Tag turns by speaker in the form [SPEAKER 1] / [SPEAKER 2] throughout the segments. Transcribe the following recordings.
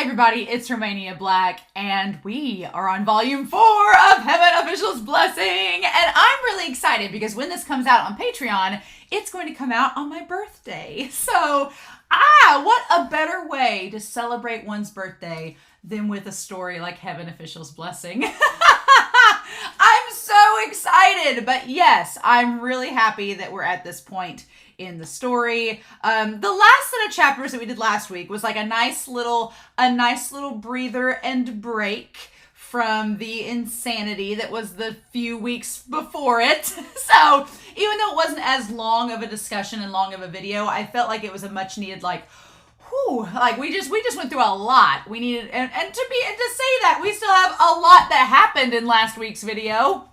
[SPEAKER 1] everybody, it's Romania Black, and we are on Volume 4 of Heaven Official's Blessing, and I'm really excited because when this comes out on Patreon, it's going to come out on my birthday. So, what a better way to celebrate one's birthday than with a story like Heaven Official's Blessing. I'm so excited, but yes, I'm really happy that we're at this point in the story. The last set of chapters that we did last week was like a nice little breather and break from the insanity that was the few weeks before it. So even though it wasn't as long of a discussion and long of a video, I felt like it was a much needed we just went through a lot. We needed, and to say that we still have a lot that happened in last week's video.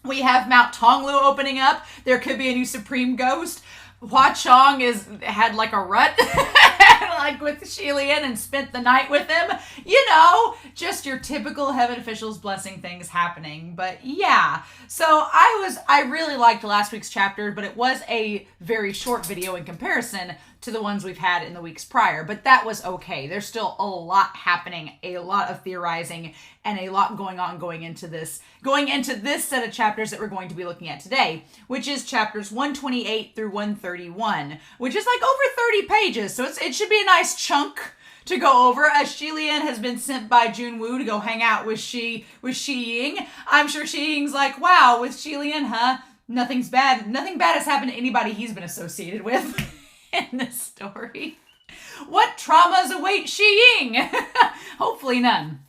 [SPEAKER 1] We have Mount Tonglu opening up. There could be a new Supreme Ghost. Hua Cheng had like a rut like with Xie Lian and spent the night with him. You know, just your typical Heaven Official's Blessing things happening. But yeah, so I really liked last week's chapter, but it was a very short video in comparison to the ones we've had in the weeks prior. But that was okay. There's still a lot happening, a lot of theorizing, and a lot going on going into this set of chapters that we're going to be looking at today, which is chapters 128 through 131, which is like over 30 pages. So it should be a nice chunk to go over, as Xie Lian has been sent by Junwu to go hang out with Qi Ying. I'm sure Qi Ying's like, wow, with Xie Lian, huh? Nothing bad has happened to anybody he's been associated with in this story. What traumas await Qi Ying? Hopefully none.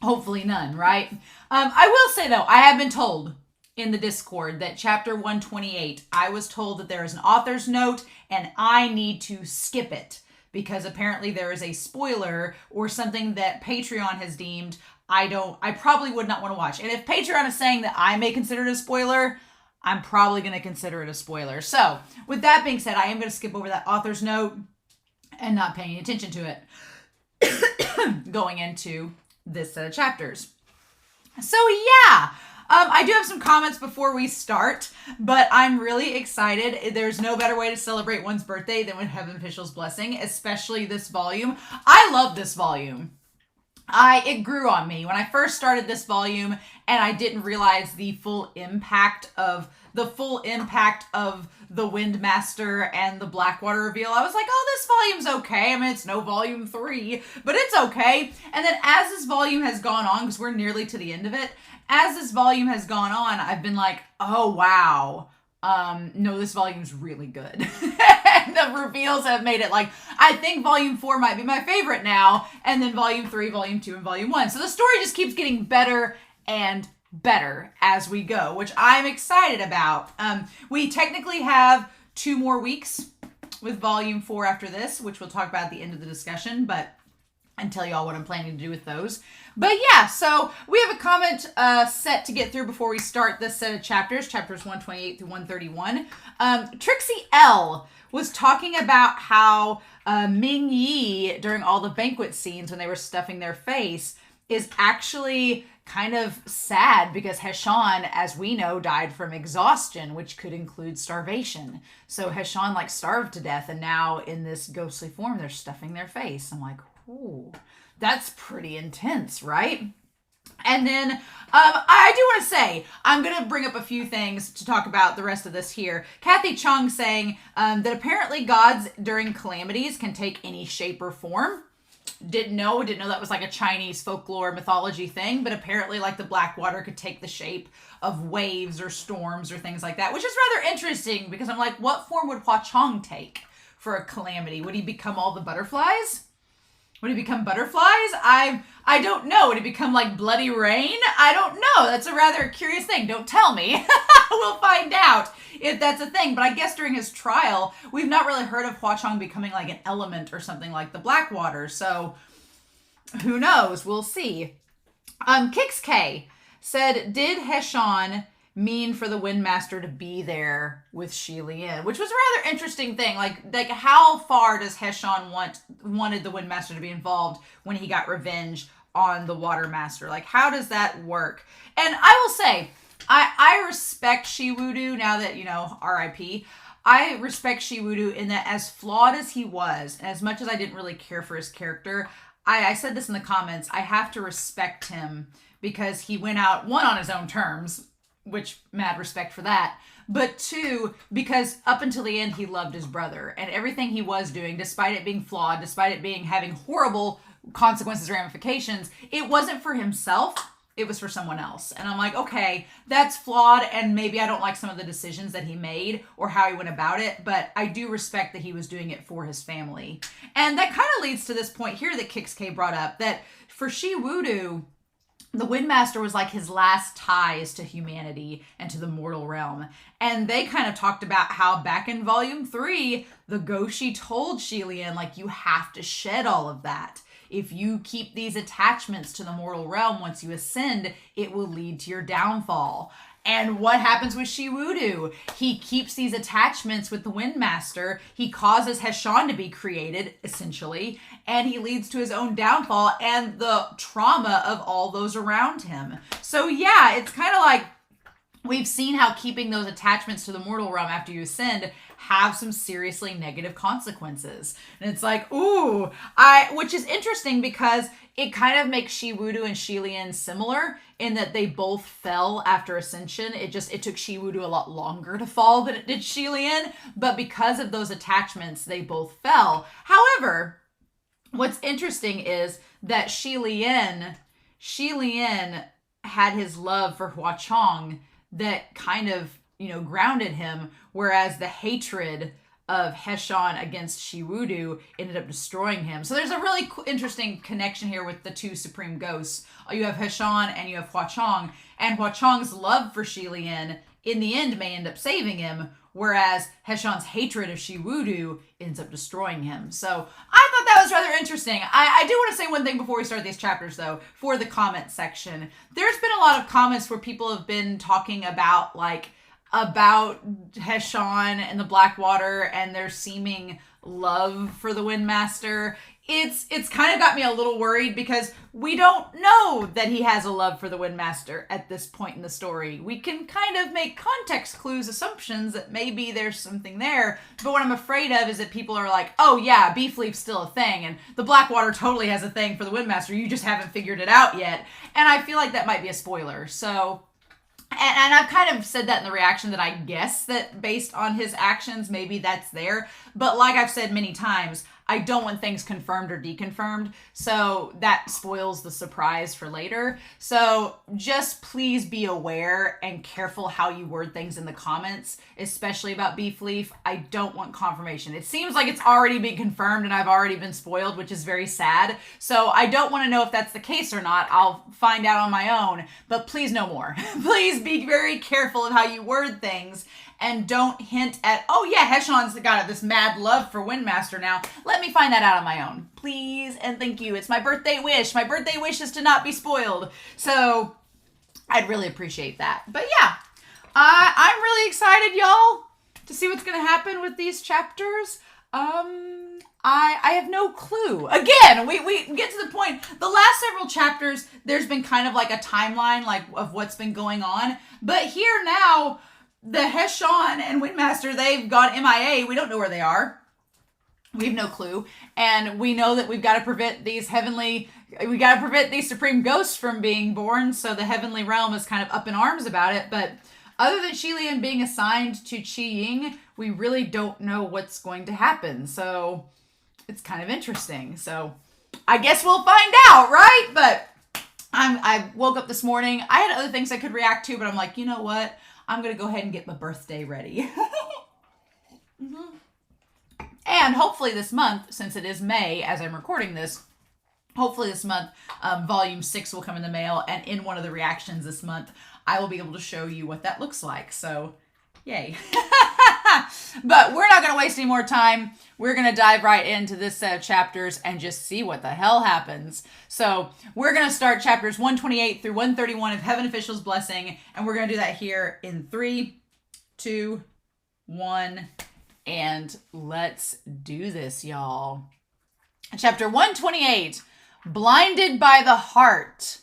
[SPEAKER 1] Hopefully none, right? I will say though, I have been told in the Discord that chapter 128, I was told that there is an author's note and I need to skip it because apparently there is a spoiler or something that Patreon has deemed I probably would not want to watch. And if Patreon is saying that I may consider it a spoiler, I'm probably going to consider it a spoiler. So with that being said, I am going to skip over that author's note and not paying attention to it going into this set of chapters. So yeah, I do have some comments before we start, but I'm really excited. There's no better way to celebrate one's birthday than with Heaven Official's Blessing, especially this volume. I love this volume. It grew on me when I first started this volume and I didn't realize the full impact of the Windmaster and the Blackwater reveal. I was like, oh, this volume's okay. I mean, it's no volume 3, but it's okay. And then as this volume has gone on, because we're nearly to the end of it, as this volume has gone on, I've been like, oh, wow. No, this volume's really good. The reveals have made it like, I think volume 4 might be my favorite now, and then volume 3, volume 2, and volume 1. So the story just keeps getting better and better as we go, which I'm excited about. We technically have 2 more weeks with volume 4 after this, which we'll talk about at the end of the discussion, but and tell y'all what I'm planning to do with those. But yeah, so we have a comment set to get through before we start this set of chapters 128 through 131. Trixie L was talking about how Ming Yi, during all the banquet scenes when they were stuffing their face, is actually kind of sad because Heshan, as we know, died from exhaustion, which could include starvation. So Heshan starved to death, and now in this ghostly form, they're stuffing their face. I'm like, ooh, that's pretty intense, right? And then I do want to say, I'm going to bring up a few things to talk about the rest of this here. Kathy Chung saying that apparently gods during calamities can take any shape or form. Didn't know that was like a Chinese folklore mythology thing, but apparently the Blackwater could take the shape of waves or storms or things like that, which is rather interesting because I'm like, what form would Hua Cheng take for a calamity? Would he become all the butterflies? Would he become butterflies? I don't know. Would he become like bloody rain? I don't know. That's a rather curious thing. Don't tell me. We'll find out if that's a thing. But I guess during his trial, we've not really heard of Hua Cheng becoming like an element or something like the Blackwater. So who knows? We'll see. Kix K said, did Heshan mean for the Windmaster to be there with Xie Lian? Which was a rather interesting thing. Like how far does Heshan wanted the Windmaster to be involved when he got revenge on the Watermaster? Like, how does that work? And I will say, I respect Shi Wudu now that, R.I.P. I respect Shi Wudu in that as flawed as he was, and as much as I didn't really care for his character, I said this in the comments, I have to respect him because he went out, one, on his own terms, which mad respect for that, but two, because up until the end he loved his brother, and everything he was doing, despite it being flawed, despite it being having horrible consequences, ramifications, it wasn't for himself, it was for someone else. And I'm like, okay, that's flawed, and maybe I don't like some of the decisions that he made or how he went about it, but I do respect that he was doing it for his family. And that kind of leads to this point here that Kix K brought up, that for Xie Wudu, the Windmaster was like his last ties to humanity and to the mortal realm. And they kind of talked about how back in Volume 3, the Goshi told Xie Lian, like, you have to shed all of that. If you keep these attachments to the mortal realm, once you ascend, it will lead to your downfall. And what happens with Xie Wudu? He keeps these attachments with the Windmaster. He causes Heshan to be created, essentially, and he leads to his own downfall and the trauma of all those around him. So yeah, it's kind of like we've seen how keeping those attachments to the mortal realm after you ascend have some seriously negative consequences. And it's like, ooh, which is interesting because it kind of makes Xie Wudu and Xie Lian similar in that they both fell after ascension. It took Xie Wudu a lot longer to fall than it did Xie Lian, but because of those attachments, they both fell. However, what's interesting is that Xie Lian had his love for Hua Cheng that kind of, grounded him, whereas the hatred of Heshan against Xie Wudu ended up destroying him. So there's a really interesting connection here with the two supreme ghosts. You have Heshan and you have Hua Cheng, and Hua Cheng's love for Xie Lian in the end may end up saving him, whereas Heshan's hatred of Xie Wudu ends up destroying him. So I thought that was rather interesting. I do want to say one thing before we start these chapters, though, for the comment section. There's been a lot of comments where people have been talking about, about Heshan and the Blackwater and their seeming love for the Windmaster. It's kind of got me a little worried because we don't know that he has a love for the Windmaster at this point in the story. We can kind of make context clues, assumptions that maybe there's something there. But what I'm afraid of is that people are like, oh yeah, Beefleaf's still a thing, and the Blackwater totally has a thing for the Windmaster. You just haven't figured it out yet. And I feel like that might be a spoiler. So... And I've kind of said that in the reaction that I guess that based on his actions, maybe that's there. But like I've said many times, I don't want things confirmed or deconfirmed. So that spoils the surprise for later. So just please be aware and careful how you word things in the comments, especially about Beefleaf. I don't want confirmation. It seems like it's already been confirmed and I've already been spoiled, which is very sad. So I don't want to know if that's the case or not. I'll find out on my own, but please no more. Please be very careful of how you word things. And don't hint at, oh yeah, Heshan's got this mad love for Windmaster now. Let me find that out on my own. Please and thank you. It's my birthday wish. My birthday wish is to not be spoiled. So I'd really appreciate that. But yeah, I'm really excited, y'all, to see what's going to happen with these chapters. I have no clue. Again, we get to the point. The last several chapters, there's been kind of like a timeline of what's been going on. But here now... the Heshan and Windmaster, they've gone MIA. We don't know where they are. We have no clue. And we know that we've got to prevent these supreme ghosts from being born. So the heavenly realm is kind of up in arms about it. But other than Xie Lian being assigned to Qi Ying, we really don't know what's going to happen. So it's kind of interesting. So I guess we'll find out, right? But I woke up this morning. I had other things I could react to, but I'm like, you know what? I'm going to go ahead and get my birthday ready. And hopefully this month, since it is May as I'm recording this, hopefully this month, volume 6 will come in the mail. And in one of the reactions this month, I will be able to show you what that looks like. So, yay. But we're not going to waste any more time. We're going to dive right into this set of chapters and just see what the hell happens. So we're going to start chapters 128 through 131 of Heaven Official's Blessing. And we're going to do that here in 3, 2, 1. And let's do this, y'all. Chapter 128, Blinded by the Heart.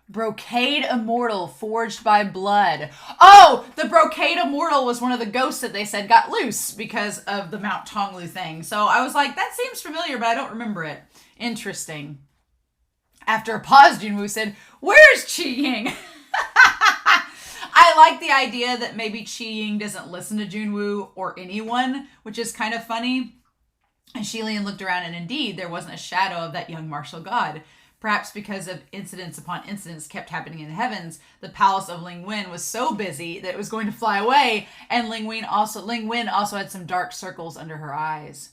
[SPEAKER 1] Brocade Immortal, forged by blood. Oh, the Brocade Immortal was one of the ghosts that they said got loose because of the Mount Tonglu thing. So I was like, that seems familiar, but I don't remember it. Interesting. After a pause, Junwoo said, "Where's Qi Ying?" I like the idea that maybe Qi Ying doesn't listen to Junwoo or anyone, which is kind of funny. And Xie Lian looked around, and indeed, there wasn't a shadow of that young martial god. Perhaps because of incidents upon incidents kept happening in the heavens, the palace of Ling Wen was so busy that it was going to fly away, and Ling Wen also had some dark circles under her eyes.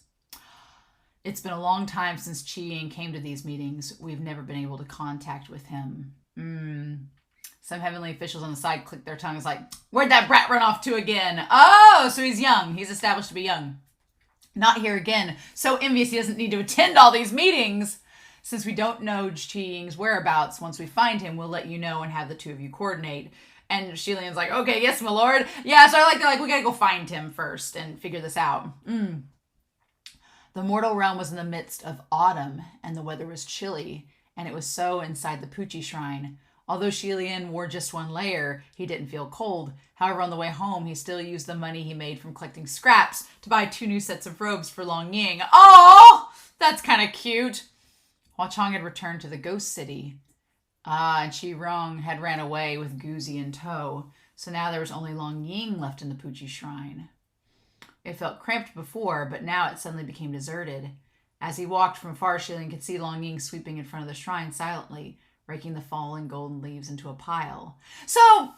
[SPEAKER 1] It's been a long time since Qi Ying came to these meetings. We've never been able to contact with him. Some heavenly officials on the side clicked their tongues like, "Where'd that brat run off to again? Oh, so he's young. He's established to be young. Not here again. So envious he doesn't need to attend all these meetings. Since we don't know Qi Ying's whereabouts, once we find him, we'll let you know and have the two of you coordinate." And Xie Lian's like, "Okay, yes, my lord." Yeah, so they're like, we gotta go find him first and figure this out. The mortal realm was in the midst of autumn, and the weather was chilly, and it was so inside the Puchi shrine. Although Xie Lian wore just one layer, he didn't feel cold. However, on the way home, he still used the money he made from collecting scraps to buy 2 new sets of robes for Long Ying. Oh, that's kind of cute. Hua Cheng had returned to the ghost city. And Qi Rong had ran away with Guzi in tow. So now there was only Long Ying left in the Puchi shrine. It felt cramped before, but now it suddenly became deserted. As he walked from far, Xie Lian could see Long Ying sweeping in front of the shrine silently, raking the fallen golden leaves into a pile. So,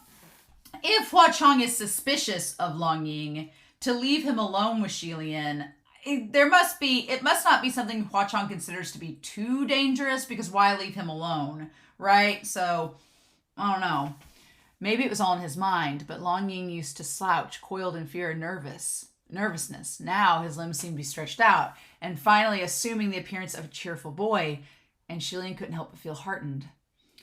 [SPEAKER 1] if Hua Cheng is suspicious of Long Ying, to leave him alone with Xie Lian, it must not be something Hua Cheng considers to be too dangerous, because why leave him alone, right? So, I don't know. Maybe it was all in his mind, but Long Ying used to slouch, coiled in fear and nervousness. Now his limbs seemed to be stretched out, and finally assuming the appearance of a cheerful boy, and Xie Lian couldn't help but feel heartened.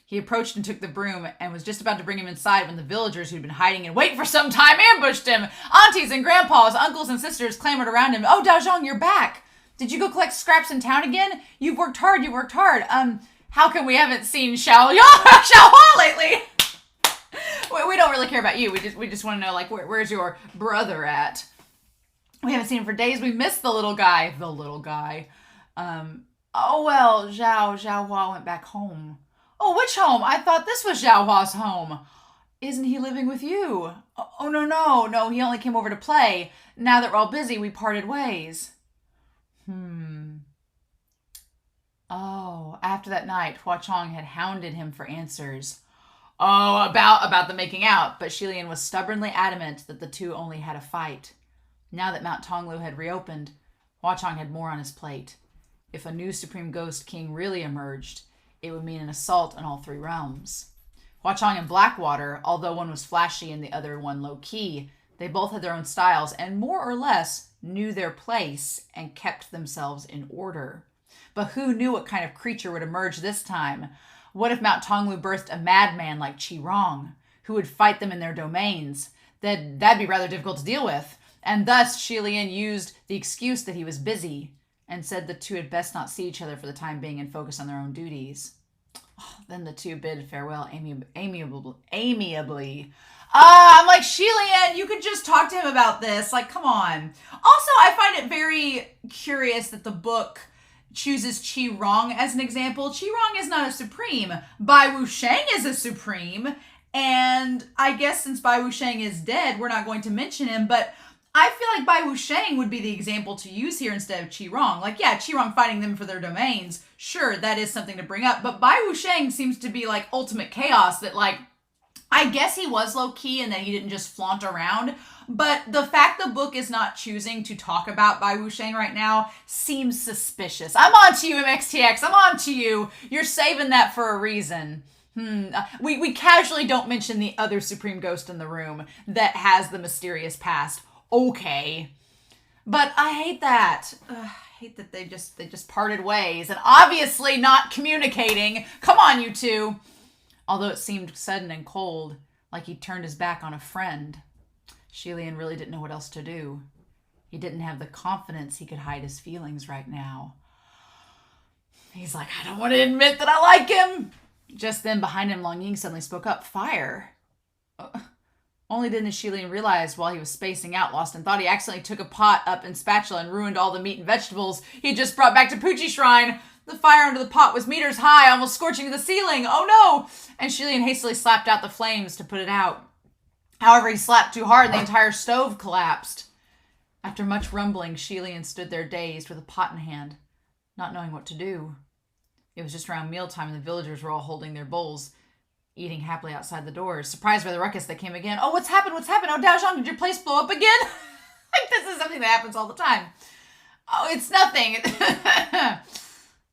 [SPEAKER 1] He approached and took the broom and was just about to bring him inside when the villagers who'd been hiding in wait for some time ambushed him. Aunties and grandpas, uncles and sisters clamored around him. "Oh, Dazhong, you're back. Did you go collect scraps in town again? You've worked hard. How come we haven't seen Xiaohua lately?" We don't really care about you. We just want to know, like, where's your brother at? We haven't seen him for days. We missed the little guy. Oh, well, Xiaohua went back home. "Oh, which home? I thought this was Xiaohua's home." "Isn't he living with you?" "Oh, no, he only came over to play. Now that we're all busy, we parted ways." Oh, after that night, Hua Cheng had hounded him for answers. Oh, about the making out, but Xie Lian was stubbornly adamant that the two only had a fight. Now that Mount Tonglu had reopened, Hua Cheng had more on his plate. If a new Supreme Ghost King really emerged, it would mean an assault on all 3 realms. Hua Cheng and Blackwater, although one was flashy and the other one low-key, they both had their own styles and more or less knew their place and kept themselves in order. But who knew what kind of creature would emerge this time? What if Mount Tonglu birthed a madman like Qi Rong, who would fight them in their domains? That'd be rather difficult to deal with. And thus, Xie Lian used the excuse that he was busy and said the two had best not see each other for the time being and focus on their own duties. Then the two bid farewell amiably. I'm like, Xie Lian, you could just talk to him about this. Like, come on. Also, I find it very curious that the book chooses Qi Rong as an example. Qi Rong is not a supreme. Bai Wusheng is a supreme. And I guess since Bai Wusheng is dead, we're not going to mention him. But I feel like Bai Wusheng would be the example to use here instead of Qi Rong. Like, yeah, Qi Rong fighting them for their domains. Sure, that is something to bring up. But Bai Wusheng seems to be like ultimate chaos, that like, I guess he was low-key and that he didn't just flaunt around. But the fact the book is not choosing to talk about Bai Wusheng right now seems suspicious. I'm on to you, MXTX. I'm on to you. You're saving that for a reason. We casually don't mention the other Supreme Ghost in the room that has the mysterious past. Okay. But I hate that. I hate that they just parted ways and obviously not communicating. Come on, you two. Although it seemed sudden and cold, like he turned his back on a friend. Xie Lian really didn't know what else to do. He didn't have the confidence he could hide his feelings right now. He's like, I don't want to admit that I like him. Just then, behind him, Long Ying suddenly spoke up. Fire. Only then did Xie Lian realize while he was spacing out, lost in thought, he accidentally took a pot up and spatula and ruined all the meat and vegetables he just brought back to Puchi Shrine. The fire under the pot was meters high, almost scorching the ceiling. Oh no! And Xie Lian hastily slapped out the flames to put it out. However, he slapped too hard and the entire stove collapsed. After much rumbling, Xie Lian stood there dazed with a pot in hand, not knowing what to do. It was just around mealtime and the villagers were all holding their bowls, eating happily outside the doors. Surprised by the ruckus, they came again. Oh, what's happened? What's happened? Oh, Dao Zhang, did your place blow up again? Like, this is something that happens all the time. Oh, it's nothing.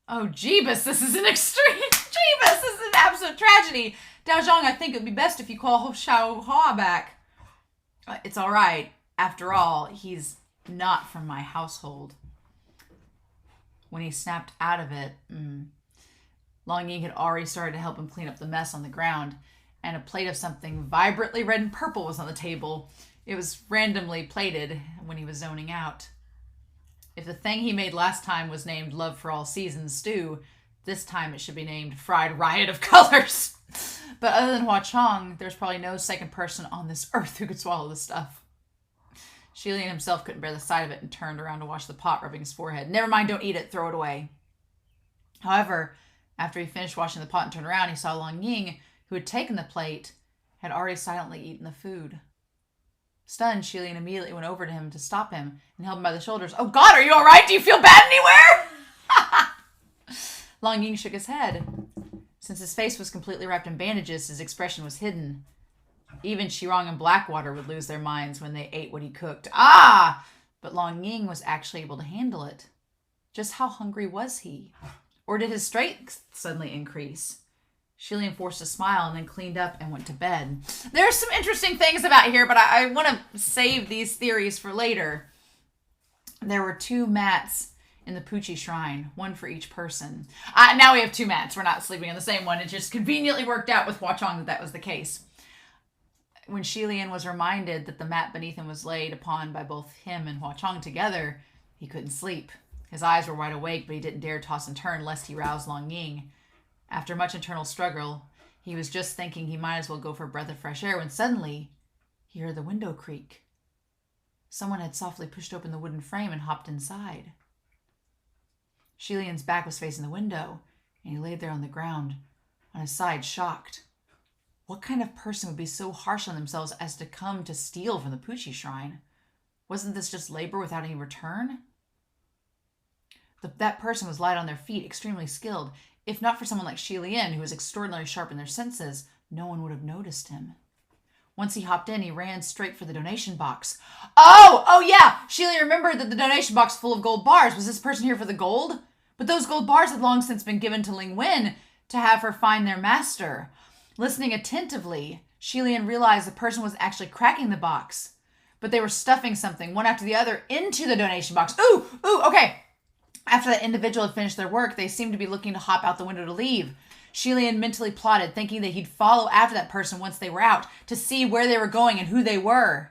[SPEAKER 1] Oh, Jeebus, this is an extreme. Jeebus, this is an absolute tragedy. Dao Zhang, I think it would be best if you call Xiao Hua back. It's all right. After all, he's not from my household. When he snapped out of it, Long Ying had already started to help him clean up the mess on the ground, and a plate of something vibrantly red and purple was on the table. It was randomly plated when he was zoning out. If the thing he made last time was named Love for All Seasons Stew, this time it should be named Fried Riot of Colors. But other than Hua Cheng, there's probably no second person on this earth who could swallow this stuff. Xie Lian himself couldn't bear the sight of it and turned around to wash the pot, rubbing his forehead. Never mind, don't eat it, throw it away. However, after he finished washing the pot and turned around, he saw Long Ying, who had taken the plate, had already silently eaten the food. Stunned, Xie Lian immediately went over to him to stop him and held him by the shoulders. Oh God, are you all right? Do you feel bad anywhere? Long Ying shook his head. Since his face was completely wrapped in bandages, his expression was hidden. Even Shirong and Blackwater would lose their minds when they ate what he cooked. Ah! But Long Ying was actually able to handle it. Just how hungry was he? Or did his strength suddenly increase? Xie Lian forced a smile and then cleaned up and went to bed. There's some interesting things about here, but I want to save these theories for later. There were 2 mats in the Puchi shrine, one for each person. Now we have 2 mats. We're not sleeping in the same one. It just conveniently worked out with Hua Cheng that was the case. When Xie Lian was reminded that the mat beneath him was laid upon by both him and Hua Cheng together, he couldn't sleep. His eyes were wide awake, but he didn't dare toss and turn lest he rouse Long Ying. After much internal struggle, he was just thinking he might as well go for a breath of fresh air when suddenly he heard the window creak. Someone had softly pushed open the wooden frame and hopped inside. Xie Lian's back was facing the window, and he lay there on the ground, on his side, shocked. What kind of person would be so harsh on themselves as to come to steal from the Puchi shrine? Wasn't this just labor without any return? That person was light on their feet, extremely skilled. If not for someone like Xie Lian, who was extraordinarily sharp in their senses, no one would have noticed him. Once he hopped in, he ran straight for the donation box. Oh yeah! Xie Lian remembered that the donation box full of gold bars. Was this person here for the gold? But those gold bars had long since been given to Ling Wen to have her find their master. Listening attentively, Xie Lian realized the person was actually cracking the box. But they were stuffing something, one after the other, into the donation box. Ooh, okay. After that individual had finished their work, they seemed to be looking to hop out the window to leave. Xie Lian mentally plotted, thinking that he'd follow after that person once they were out to see where they were going and who they were.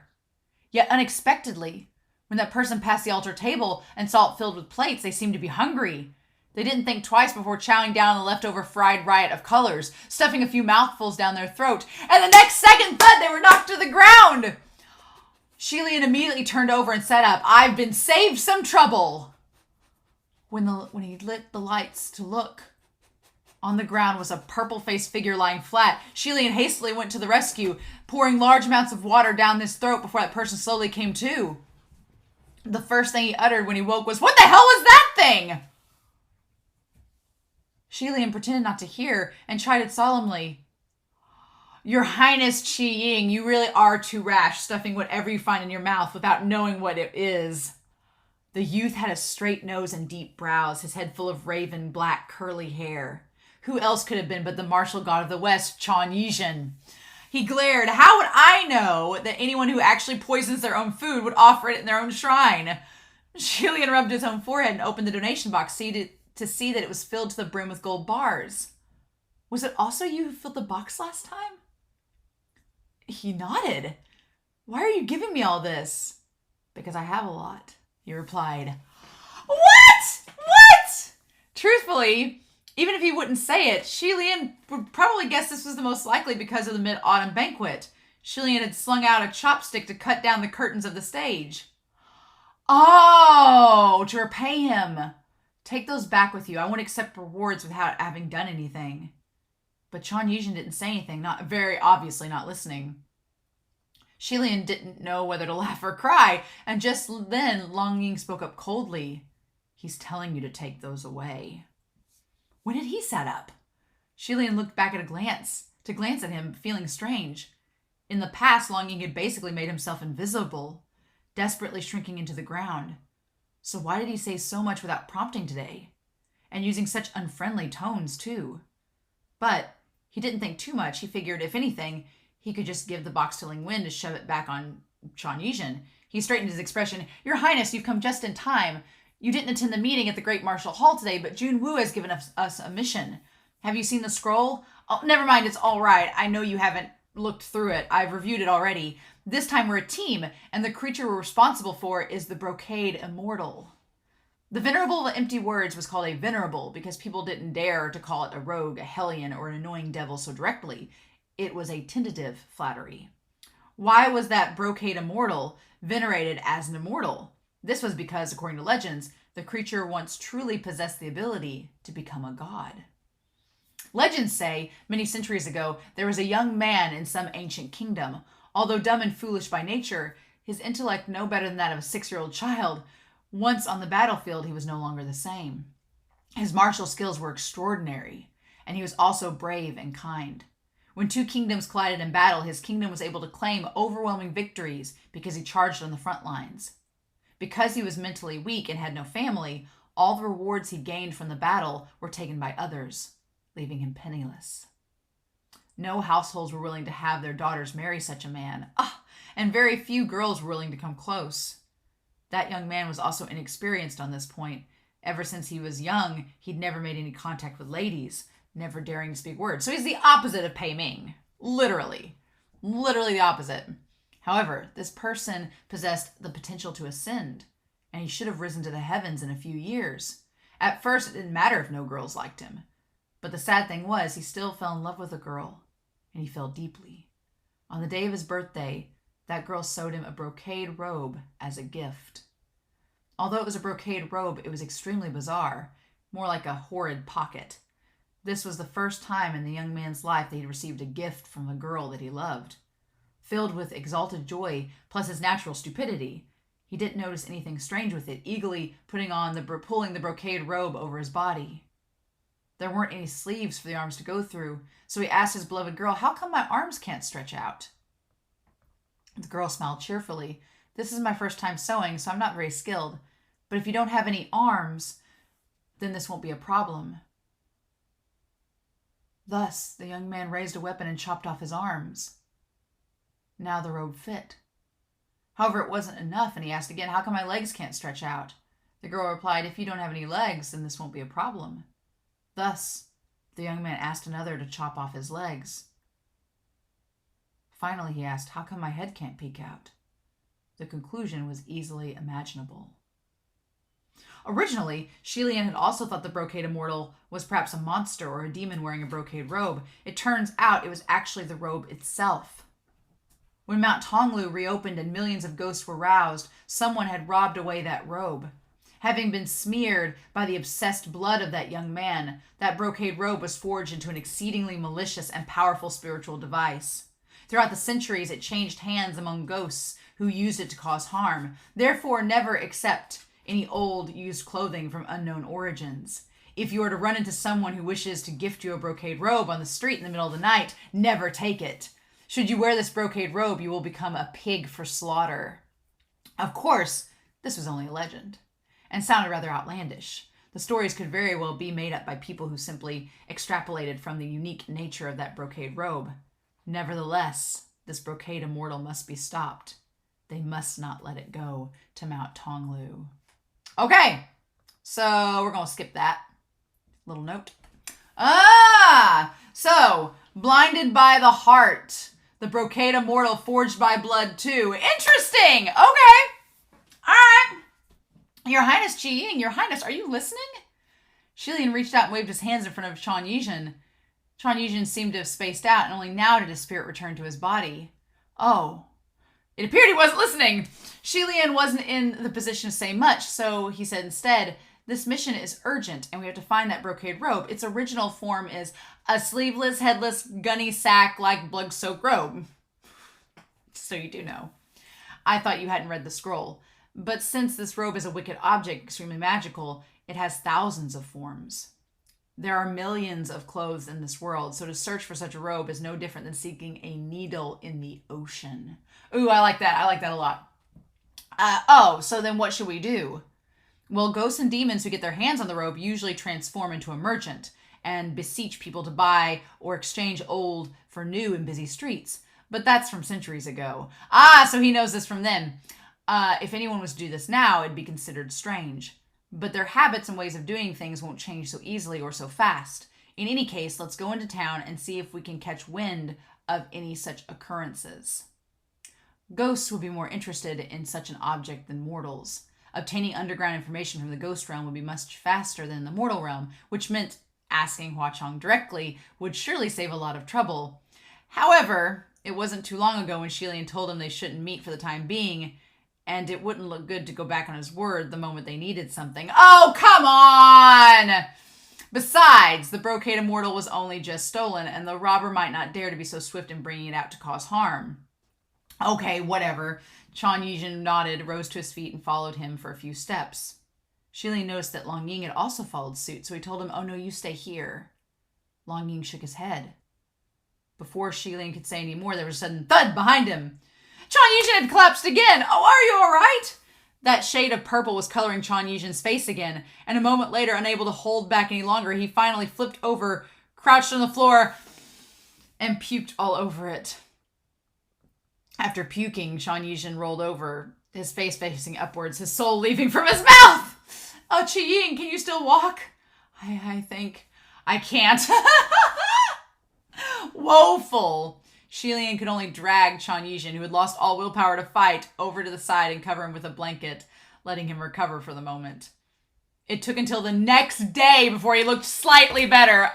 [SPEAKER 1] Yet unexpectedly, when that person passed the altar table and saw it filled with plates, they seemed to be hungry. They didn't think twice before chowing down on the leftover fried riot of colors, stuffing a few mouthfuls down their throat, and the next second, thud, they were knocked to the ground. Xie Lian immediately turned over and sat up. I've been saved some trouble. When he lit the lights to look, on the ground was a purple-faced figure lying flat. Xie Lian hastily went to the rescue, pouring large amounts of water down his throat before that person slowly came to. The first thing he uttered when he woke was, "What the hell was that thing?" Xie Lian pretended not to hear and chided solemnly. "Your Highness Qi Ying, you really are too rash, stuffing whatever you find in your mouth without knowing what it is." The youth had a straight nose and deep brows, his head full of raven black curly hair. Who else could have been but the martial god of the West, Chan Yizhen? He glared. How would I know that anyone who actually poisons their own food would offer it in their own shrine? Xie Lian rubbed his own forehead and opened the donation box to see that it was filled to the brim with gold bars. Was it also you who filled the box last time? He nodded. Why are you giving me all this? Because I have a lot. He replied. What? Truthfully, even if he wouldn't say it, Xie Lian would probably guess this was the most likely because of the mid-autumn banquet. Xie Lian had slung out a chopstick to cut down the curtains of the stage. Oh, to repay him. Take those back with you. I won't accept rewards without having done anything. But Qi Ying didn't say anything, not very obviously not listening. Xie Lian didn't know whether to laugh or cry, and just then Long Ying spoke up coldly. He's telling you to take those away. When had he sat up? Xie Lian looked back to glance at him, feeling strange. In the past, Long Ying had basically made himself invisible, desperately shrinking into the ground. So why did he say so much without prompting today? And using such unfriendly tones, too. But he didn't think too much. He figured, if anything, he could just give the box to Ling Wen to shove it back on Qi Ying. He straightened his expression. Your Highness, you've come just in time. You didn't attend the meeting at the Great Martial Hall today, but Jun Wu has given us a mission. Have you seen the scroll? Oh, never mind, it's all right. I know you haven't looked through it. I've reviewed it already. This time we're a team, and the creature we're responsible for is the Brocade Immortal. The Venerable of Empty Words was called a Venerable because people didn't dare to call it a rogue, a hellion, or an annoying devil so directly. It was a tentative flattery. Why was that Brocade Immortal venerated as an immortal? This was because, according to legends, the creature once truly possessed the ability to become a god. Legends say, many centuries ago, there was a young man in some ancient kingdom. Although dumb and foolish by nature, his intellect no better than that of a 6-year-old child. Once on the battlefield, he was no longer the same. His martial skills were extraordinary, and he was also brave and kind. When 2 kingdoms collided in battle, his kingdom was able to claim overwhelming victories because he charged on the front lines. Because he was mentally weak and had no family, all the rewards he gained from the battle were taken by others, leaving him penniless. No households were willing to have their daughters marry such a man, and very few girls were willing to come close. That young man was also inexperienced on this point. Ever since he was young, he'd never made any contact with ladies, never daring to speak words. So he's the opposite of Pei Ming. Literally the opposite. However, this person possessed the potential to ascend, and he should have risen to the heavens in a few years. At first, it didn't matter if no girls liked him. But the sad thing was, he still fell in love with a girl, and he fell deeply. On the day of his birthday, that girl sewed him a brocade robe as a gift. Although it was a brocade robe, it was extremely bizarre, more like a horrid pocket. This was the first time in the young man's life that he received a gift from a girl that he loved. Filled with exalted joy, plus his natural stupidity, he didn't notice anything strange with it, eagerly pulling the brocade robe over his body. There weren't any sleeves for the arms to go through, so he asked his beloved girl, "How come my arms can't stretch out?" The girl smiled cheerfully. "This is my first time sewing, so I'm not very skilled. But if you don't have any arms, then this won't be a problem." Thus, the young man raised a weapon and chopped off his arms. Now the robe fit. However, it wasn't enough, and he asked again, "How come my legs can't stretch out?" The girl replied, "If you don't have any legs, then this won't be a problem." Thus, the young man asked another to chop off his legs. Finally, he asked, "How come my head can't peek out?" The conclusion was easily imaginable. Originally, Xie Lian had also thought the Brocade Immortal was perhaps a monster or a demon wearing a brocade robe. It turns out it was actually the robe itself. When Mount Tonglu reopened and millions of ghosts were roused, someone had robbed away that robe. Having been smeared by the obsessed blood of that young man, that brocade robe was forged into an exceedingly malicious and powerful spiritual device. Throughout the centuries, it changed hands among ghosts who used it to cause harm. Therefore, never accept any old, used clothing from unknown origins. If you are to run into someone who wishes to gift you a brocade robe on the street in the middle of the night, never take it. Should you wear this brocade robe, you will become a pig for slaughter. Of course, this was only a legend, and sounded rather outlandish. The stories could very well be made up by people who simply extrapolated from the unique nature of that brocade robe. Nevertheless, this brocade immortal must be stopped. They must not let it go to Mount Tonglu. Okay, so we're going to skip that little note. So blinded by the heart, the brocade immortal forged by blood too. Interesting. Okay, all right. Your Highness Qi Ying, Your Highness, are you listening? Xie Lian reached out and waved his hands in front of Qi Ying. Qi Ying seemed to have spaced out, and only now did his spirit return to his body. Oh. It appeared he wasn't listening. Xie Lian wasn't in the position to say much, so he said instead, This mission is urgent, and we have to find that brocade robe. Its original form is a sleeveless, headless, gunny sack-like blood-soaked robe. So you do know. I thought you hadn't read the scroll. But since this robe is a wicked object, extremely magical, it has thousands of forms. There are millions of clothes in this world, so to search for such a robe is no different than seeking a needle in the ocean. Ooh, I like that. I like that a lot. So then what should we do? Well, ghosts and demons who get their hands on the robe usually transform into a merchant and beseech people to buy or exchange old for new in busy streets. But that's from centuries ago. So he knows this from then. If anyone was to do this now, it'd be considered strange. But their habits and ways of doing things won't change so easily or so fast. In any case, let's go into town and see if we can catch wind of any such occurrences. Ghosts would be more interested in such an object than mortals. Obtaining underground information from the ghost realm would be much faster than the mortal realm, which meant asking Hua Cheng directly would surely save a lot of trouble. However, it wasn't too long ago when Xie Lian told him they shouldn't meet for the time being, and it wouldn't look good to go back on his word the moment they needed something. Oh, come on! Besides, the brocade immortal was only just stolen, and the robber might not dare to be so swift in bringing it out to cause harm. Okay, whatever. Qi Ying nodded, rose to his feet, and followed him for a few steps. Xie Lian noticed that Long Ying had also followed suit, so he told him, "Oh no, you stay here." Long Ying shook his head. Before Xie Lian could say any more, there was a sudden thud behind him. Qi Ying had collapsed again. "Oh, are you all right?" That shade of purple was coloring Qi Ying's face again, and a moment later, unable to hold back any longer, he finally flipped over, crouched on the floor, and puked all over it. After puking, Qi Ying rolled over, his face facing upwards, his soul leaving from his mouth. "Oh, Qi Ying, can you still walk?" I think I can't." Woeful. Xie Lian could only drag Qi Ying, who had lost all willpower to fight, over to the side and cover him with a blanket, letting him recover for the moment. It took until the next day before he looked slightly better.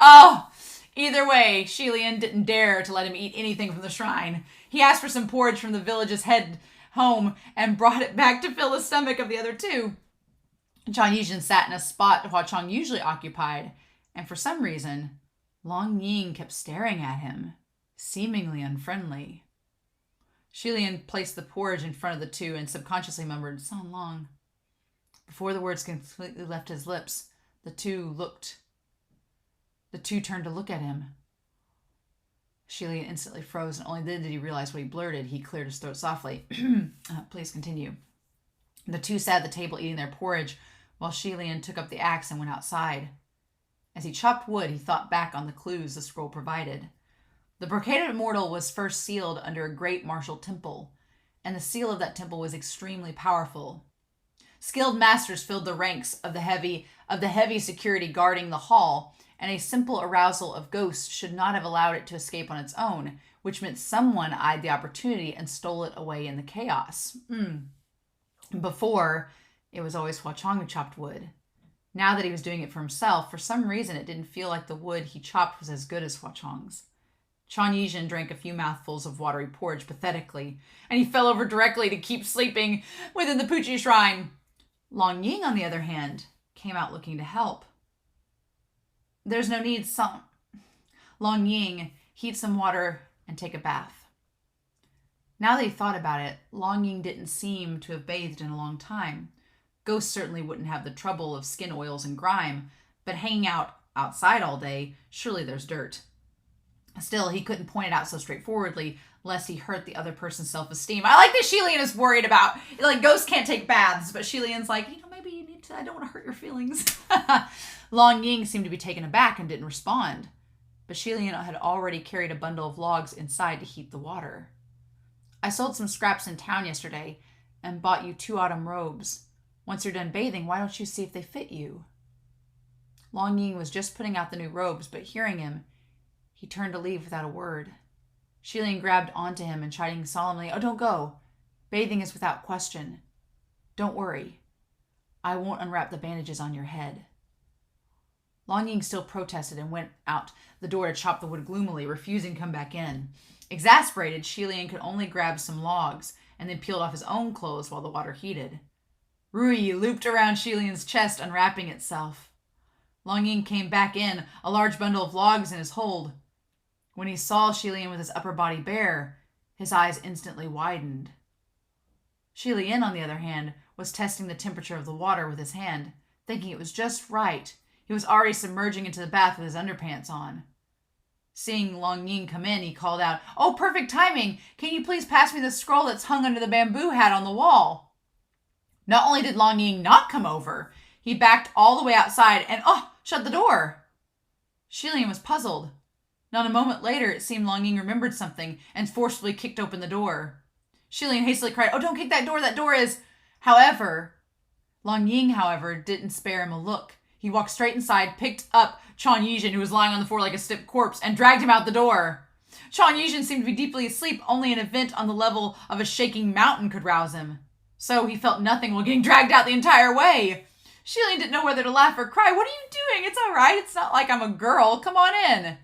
[SPEAKER 1] Either way, Xie Lian didn't dare to let him eat anything from the shrine. He asked for some porridge from the village's head home and brought it back to fill the stomach of the other two. Qi Ying sat in a spot Hua Cheng usually occupied, and for some reason, Long Ying kept staring at him, seemingly unfriendly. Xie Lian placed the porridge in front of the two and subconsciously murmured, "Son Long." Before the words completely left his lips, the two turned to look at him. Xie Lian instantly froze, and only then did he realize what he blurted. He cleared his throat softly. "Please continue." The two sat at the table eating their porridge, while Xie Lian took up the axe and went outside. As he chopped wood, he thought back on the clues the scroll provided. The brocade immortal was first sealed under a great martial temple, and the seal of that temple was extremely powerful. Skilled masters filled the ranks of the heavy security guarding the hall, and a simple arousal of ghosts should not have allowed it to escape on its own, which meant someone eyed the opportunity and stole it away in the chaos. Before, it was always Hua Cheng who chopped wood. Now that he was doing it for himself, for some reason it didn't feel like the wood he chopped was as good as Hua Cheng's. Qi Ying drank a few mouthfuls of watery porridge pathetically, and he fell over directly to keep sleeping within the Puchi shrine. Long Ying, on the other hand, came out looking to help. "There's no need, Long Ying, heat some water and take a bath." Now that he thought about it, Long Ying didn't seem to have bathed in a long time. Ghosts certainly wouldn't have the trouble of skin oils and grime, but hanging out outside all day, surely there's dirt. Still, he couldn't point it out so straightforwardly, lest he hurt the other person's self-esteem. I like that Xie Lian is worried about, ghosts can't take baths, but Xie Lian's like, maybe you need to, I don't want to hurt your feelings. Long Ying seemed to be taken aback and didn't respond, but Xie Lian had already carried a bundle of logs inside to heat the water. "I sold some scraps in town yesterday and bought you 2 autumn robes. Once you're done bathing, why don't you see if they fit you?" Long Ying was just putting out the new robes, but hearing him, he turned to leave without a word. Xie Lian grabbed onto him and chiding solemnly, "Oh, don't go. Bathing is without question. Don't worry. I won't unwrap the bandages on your head." Long Ying still protested and went out the door to chop the wood gloomily, refusing to come back in. Exasperated, Xie Lian could only grab some logs and then peeled off his own clothes while the water heated. Rui looped around Xie Lian's chest, unwrapping itself. Long Ying came back in, a large bundle of logs in his hold. When he saw Xie Lian with his upper body bare, his eyes instantly widened. Xie Lian, on the other hand, was testing the temperature of the water with his hand, thinking it was just right. He was already submerging into the bath with his underpants on. Seeing Long Ying come in, he called out, "Oh, perfect timing! Can you please pass me the scroll that's hung under the bamboo hat on the wall?" Not only did Long Ying not come over, he backed all the way outside and, shut the door. Xie Lian was puzzled. Not a moment later, it seemed Long Ying remembered something and forcefully kicked open the door. Xie Lian hastily cried, "Oh, don't kick that door is..." Long Ying, didn't spare him a look. He walked straight inside, picked up Qi Ying, who was lying on the floor like a stiff corpse, and dragged him out the door. Qi Ying seemed to be deeply asleep. Only an event on the level of a shaking mountain could rouse him. So he felt nothing while getting dragged out the entire way. Xie Lian didn't know whether to laugh or cry. "What are you doing? It's all right. It's not like I'm a girl. Come on in."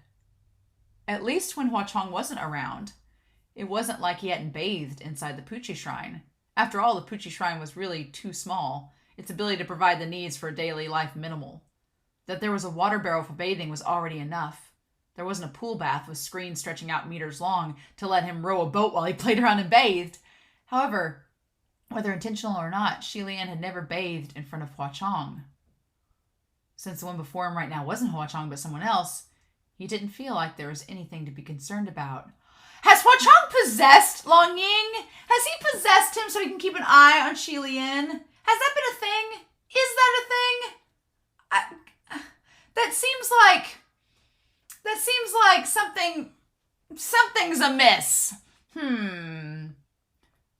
[SPEAKER 1] At least when Hua Cheng wasn't around, it wasn't like he hadn't bathed inside the Puchi Shrine. After all, the Puchi Shrine was really too small. Its ability to provide the needs for daily life minimal. That there was a water barrel for bathing was already enough. There wasn't a pool bath with screens stretching out meters long to let him row a boat while he played around and bathed. However, whether intentional or not, Xie Lian had never bathed in front of Hua Cheng. Since the one before him right now wasn't Hua Cheng but someone else, he didn't feel like there was anything to be concerned about. Has Hua Cheng possessed Long Ying? Has he possessed him so he can keep an eye on Xie Lian? Has that been a thing? Is that a thing? That seems like something's amiss.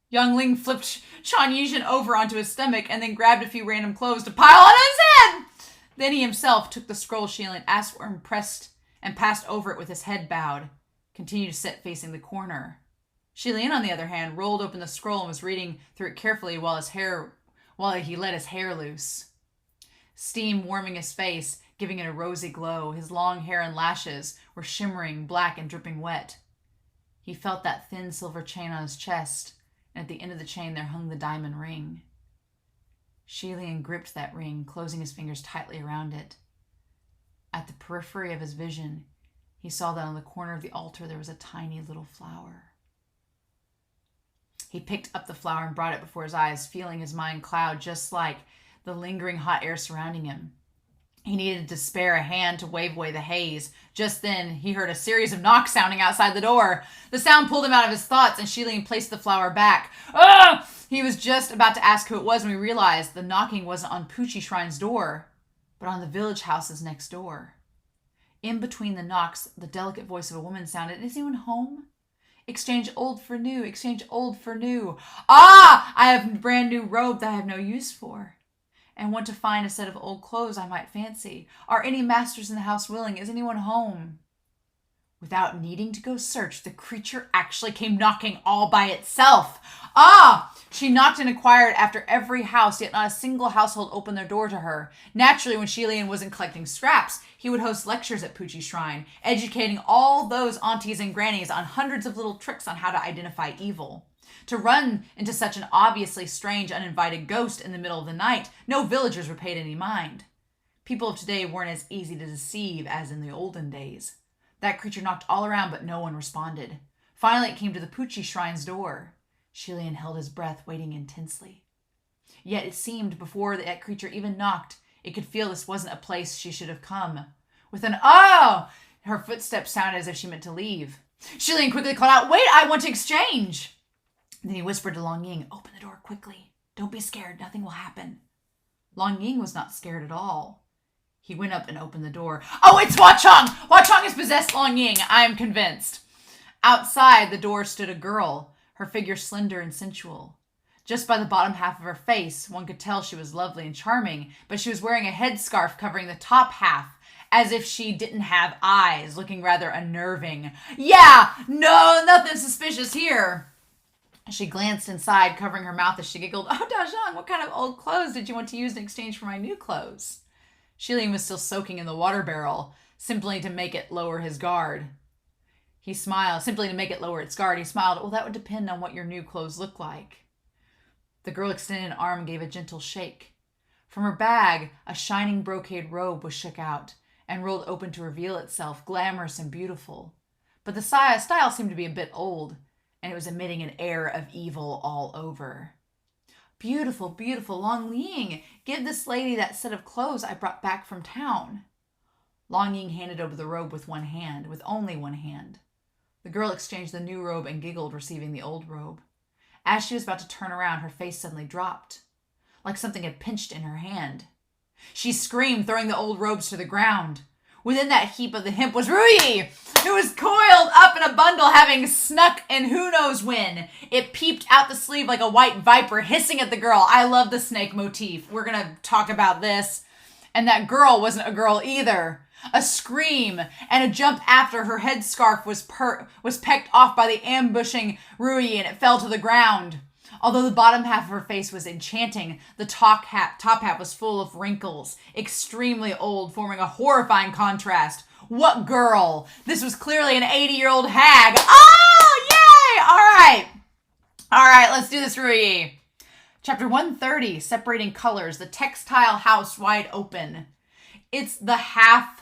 [SPEAKER 1] Young Ling flipped Qi Ying over onto his stomach and then grabbed a few random clothes to pile on his head. Then he himself took the scroll Xie Lian asked for and passed over it with his head bowed, continued to sit facing the corner. Xie Lian, on the other hand, rolled open the scroll and was reading through it carefully while he let his hair loose. Steam warming his face, giving it a rosy glow. His long hair and lashes were shimmering black and dripping wet. He felt that thin silver chain on his chest, and at the end of the chain there hung the diamond ring. Xie Lian gripped that ring, closing his fingers tightly around it. At the periphery of his vision, he saw that on the corner of the altar there was a tiny little flower. He picked up the flower and brought it before his eyes, feeling his mind cloud just like the lingering hot air surrounding him. He needed to spare a hand to wave away the haze. Just then, he heard a series of knocks sounding outside the door. The sound pulled him out of his thoughts, and Xie Lian placed the flower back. "Ah!" He was just about to ask who it was when he realized the knocking wasn't on Puchi Shrine's door, but on the village houses next door. In between the knocks, the delicate voice of a woman sounded, "Is anyone home? Exchange old for new, exchange old for new. Ah! I have a brand new robe that I have no use for, and want to find a set of old clothes I might fancy. Are any masters in the house willing? Is anyone home?" Without needing to go search, the creature actually came knocking all by itself. Ah! She knocked and inquired after every house, yet not a single household opened their door to her. Naturally, when Xie Lian wasn't collecting scraps, he would host lectures at Puchi Shrine, educating all those aunties and grannies on hundreds of little tricks on how to identify evil. To run into such an obviously strange, uninvited ghost in the middle of the night, no villagers were paid any mind. People of today weren't as easy to deceive as in the olden days. That creature knocked all around, but no one responded. Finally, it came to the Puchi Shrine's door. Xie Lian held his breath, waiting intensely. Yet it seemed before that creature even knocked, it could feel this wasn't a place she should have come. With an "oh!" her footsteps sounded as if she meant to leave. Xie Lian quickly called out, "Wait, I want to exchange!" Then he whispered to Long Ying, "Open the door quickly. Don't be scared. Nothing will happen." Long Ying was not scared at all. He went up and opened the door. "Oh, it's Hua Cheng! Hua Cheng has possessed Long Ying. I am convinced." Outside the door stood a girl, her figure slender and sensual. Just by the bottom half of her face, one could tell she was lovely and charming, but she was wearing a headscarf covering the top half, as if she didn't have eyes, looking rather unnerving. "Yeah, no, nothing suspicious here." She glanced inside, covering her mouth as she giggled. "Oh, Dajang, what kind of old clothes did you want to use in exchange for my new clothes?" Xie Lian was still soaking in the water barrel, simply to make it lower its guard. He smiled. "Well, that would depend on what your new clothes look like." The girl extended an arm and gave a gentle shake. From her bag, a shining brocade robe was shook out and rolled open to reveal itself, glamorous and beautiful. But the style seemed to be a bit old, and it was emitting an air of evil all over. Beautiful, beautiful, Long Ying, give this lady that set of clothes I brought back from town. Long Ying handed over the robe with only one hand. The girl exchanged the new robe and giggled, receiving the old robe. As she was about to turn around, her face suddenly dropped, like something had pinched in her hand. She screamed, throwing the old robes to the ground. Within that heap of the hemp was Ruyi, who was coiled up in a bundle, having snuck in who knows when. It peeped out the sleeve like a white viper, hissing at the girl. I love the snake motif. We're going to talk about this. And that girl wasn't a girl either. A scream and a jump after her headscarf was pecked off by the ambushing Ruyi, and it fell to the ground. Although the bottom half of her face was enchanting, the top hat was full of wrinkles, extremely old, forming a horrifying contrast. What girl? This was clearly an 80-year-old hag. Oh, yay! All right, let's do this, Ruyi. Chapter 130, Separating Colors, the textile house wide open. It's the half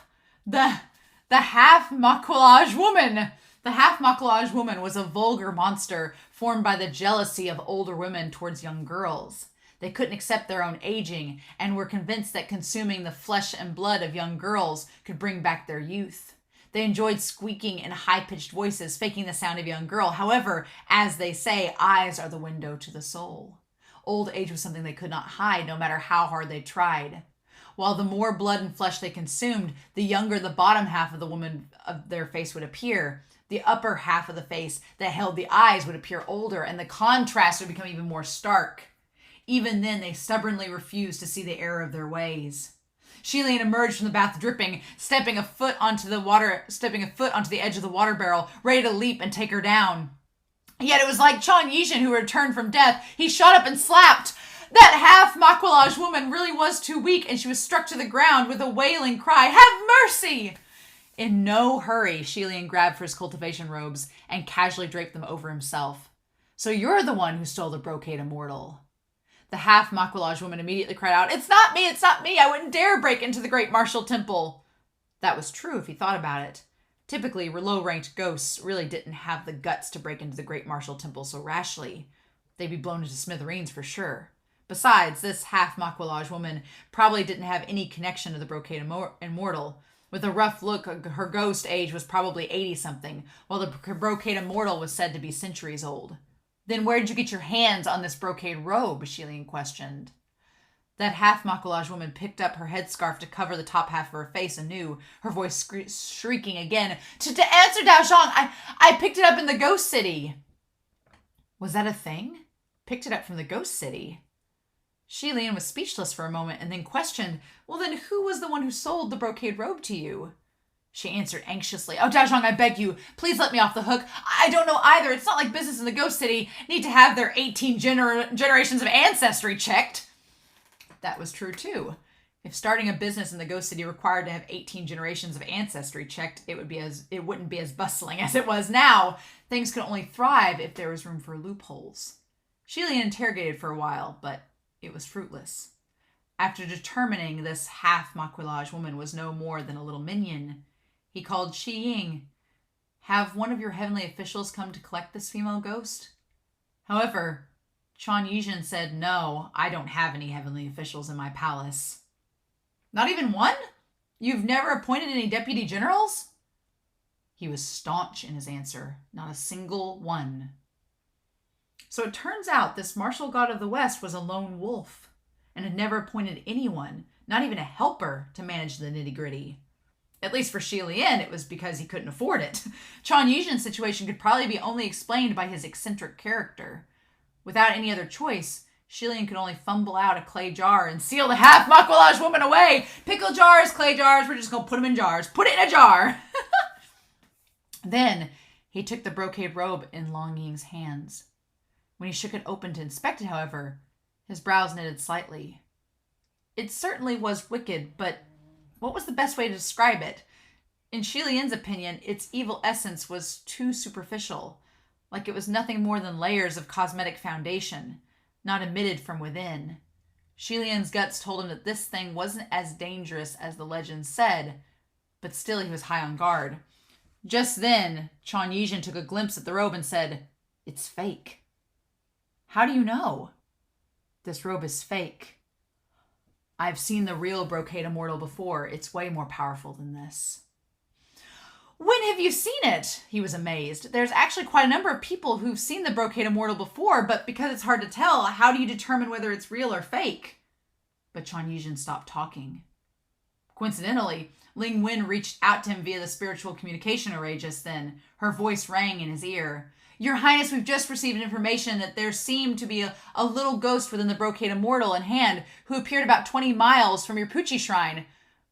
[SPEAKER 1] maquillage woman. The half maquillage woman was a vulgar monster formed by the jealousy of older women towards young girls. They couldn't accept their own aging and were convinced that consuming the flesh and blood of young girls could bring back their youth. They enjoyed squeaking in high-pitched voices, faking the sound of a young girl. However, as they say, eyes are the window to the soul. Old age was something they could not hide, no matter how hard they tried. While the more blood and flesh they consumed, the younger the bottom half of their face would appear. The upper half of the face that held the eyes would appear older, and the contrast would become even more stark. Even then, they stubbornly refused to see the error of their ways. Xie Lian emerged from the bath dripping, stepping a foot onto the edge of the water barrel, ready to leap and take her down. Yet it was like Qi Ying, who returned from death. He shot up and slapped. That half maquillage woman really was too weak, and she was struck to the ground with a wailing cry, "Have mercy!" In no hurry, Xie Lian grabbed for his cultivation robes and casually draped them over himself. "So you're the one who stole the brocade, Immortal." The half maquillage woman immediately cried out, "It's not me, it's not me. I wouldn't dare break into the great martial temple." That was true if he thought about it. Typically, low-ranked ghosts really didn't have the guts to break into the great martial temple so rashly. They'd be blown into smithereens for sure. Besides, this half maquillage woman probably didn't have any connection to the brocade Immortal. With a rough look, her ghost age was probably 80-something, while the brocade Immortal was said to be centuries old. "Then where did you get your hands on this brocade robe?" Xie Lian questioned. That half maquillage woman picked up her headscarf to cover the top half of her face anew, her voice shrieking again. To answer Dao Zhang, I picked it up in the ghost city." Was that a thing? Picked it up from the ghost city? Xie Lian was speechless for a moment and then questioned, "Well, then who was the one who sold the brocade robe to you?" She answered anxiously, "Oh, Dao Zhang, I beg you, please let me off the hook. I don't know either. It's not like business in the ghost city need to have their 18 generations of ancestry checked." That was true too. If starting a business in the ghost city required to have 18 generations of ancestry checked, it wouldn't be as bustling as it was now. Things could only thrive if there was room for loopholes. Xie Lian interrogated for a while, but it was fruitless. After determining this half maquillage woman was no more than a little minion, he called Qi Ying. "Have one of your heavenly officials come to collect this female ghost?" However, Qi Ying said, "No, I don't have any heavenly officials in my palace." "Not even one? You've never appointed any deputy generals?" He was staunch in his answer. "Not a single one." So it turns out this martial god of the West was a lone wolf and had never appointed anyone, not even a helper, to manage the nitty-gritty. At least for Xie Lian, it was because he couldn't afford it. Qi Ying's situation could probably be only explained by his eccentric character. Without any other choice, Xie Lian could only fumble out a clay jar and seal the half maquillage woman away. "Pickle jars, clay jars, we're just going to put them in jars. Put it in a jar." Then he took the brocade robe in Long Ying's hands. When he shook it open to inspect it, however, his brows knitted slightly. It certainly was wicked, but what was the best way to describe it? In Xie Lian's opinion, its evil essence was too superficial, like it was nothing more than layers of cosmetic foundation. not emitted from within. Xie Lian's guts told him that this thing wasn't as dangerous as the legend said, but still he was high on guard. Just then, Qi Ying took a glimpse at the robe and said, "It's fake." "How do you know?" "This robe is fake. I've seen the real Brocade Immortal before. It's way more powerful than this." "When have you seen it?" He was amazed. "There's actually quite a number of people who've seen the Brocade Immortal before, but because it's hard to tell, how do you determine whether it's real or fake?" But Qi Ying stopped talking. Coincidentally, Ling Wen reached out to him via the spiritual communication array just then. Her voice rang in his ear. "Your Highness, we've just received information that there seemed to be a little ghost within the Brocade Immortal in hand who appeared about 20 miles from your Pucci shrine.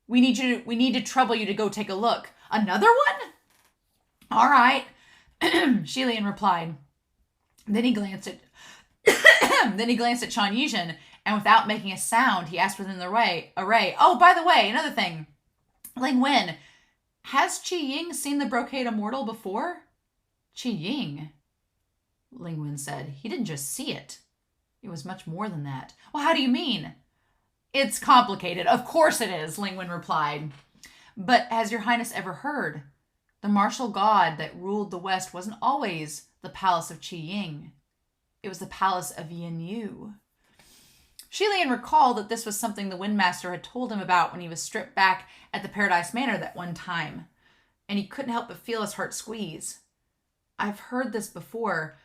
[SPEAKER 1] We need to trouble you to go take a look." "Another one?" "All right," Xie Lian replied. Then he glanced at Qi Ying, and without making a sound, he asked within the array, "Oh, by the way, another thing. Ling Wen, has Qi Ying seen the Brocade Immortal before?" "Qi Ying?" Ling Wen said. "He didn't just see it. It was much more than that." "Well, how do you mean?" "It's complicated. Of course it is," Ling Wen replied. "But has your Highness ever heard? The martial god that ruled the West wasn't always the palace of Qi Ying. It was the palace of Yin Yu." Xie Lian recalled that this was something the Windmaster had told him about when he was stripped back at the Paradise Manor that one time, and he couldn't help but feel his heart squeeze. "I've heard this before.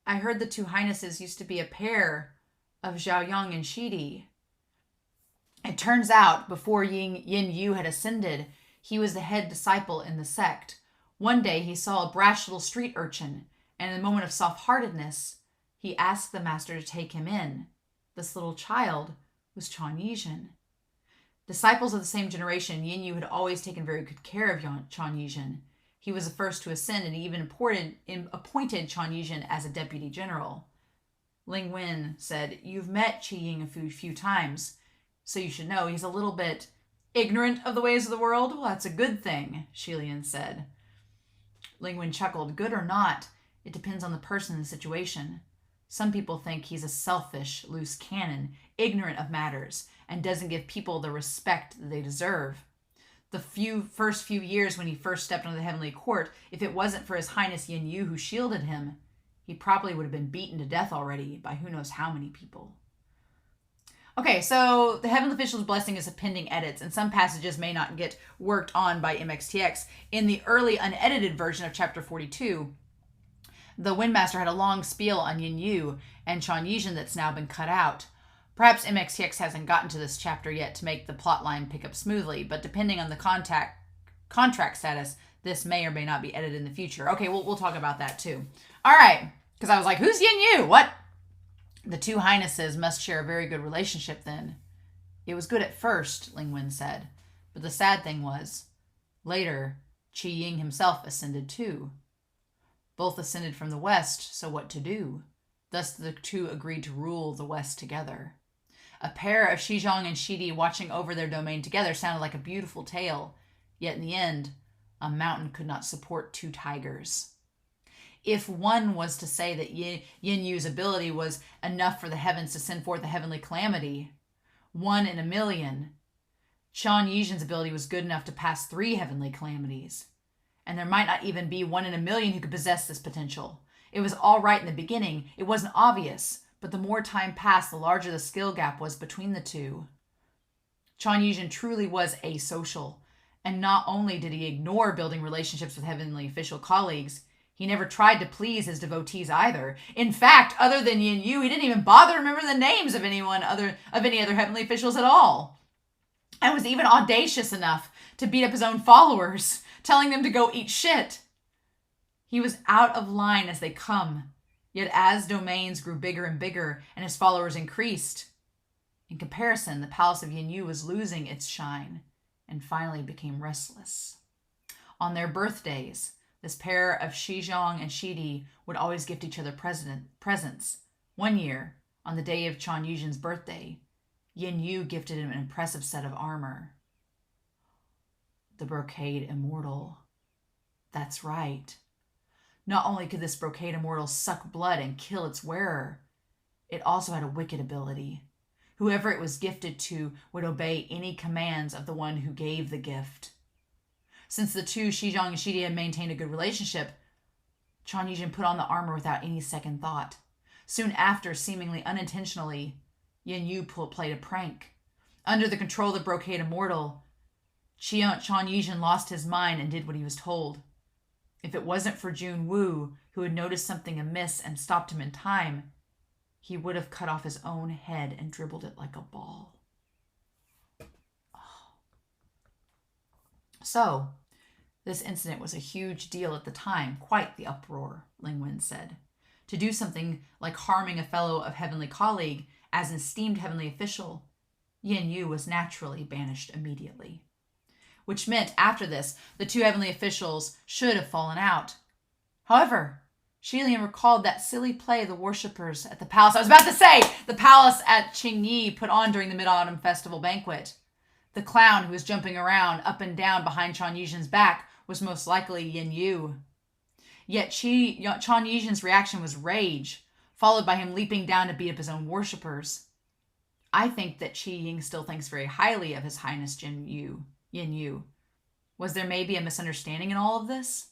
[SPEAKER 1] I heard the two Highnesses used to be a pair of Xiaoyang and Shidi. It turns out, before Yin Yu had ascended, he was the head disciple in the sect. One day he saw a brash little street urchin, and in a moment of soft-heartedness, he asked the master to take him in. This little child was Qi Ying. Disciples of the same generation, Yin Yu had always taken very good care of Qi Ying. He was the first to ascend, and he even appointed Qi Ying as a deputy general." Ling Wen said, "You've met Qi Ying a few times, so you should know he's a little bit ignorant of the ways of the world." "Well, that's a good thing," Xie Lian said. Ling Wen chuckled. "Good or not, it depends on the person and the situation. Some people think he's a selfish, loose cannon, ignorant of matters, and doesn't give people the respect that they deserve. The first few years when he first stepped onto the heavenly court, if it wasn't for His Highness Yin Yu who shielded him, he probably would have been beaten to death already by who knows how many people." Okay, so the Heavenly Official's Blessing is a pending edits, and some passages may not get worked on by MXTX. In the early unedited version of Chapter 42, the Windmaster had a long spiel on Yin Yu and Qi Ying that's now been cut out. Perhaps MXTX hasn't gotten to this chapter yet to make the plotline pick up smoothly, but depending on the contract status, this may or may not be edited in the future. Okay, we'll talk about that too. All right, because I was like, who's Yin Yu? What? The two Highnesses must share a very good relationship then. It was good at first, Ling Wen said, but the sad thing was, later, Qi Ying himself ascended too. Both ascended from the West, so what to do? Thus the two agreed to rule the West together. A pair of Xizhong and Shidi watching over their domain together sounded like a beautiful tale, yet in the end, a mountain could not support two tigers. If one was to say that Yin Yu's ability was enough for the heavens to send forth a heavenly calamity, 1 in a million, Qi Ying's ability was good enough to pass 3 heavenly calamities. And there might not even be 1 in a million who could possess this potential. It was all right in the beginning. It wasn't obvious, but the more time passed, the larger the skill gap was between the two. Qi Ying truly was asocial, and not only did he ignore building relationships with heavenly official colleagues, he never tried to please his devotees either. In fact, other than Yin Yu, he didn't even bother to remember the names of any other heavenly officials at all. And was even audacious enough to beat up his own followers, telling them to go eat shit. He was out of line as they come, yet as domains grew bigger and bigger and his followers increased, in comparison, the palace of Yin Yu was losing its shine and finally became restless. On their birthdays, this pair of Xizhong and Shidi would always gift each other presents. One year, on the day of Qi Ying's birthday, Yin Yu gifted him an impressive set of armor. The Brocade Immortal. That's right. Not only could this Brocade Immortal suck blood and kill its wearer, it also had a wicked ability. Whoever it was gifted to would obey any commands of the one who gave the gift. Since the two, Xi Zhang and Xie Lian, maintained a good relationship, Chang Yijin put on the armor without any second thought. Soon after, seemingly unintentionally, Yin Yu played a prank. Under the control of the Brocade Immortal, Chang Yijin lost his mind and did what he was told. If it wasn't for Jun Wu, who had noticed something amiss and stopped him in time, he would have cut off his own head and dribbled it like a ball. Oh. So, this incident was a huge deal at the time, quite the uproar, Ling Wen said. To do something like harming a fellow of heavenly colleague as an esteemed heavenly official, Yin Yu was naturally banished immediately. Which meant, after this, the two heavenly officials should have fallen out. However, Xie Lian recalled that silly play the worshippers at the palace, the palace at Qingyi put on during the Mid-Autumn Festival banquet. The clown who was jumping around up and down behind Chang Yijin's back was most likely Yin Yu. Yet Chang Yijin's reaction was rage, followed by him leaping down to beat up his own worshippers. I think that Qi Ying still thinks very highly of His Highness Yin Yu. Was there maybe a misunderstanding in all of this?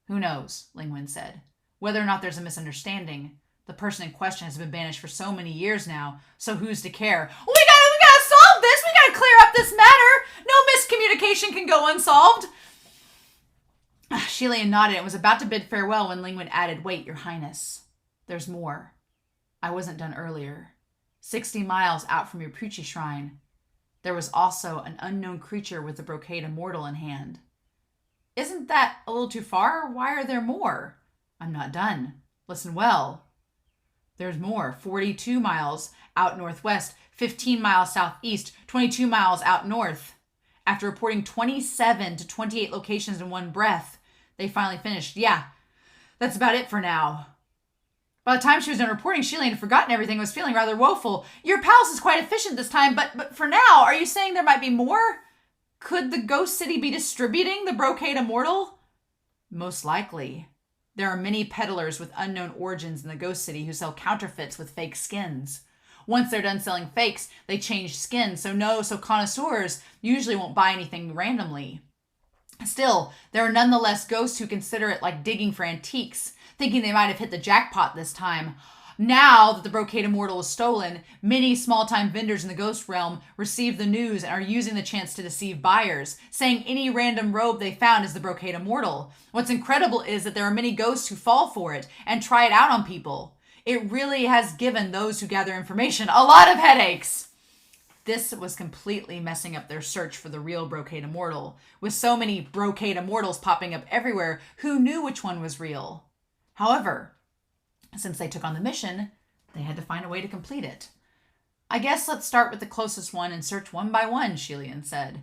[SPEAKER 1] Who knows, Ling Wen said. Whether or not there's a misunderstanding, the person in question has been banished for so many years now, so who's to care? We gotta solve this! We gotta clear up this matter! No miscommunication can go unsolved! Xie Lian nodded and was about to bid farewell when Ling Wen added, Wait, Your Highness. There's more. I wasn't done earlier. 60 miles out from your Puchi shrine, there was also an unknown creature with the Brocade Immortal in hand. Isn't that a little too far? Why are there more? I'm not done. Listen well. There's more. 42 miles out northwest, 15 miles southeast, 22 miles out north. After reporting 27 to 28 locations in one breath, they finally finished. Yeah, that's about it for now. By the time she was done reporting, Xie Lian had forgotten everything and was feeling rather woeful. Your palace is quite efficient this time, but for now, are you saying there might be more? Could the Ghost City be distributing the Brocade Immortal? Most likely. There are many peddlers with unknown origins in the Ghost City who sell counterfeits with fake skins. Once they're done selling fakes, they change skins, so connoisseurs usually won't buy anything randomly. Still, there are nonetheless ghosts who consider it like digging for antiques, thinking they might have hit the jackpot this time. Now that the Brocade Immortal was stolen, many small-time vendors in the ghost realm received the news and are using the chance to deceive buyers, saying any random robe they found is the Brocade Immortal. What's incredible is that there are many ghosts who fall for it and try it out on people. It really has given those who gather information a lot of headaches. This was completely messing up their search for the real Brocade Immortal. With so many Brocade Immortals popping up everywhere, who knew which one was real? However, since they took on the mission, they had to find a way to complete it. I guess let's start with the closest one and search one by one, Xie Lian said.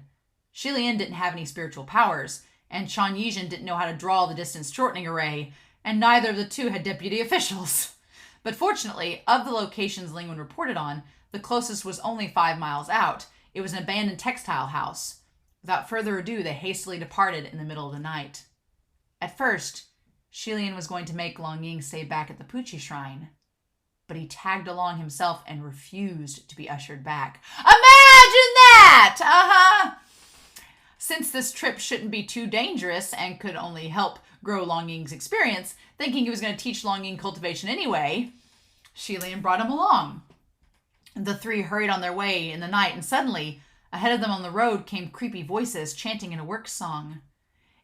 [SPEAKER 1] Xie Lian didn't have any spiritual powers, and Chang Yijin didn't know how to draw the distance shortening array, and neither of the two had deputy officials. But fortunately, of the locations Ling Wen reported on, the closest was only 5 miles out. It was an abandoned textile house. Without further ado, they hastily departed in the middle of the night. At first, Xie Lian was going to make Long Ying stay back at the Puchi shrine, but he tagged along himself and refused to be ushered back. Imagine that! Since this trip shouldn't be too dangerous and could only help grow Long Ying's experience, thinking he was going to teach Long Ying cultivation anyway, Xie Lian brought him along. The three hurried on their way in the night, and suddenly, ahead of them on the road came creepy voices chanting in a work song.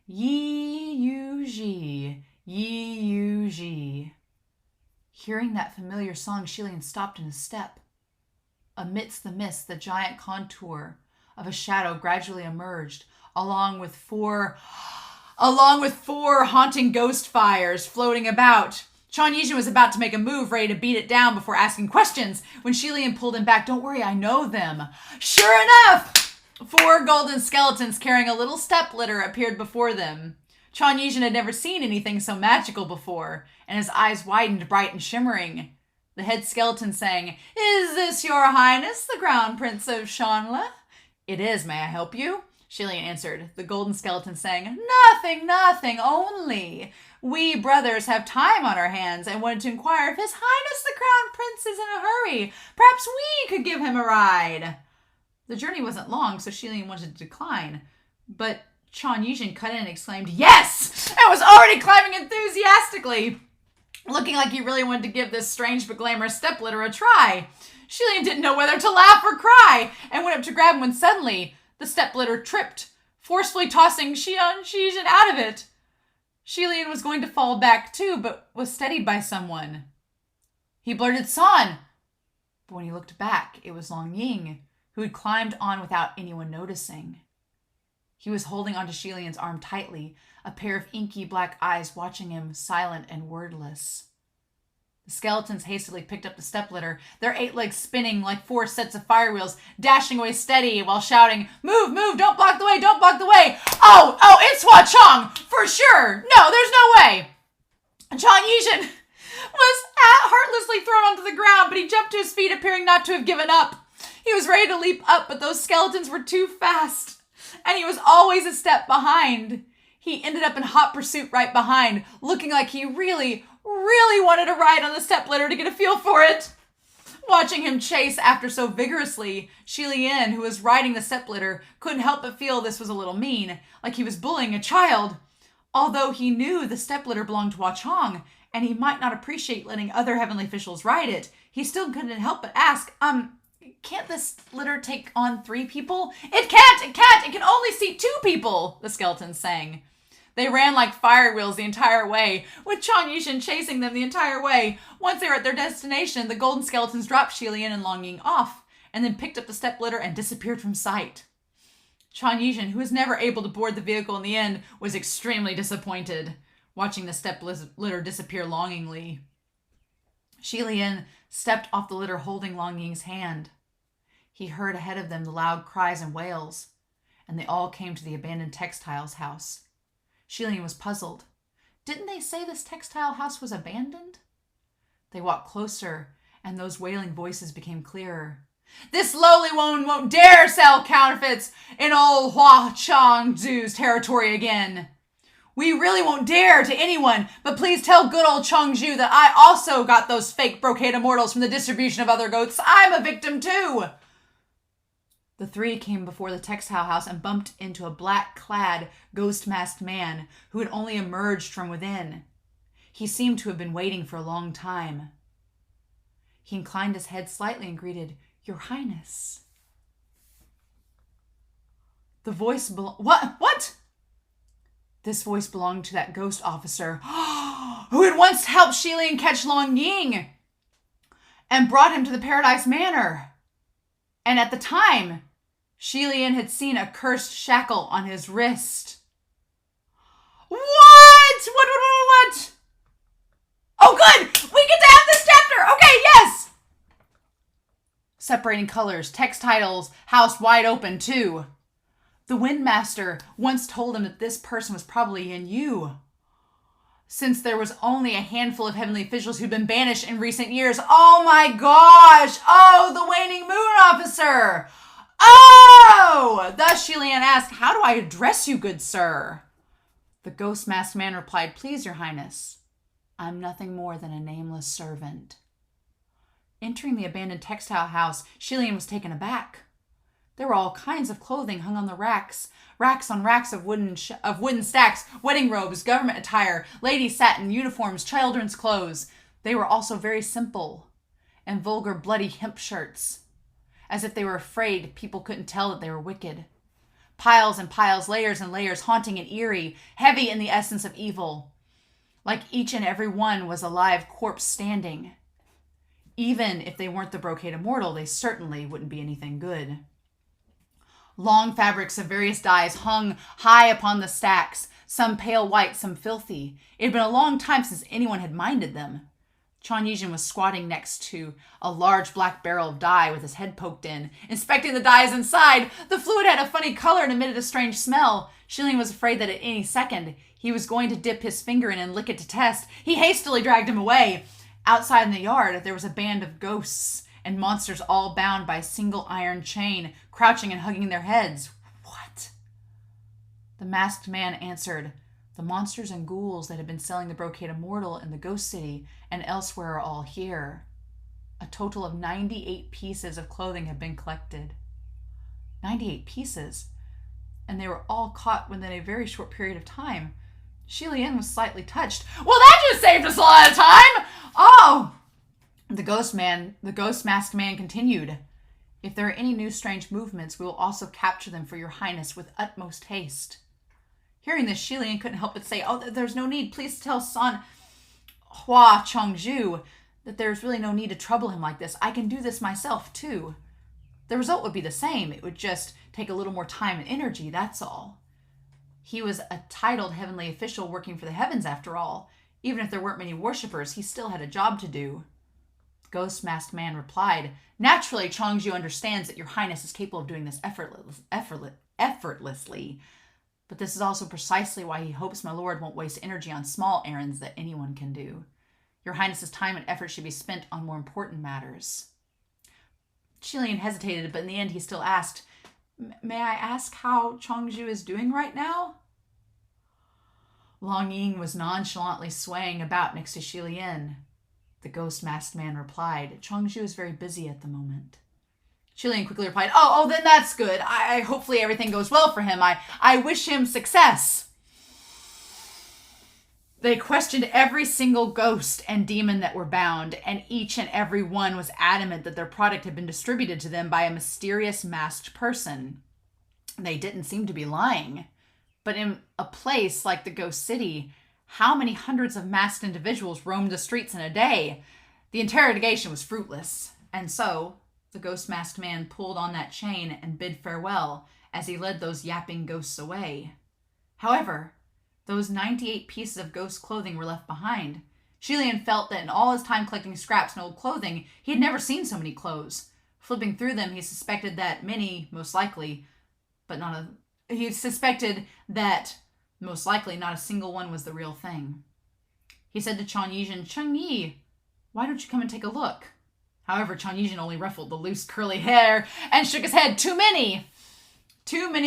[SPEAKER 1] Yi Yu Ji, Yi Yu Ji. Hearing that familiar song, Xie Lian stopped in his step. Amidst the mist, the giant contour of a shadow gradually emerged, along with four haunting ghost fires floating about. Chang Yijin was about to make a move, ready to beat it down before asking questions, when Xie Lian pulled him back. Don't worry, I know them. Sure enough, 4 golden skeletons carrying a little step litter appeared before them. Chang Yijin had never seen anything so magical before, and his eyes widened bright and shimmering. The head skeleton sang, Is this your highness, the Crown Prince of Shanla? It is, may I help you? Xie Lian answered, the golden skeleton saying, Nothing, only. We brothers have time on our hands and wanted to inquire if His Highness the Crown Prince is in a hurry. Perhaps we could give him a ride. The journey wasn't long, so Xie Lian wanted to decline. But Ying cut in and exclaimed, Yes! And was already climbing enthusiastically, looking like he really wanted to give this strange but glamorous stepladder a try. Xie Lian didn't know whether to laugh or cry, and went up to grab him when suddenly the stepladder tripped, forcefully tossing Qi Ying out of it. Xie Lian was going to fall back too, but was steadied by someone. He blurted, San! But when he looked back, it was Long Ying, who had climbed on without anyone noticing. He was holding onto Xie Lian's arm tightly, a pair of inky black eyes watching him, silent and wordless. The skeletons hastily picked up the stepladder, their 8 legs spinning like 4 sets of fire wheels, dashing away steady while shouting, Move, don't block the way, don't block the way. Oh, it's Hua Cheng, for sure. No, there's no way. Ying was heartlessly thrown onto the ground, but he jumped to his feet, appearing not to have given up. He was ready to leap up, but those skeletons were too fast, and he was always a step behind. He ended up in hot pursuit right behind, looking like he really wanted to ride on the stepladder to get a feel for it. Watching him chase after so vigorously, Xie Lian, who was riding the stepladder, couldn't help but feel this was a little mean, like he was bullying a child. Although he knew the stepladder belonged to Hua Cheng, and he might not appreciate letting other heavenly officials ride it, he still couldn't help but ask, can't this litter take on 3 people? It can't! It can only seat 2 people, the skeletons sang. They ran like fire wheels the entire way, with Ying chasing them the entire way. Once they were at their destination, the golden skeletons dropped Xie Lian and Long Ying off, and then picked up the stepladder and disappeared from sight. Ying, who was never able to board the vehicle in the end, was extremely disappointed, watching the stepladder disappear longingly. Xie Lian stepped off the litter holding Long Ying's hand. He heard ahead of them the loud cries and wails, and they all came to the abandoned textiles house. Xie Lian was puzzled. Didn't they say this textile house was abandoned? They walked closer, and those wailing voices became clearer. This lowly one won't dare sell counterfeits in old Hua Cheng's territory again. We really won't dare to anyone, but please tell good old Chengzhu that I also got those fake brocade immortals from the distribution of other goats. I'm a victim too. The 3 came before the textile house and bumped into a black-clad, ghost-masked man who had only emerged from within. He seemed to have been waiting for a long time. He inclined his head slightly and greeted, Your Highness. The voice What? This voice belonged to that ghost officer who had once helped Xie Lian catch Long Ying and brought him to the Paradise Manor. And at the time, Xie Lian had seen a cursed shackle on his wrist. What? Oh, good! We get to have this chapter! Okay, yes! Separating colors, textiles, house wide open, too. The Windmaster once told him that this person was probably in you, since there was only a handful of heavenly officials who'd been banished in recent years. Oh my gosh! Oh, the Waning Moon Officer! Oh! Thus Xie Lian asked, How do I address you, good sir? The ghost-masked man replied, Please, your highness, I'm nothing more than a nameless servant. Entering the abandoned textile house, Xie Lian was taken aback. There were all kinds of clothing hung on the racks on racks of wooden stacks, wedding robes, government attire, lady satin, uniforms, children's clothes. They were also very simple and vulgar bloody hemp shirts, as if they were afraid people couldn't tell that they were wicked. Piles and piles, layers and layers, haunting and eerie, heavy in the essence of evil. Like each and every one was a live corpse standing. Even if they weren't the brocade immortal, they certainly wouldn't be anything good. Long fabrics of various dyes hung high upon the stacks, some pale white, some filthy. It had been a long time since anyone had minded them. Ying was squatting next to a large black barrel of dye with his head poked in, inspecting the dyes inside. The fluid had a funny color and emitted a strange smell. Xie Lian was afraid that at any second he was going to dip his finger in and lick it to test. He hastily dragged him away. Outside in the yard, there was a band of ghosts and monsters all bound by a single iron chain, crouching and hugging their heads. What? The masked man answered, "The monsters and ghouls that have been selling the brocade Immortal in the Ghost City and elsewhere are all here. A total of 98 pieces of clothing have been collected." 98 pieces? And they were all caught within a very short period of time. Xie Lian was slightly touched. "Well, that just saved us a lot of time! Oh!" The ghost masked man continued, "If there are any new strange movements, we will also capture them for your highness with utmost haste." Hearing this, Xie Lian couldn't help but say, "Oh, there's no need. Please tell Son Hua Cheng that there's really no need to trouble him like this. I can do this myself, too. The result would be the same. It would just take a little more time and energy, that's all." He was a titled heavenly official working for the heavens, after all. Even if there weren't many worshippers, he still had a job to do. The ghost masked man replied, "Naturally, Chongzhu understands that your highness is capable of doing this effortlessly. But this is also precisely why he hopes my lord won't waste energy on small errands that anyone can do. Your highness's time and effort should be spent on more important matters." Xie Lian hesitated, but in the end he still asked, "May I ask how Chongzhu is doing right now?" Long Ying was nonchalantly swaying about next to Xie Lian. The ghost masked man replied, "Chongzhu is very busy at the moment." Xie Lian quickly replied, Oh, then that's good. I hopefully everything goes well for him. I wish him success." They questioned every single ghost and demon that were bound, and each and every one was adamant that their product had been distributed to them by a mysterious masked person. They didn't seem to be lying. But in a place like the Ghost City, how many hundreds of masked individuals roamed the streets in a day? The interrogation was fruitless, and so the ghost masked man pulled on that chain and bid farewell as he led those yapping ghosts away. However, those 98 pieces of ghost clothing were left behind. Xie Lian felt that in all his time collecting scraps and old clothing, he had never seen so many clothes. Flipping through them, he suspected that most likely not a single one was the real thing. He said to Chang Yizhen, "Cheng Yi, why don't you come and take a look?" However, Chang Yizhen only ruffled the loose curly hair and shook his head. Too many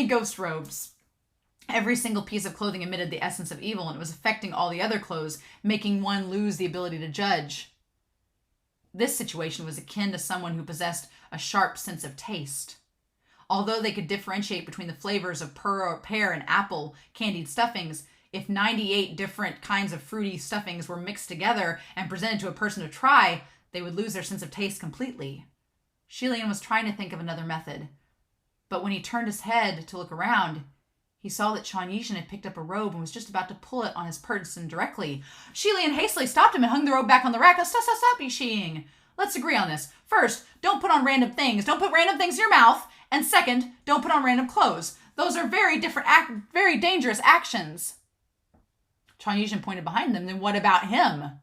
[SPEAKER 1] ghost robes. Every single piece of clothing emitted the essence of evil, and it was affecting all the other clothes, making one lose the ability to judge. This situation was akin to someone who possessed a sharp sense of taste. Although they could differentiate between the flavors of pear and apple candied stuffings, if 98 different kinds of fruity stuffings were mixed together and presented to a person to try, they would lose their sense of taste completely. Xie Lian was trying to think of another method, but when he turned his head to look around, he saw that Chang Yizhen had picked up a robe and was just about to pull it on his person directly. Xie Lian hastily stopped him and hung the robe back on the rack. Stop, Qi Ying. Let's agree on this. First, don't put on random things. Don't put random things in your mouth. And second, don't put on random clothes. Those are very dangerous actions. Chang Yizhen pointed behind them. Then what about him?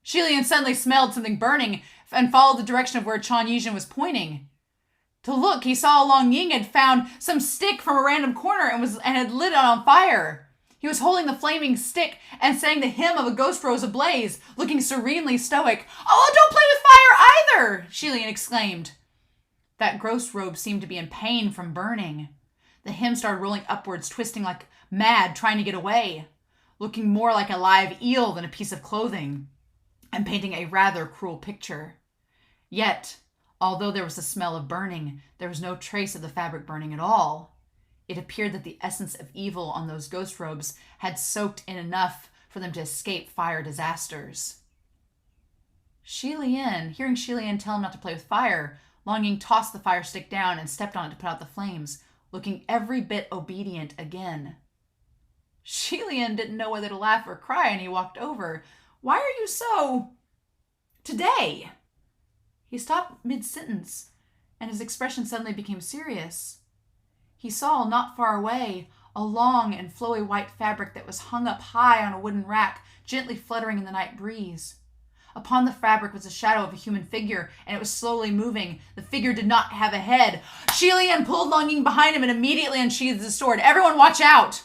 [SPEAKER 1] Xie Lian suddenly smelled something burning and followed the direction of where Chang Yizhen was pointing. To look, he saw Long Ying had found some stick from a random corner and had lit it on fire. He was holding the flaming stick and sang the hymn of a ghost rose ablaze, looking serenely stoic. "Oh, don't play with fire either!" Xie Lian exclaimed. That ghost robe seemed to be in pain from burning. The hymn started rolling upwards, twisting like mad, trying to get away, looking more like a live eel than a piece of clothing, and painting a rather cruel picture. Yet, although there was the smell of burning, there was no trace of the fabric burning at all. It appeared that the essence of evil on those ghost robes had soaked in enough for them to escape fire disasters. Hearing Xie Lian tell him not to play with fire, Long Ying tossed the fire stick down and stepped on it to put out the flames, looking every bit obedient again. Xie Lian didn't know whether to laugh or cry, and he walked over. "Why are you so... today?" He stopped mid-sentence, and his expression suddenly became serious. He saw, not far away, a long and flowy white fabric that was hung up high on a wooden rack, gently fluttering in the night breeze. Upon the fabric was the shadow of a human figure, and it was slowly moving. The figure did not have a head. Xie Lian pulled Long Ying behind him and immediately unsheathed his sword. "Everyone watch out!"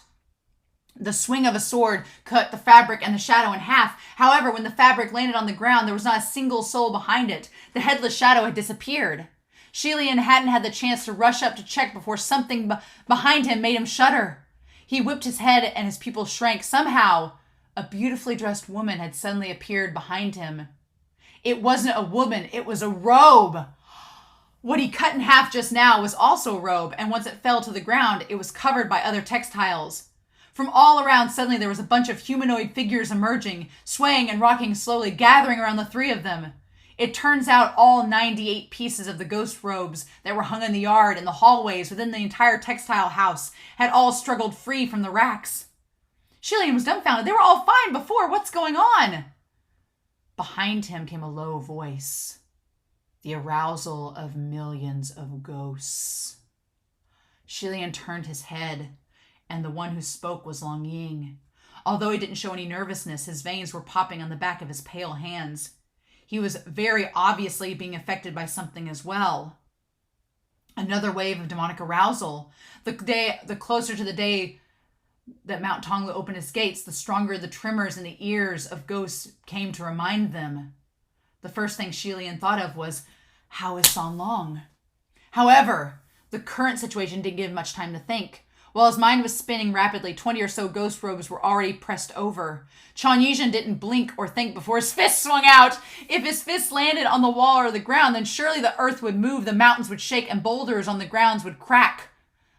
[SPEAKER 1] The swing of a sword cut the fabric and the shadow in half. However, when the fabric landed on the ground, there was not a single soul behind it. The headless shadow had disappeared. Xie Lian hadn't had the chance to rush up to check before something behind him made him shudder. He whipped his head and his pupils shrank. Somehow, a beautifully dressed woman had suddenly appeared behind him. It wasn't a woman, it was a robe. What he cut in half just now was also a robe, and once it fell to the ground, it was covered by other textiles. From all around, suddenly there was a bunch of humanoid figures emerging, swaying and rocking slowly, gathering around the three of them. It turns out all 98 pieces of the ghost robes that were hung in the yard and the hallways within the entire textile house had all struggled free from the racks. Xie Lian was dumbfounded. They were all fine before. What's going on? Behind him came a low voice. The arousal of millions of ghosts. Xie Lian turned his head, and the one who spoke was Long Ying. Although he didn't show any nervousness, his veins were popping on the back of his pale hands. He was very obviously being affected by something as well. Another wave of demonic arousal. The closer to the day that Mount Tonglu opened its gates, the stronger the tremors in the ears of ghosts came to remind them. The first thing Xie Lian thought of was, how is San Long? However, the current situation didn't give him much time to think. While his mind was spinning rapidly, 20 or so ghost robes were already pressed over. Qi Ying didn't blink or think before his fist swung out. If his fist landed on the wall or the ground, then surely the earth would move, the mountains would shake, and boulders on the grounds would crack.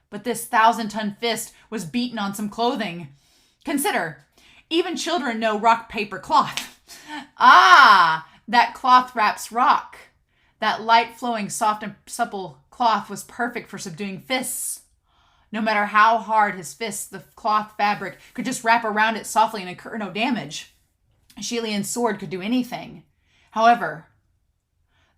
[SPEAKER 1] But this 1,000-ton fist was beaten on some clothing. Consider, even children know rock, paper, cloth. Ah, that cloth wraps rock. That light, flowing, soft, and supple cloth was perfect for subduing fists. No matter how hard his fists, the cloth fabric could just wrap around it softly and incur no damage. Xie Lian's sword could do anything. However,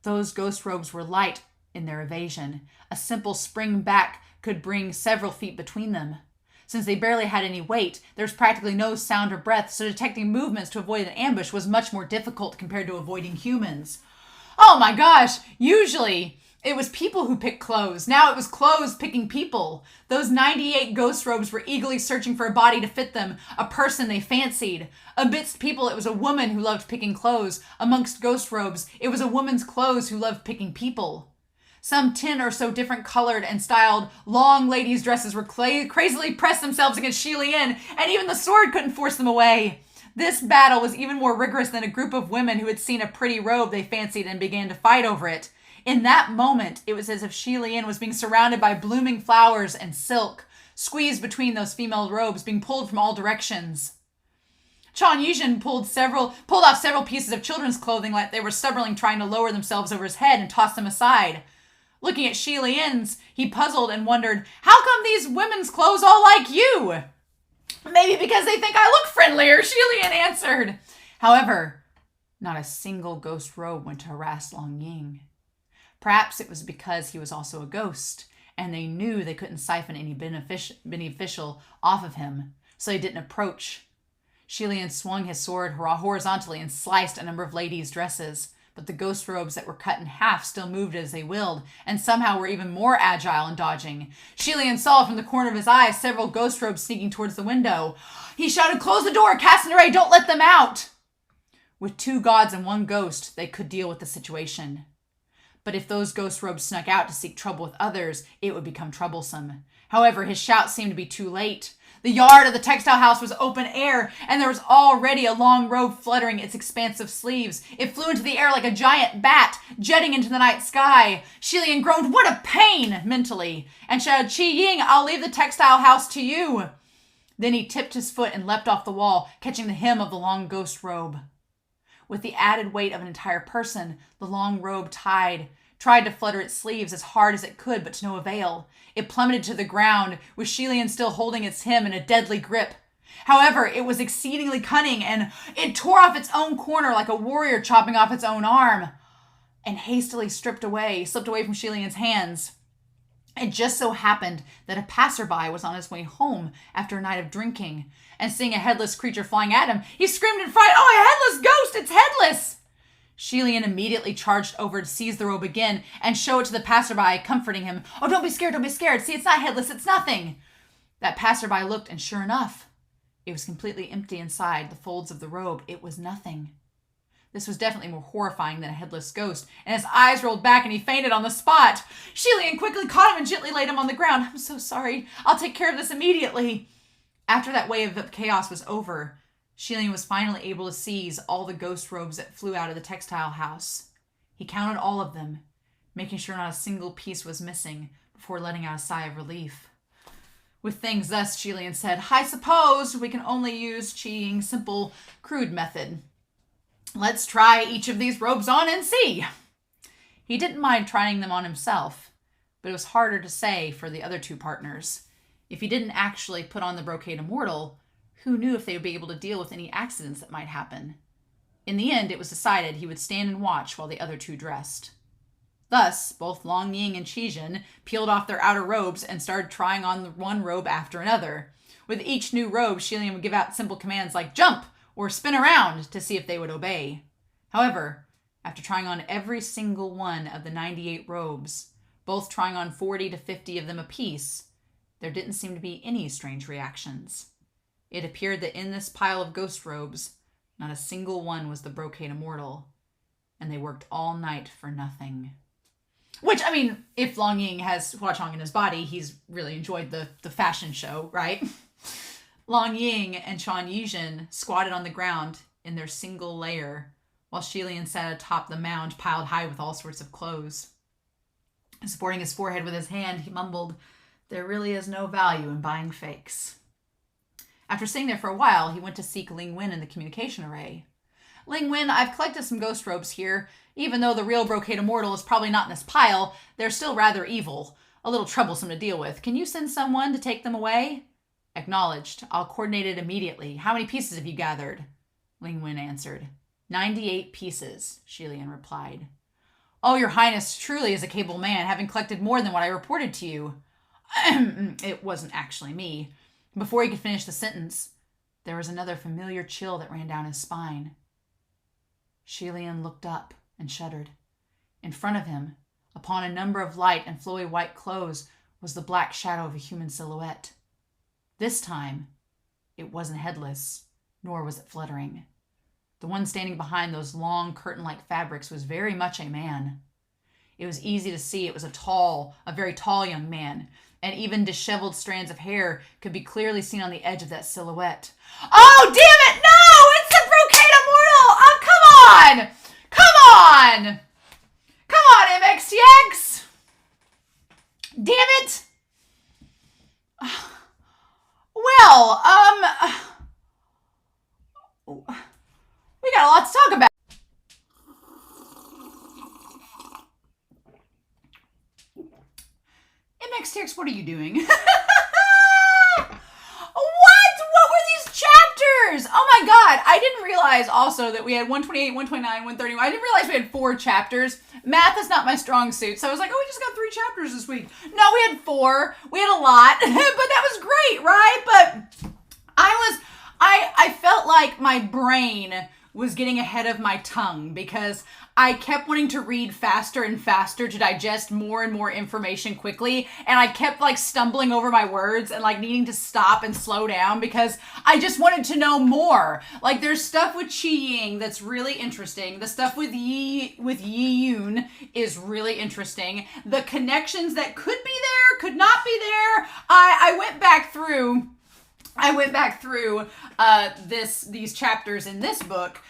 [SPEAKER 1] those ghost robes were light in their evasion. A simple spring back could bring several feet between them. Since they barely had any weight, there was practically no sound or breath, so detecting movements to avoid an ambush was much more difficult compared to avoiding humans. Oh my gosh, usually it was people who picked clothes. Now it was clothes picking people. Those 98 ghost robes were eagerly searching for a body to fit them, a person they fancied. Amidst people, it was a woman who loved picking clothes. Amongst ghost robes, it was a woman's clothes who loved picking people. Some 10 or so different colored and styled long ladies' dresses were crazily pressed themselves against Xie Lian, and even the sword couldn't force them away. This battle was even more rigorous than a group of women who had seen a pretty robe they fancied and began to fight over it. In that moment, it was as if Xie Lian was being surrounded by blooming flowers and silk, squeezed between those female robes, being pulled from all directions. Qi Ying pulled off several pieces of children's clothing like they were stubbornly trying to lower themselves over his head and toss them aside. Looking at Xie Lian's, he puzzled and wondered, how come these women's clothes all like you? Maybe because they think I look friendlier, Xie Lian answered. However, not a single ghost robe went to harass Long Ying. Perhaps it was because he was also a ghost, and they knew they couldn't siphon any beneficial off of him, so they didn't approach. Xie Lian swung his sword horizontally and sliced a number of ladies' dresses, but the ghost robes that were cut in half still moved as they willed, and somehow were even more agile in dodging. Xie Lian saw from the corner of his eye several ghost robes sneaking towards the window. He shouted, "Close the door! Cast an array! Don't let them out!" With 2 gods and 1 ghost, they could deal with the situation. But if those ghost robes snuck out to seek trouble with others, it would become troublesome. However, his shout seemed to be too late. The yard of the textile house was open air, and there was already a long robe fluttering its expansive sleeves. It flew into the air like a giant bat, jetting into the night sky. Xie Lian groaned, "What a pain!" mentally, and shouted, "Qi Ying, I'll leave the textile house to you." Then he tipped his foot and leapt off the wall, catching the hem of the long ghost robe. With the added weight of an entire person, the long robe tried to flutter its sleeves as hard as it could, but to no avail. It plummeted to the ground, with Xie Lian still holding its hem in a deadly grip. However, it was exceedingly cunning, and it tore off its own corner like a warrior chopping off its own arm, and hastily slipped away from Xie Lian's hands. It just so happened that a passerby was on his way home after a night of drinking, and seeing a headless creature flying at him, he screamed in fright, "Oh, a headless ghost! It's headless!" Xie Lian immediately charged over to seize the robe again and show it to the passerby, comforting him. "Oh, don't be scared, don't be scared. See, it's not headless, it's nothing." That passerby looked, and sure enough, it was completely empty inside the folds of the robe. It was nothing. This was definitely more horrifying than a headless ghost, and his eyes rolled back and he fainted on the spot. Xie Lian quickly caught him and gently laid him on the ground. "I'm so sorry. I'll take care of this immediately." After that wave of chaos was over, Xie Lian was finally able to seize all the ghost robes that flew out of the textile house. He counted all of them, making sure not a single piece was missing before letting out a sigh of relief. With things thus, Xie Lian said, I suppose we can only use Qi Ying's simple, crude method. Let's try each of these robes on and see. He didn't mind trying them on himself, but it was harder to say for the other two partners. If he didn't actually put on the Brocade Immortal, who knew if they would be able to deal with any accidents that might happen? In the end, it was decided he would stand and watch while the other two dressed. Thus, both Long Ying and Qi Ying peeled off their outer robes and started trying on one robe after another. With each new robe, Xie Lian would give out simple commands like jump or spin around to see if they would obey. However, after trying on every single one of the 98 robes, both trying on 40 to 50 of them apiece, there didn't seem to be any strange reactions. It appeared that in this pile of ghost robes, not a single one was the Brocade Immortal, and they worked all night for nothing. Which, I mean, if Long Ying has Hua Cheng in his body, he's really enjoyed the fashion show, right? Long Ying and Yi Zhen squatted on the ground in their single layer, while Xie Lian sat atop the mound piled high with all sorts of clothes. Supporting his forehead with his hand, he mumbled, there really is no value in buying fakes. After sitting there for a while, he went to seek Ling Wen in the communication array. Ling Wen, I've collected some ghost robes here. Even though the real Brocade Immortal is probably not in this pile, they're still rather evil, a little troublesome to deal with. Can you send someone to take them away? Acknowledged. I'll coordinate it immediately. How many pieces have you gathered? Ling Wen answered. 98 pieces, Xie Lian replied. Oh, your highness truly is a capable man, having collected more than what I reported to you. It wasn't actually me. Before he could finish the sentence, there was another familiar chill that ran down his spine. Xie Lian looked up and shuddered. In front of him, upon a number of light and flowy white clothes, was the black shadow of a human silhouette. This time, it wasn't headless, nor was it fluttering. The one standing behind those long curtain-like fabrics was very much a man. It was easy to see it was a very tall young man, and even disheveled strands of hair could be clearly seen on the edge of that silhouette. Oh, damn it! No! It's the Brocade Immortal! Oh, come on! Come on! Come on, MXTX! Damn it! Well, we got a lot to talk about. MXTX, what are you doing? What were these chapters? Oh my god, I didn't realize also that we had 128, 129, 131. I didn't realize we had 4 chapters. Math is not my strong suit, so I was like, oh, we just got 3 chapters this week. No, we had 4. We had a lot, but that was great, right? But I felt like my brain was getting ahead of my tongue because I kept wanting to read faster and faster to digest more and more information quickly. And I kept like stumbling over my words and like needing to stop and slow down because I just wanted to know more. Like there's stuff with Qi Ying that's really interesting. The stuff with Yi Yun is really interesting. The connections that could be there, could not be there. I went back through these chapters in this book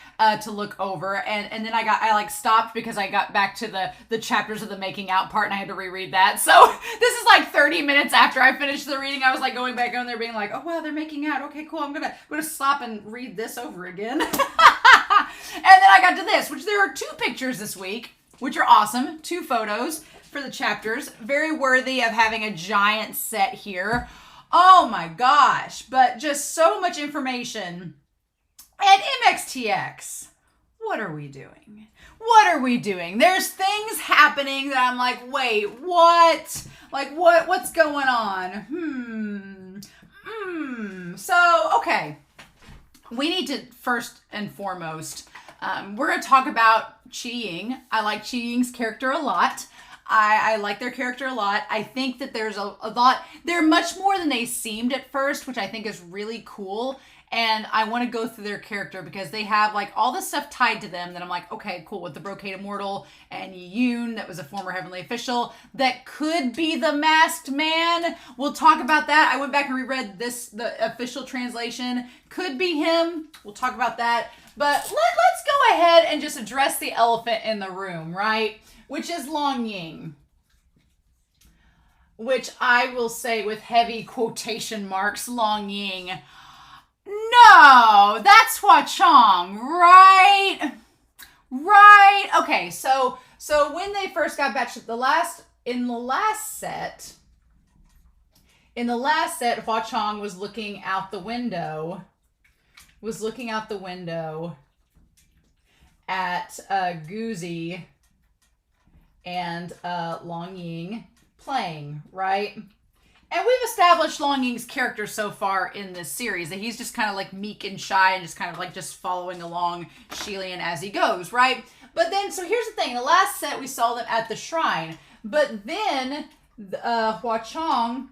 [SPEAKER 1] to look over, and then I stopped because I got back to the chapters of the making out part and I had to reread that. So this is like 30 minutes after I finished the reading. I was like going back on there being like, oh wow, they're making out. Okay, cool. I'm gonna stop and read this over again. And then I got to this, which there are 2 pictures this week, which are awesome. 2 photos for the chapters. Very worthy of having a giant set here. Oh my gosh, but just so much information. And MXTX, what are we doing? What are we doing? There's things happening that I'm like, wait, what? Like, what's going on? So, okay. We need to, first and foremost, we're going to talk about Qi Ying. I like Qi Ying's character a lot. I like their character a lot. I think that there's a lot, they're much more than they seemed at first, which I think is really cool. And I want to go through their character because they have like all this stuff tied to them that I'm like, okay, cool, with the Brocade Immortal and Qi Ying, that was a former heavenly official that could be the masked man. We'll talk about that. I went back and reread the official translation. Could be him. We'll talk about that. But let's go ahead and just address the elephant in the room, right? Which is Long Ying. Which I will say with heavy quotation marks, Long Ying. No, that's Hua Cheng, right? Right. Okay, so when they first got back to in the last set, Hua Cheng was looking out the window. At Guzi and Long Ying playing, right? And we've established Long Ying's character so far in this series, that he's just kind of like meek and shy and just kind of like just following along Xie Lian as he goes, right? But then, so here's the thing. In the last set, we saw them at the shrine. But then Hua Cheng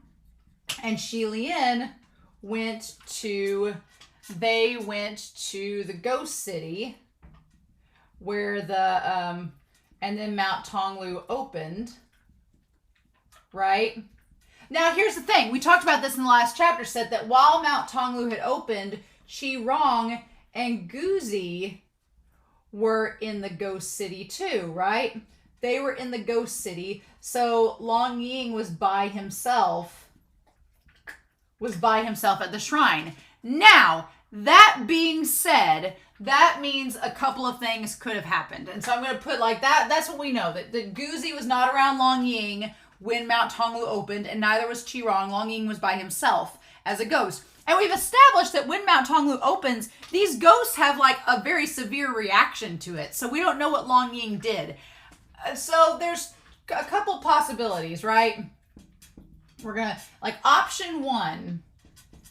[SPEAKER 1] and Xie Lian went to the Ghost City where and then Mount Tonglu opened, right? Now, here's the thing. We talked about this in the last chapter, said that while Mount Tonglu had opened, Qi Rong and Guzi were in the Ghost City too, right? They were in the Ghost City. So Long Ying was by himself at the shrine. Now, that being said, that means a couple of things could have happened. And so I'm going to put like that. That's what we know. That Guzi was not around Long Ying when Mount Tonglu opened, and neither was Qi Rong. Long Ying was by himself as a ghost. And we've established that when Mount Tonglu opens, these ghosts have like a very severe reaction to it. So we don't know what Long Ying did. So there's a couple possibilities, right? We're going to, like, option one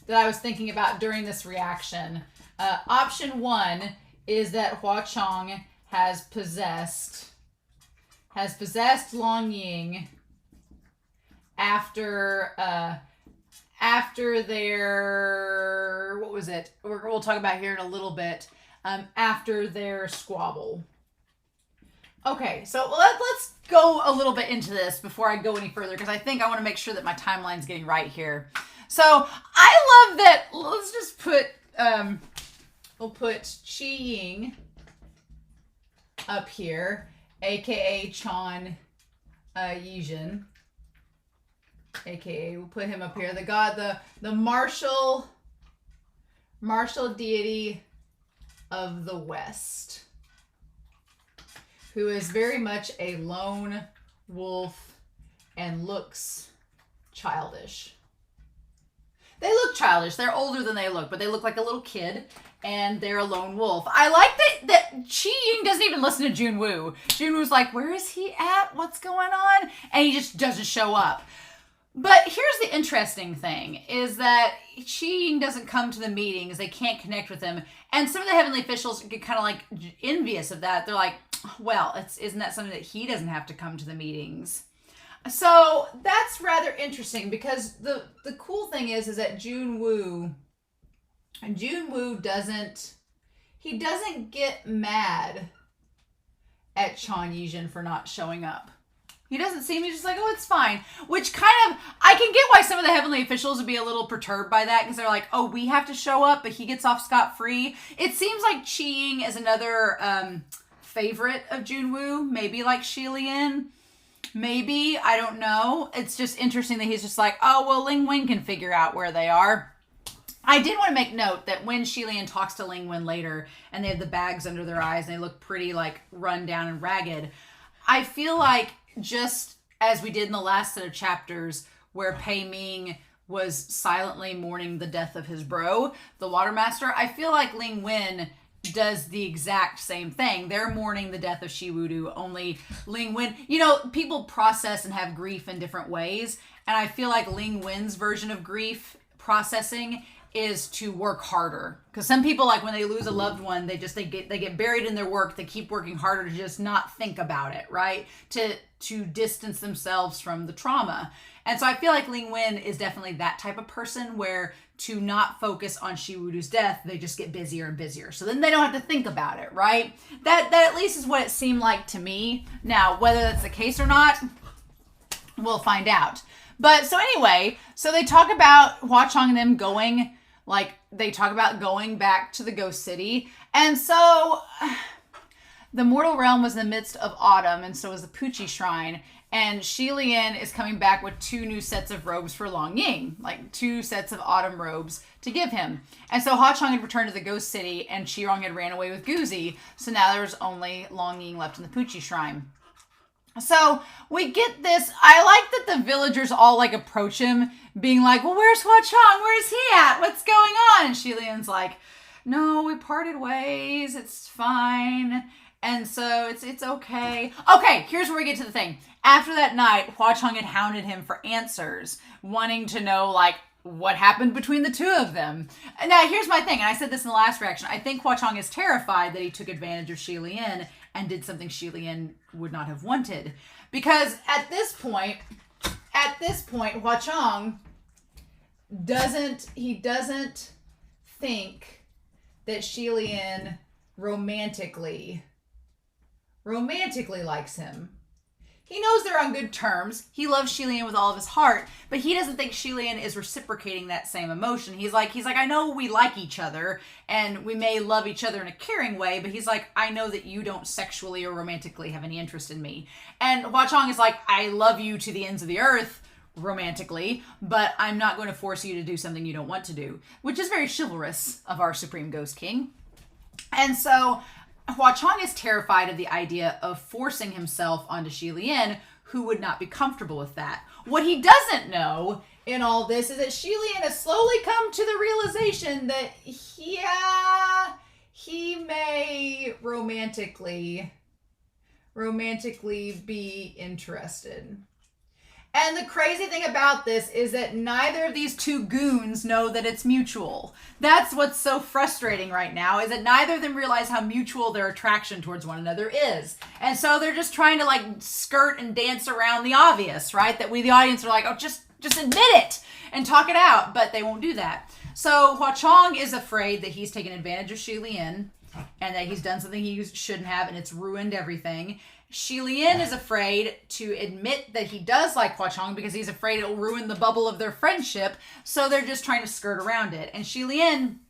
[SPEAKER 1] that I was thinking about during this reaction. Option one is that Hua Cheng has possessed Long Ying after their, what was it? We'll talk about here in a little bit. After their squabble. Okay, so let's go a little bit into this before I go any further, because I think I want to make sure that my timeline's getting right here. So I love that. Let's just put, we'll put Qi Ying up here, aka Chan Yizhen, aka we'll put him up here. The god, the martial deity of the West, who is very much a lone wolf and looks childish. They look childish. They're older than they look, but they look like a little kid, and they're a lone wolf. I like that Qi Ying doesn't even listen to Junwu. Junwu's like, where is he at? What's going on? And he just doesn't show up. But here's the interesting thing, is that Qi Ying doesn't come to the meetings. They can't connect with him. And some of the heavenly officials get kind of like envious of that. They're like, well, isn't that something that he doesn't have to come to the meetings? So that's rather interesting, because the cool thing is that Junwu doesn't get mad at Chan Yizhen for not showing up. He doesn't seem, he's just like, oh, it's fine. Which kind of, I can get why some of the heavenly officials would be a little perturbed by that, because they're like, oh, we have to show up, but he gets off scot-free. It seems like Qi Ying is another favorite of Junwu, maybe like Xie Lian. Maybe, I don't know. It's just interesting that he's just like, oh, well, Ling Wen can figure out where they are. I did want to make note that when Xie Lian talks to Ling Wen later, and they have the bags under their eyes, and they look pretty, like, run down and ragged, I feel like, just as we did in the last set of chapters, where Pei Ming was silently mourning the death of his bro, the Water Master, I feel like Ling Wen does the exact same thing. They're mourning the death of Shi Wudu, only Ling Wen, you know, people process and have grief in different ways, and I feel like Ling Wen's version of grief processing is to work harder. Because some people, like when they lose a loved one, they get buried in their work. They keep working harder to just not think about it, right? To distance themselves from the trauma. And so I feel like Ling Wen is definitely that type of person where to not focus on Shi Wudu's death, they just get busier and busier. So then they don't have to think about it, right? That at least is what it seemed like to me. Now, whether that's the case or not, we'll find out. But so anyway, so they talk about Hua Cheng and them going, like they talk about going back to the ghost city. And so the mortal realm was in the midst of autumn, and so was the Puchi shrine. And Xie Lian is coming back with 2 new sets of robes for Long Ying, like 2 sets of autumn robes to give him. And so Hua Cheng had returned to the ghost city, and Qi Ying had ran away with Guzi. So now there was only Long Ying left in the Puchi shrine. So we get this. I like that the villagers all like approach him, being like, "Well, where's Hua Cheng? Where's he at? What's going on?" And Xie Lian's like, "No, we parted ways. It's fine." And so it's okay. Okay, here's where we get to the thing. After that night, Hua Cheng had hounded him for answers, wanting to know, like, what happened between the 2 of them. Now, here's my thing, and I said this in the last reaction. I think Hua Cheng is terrified that he took advantage of Xie Lian and did something Xie Lian would not have wanted. Because at this point, Hua Cheng doesn't think that Xie Lian romantically likes him. He knows they're on good terms. He loves Xie Lian with all of his heart, but he doesn't think Xie Lian is reciprocating that same emotion. He's like, I know we like each other and we may love each other in a caring way, but he's like, I know that you don't sexually or romantically have any interest in me. And Hua Cheng is like, I love you to the ends of the earth romantically, but I'm not going to force you to do something you don't want to do, which is very chivalrous of our Supreme Ghost King. And so Hua Cheng is terrified of the idea of forcing himself onto Xie Lian, who would not be comfortable with that. What he doesn't know in all this is that Xie Lian has slowly come to the realization that, yeah, he may romantically be interested. And the crazy thing about this is that neither of these 2 goons know that it's mutual. That's what's so frustrating right now, is that neither of them realize how mutual their attraction towards one another is. And so they're just trying to like skirt and dance around the obvious, right? That we, the audience, are like, oh, just admit it and talk it out. But they won't do that. So Hua Cheng is afraid that he's taken advantage of Xie Lian and that he's done something he shouldn't have and it's ruined everything. Xie Lian is afraid to admit that he does like Hua Cheng because he's afraid it'll ruin the bubble of their friendship. So they're just trying to skirt around it. And Xie Lian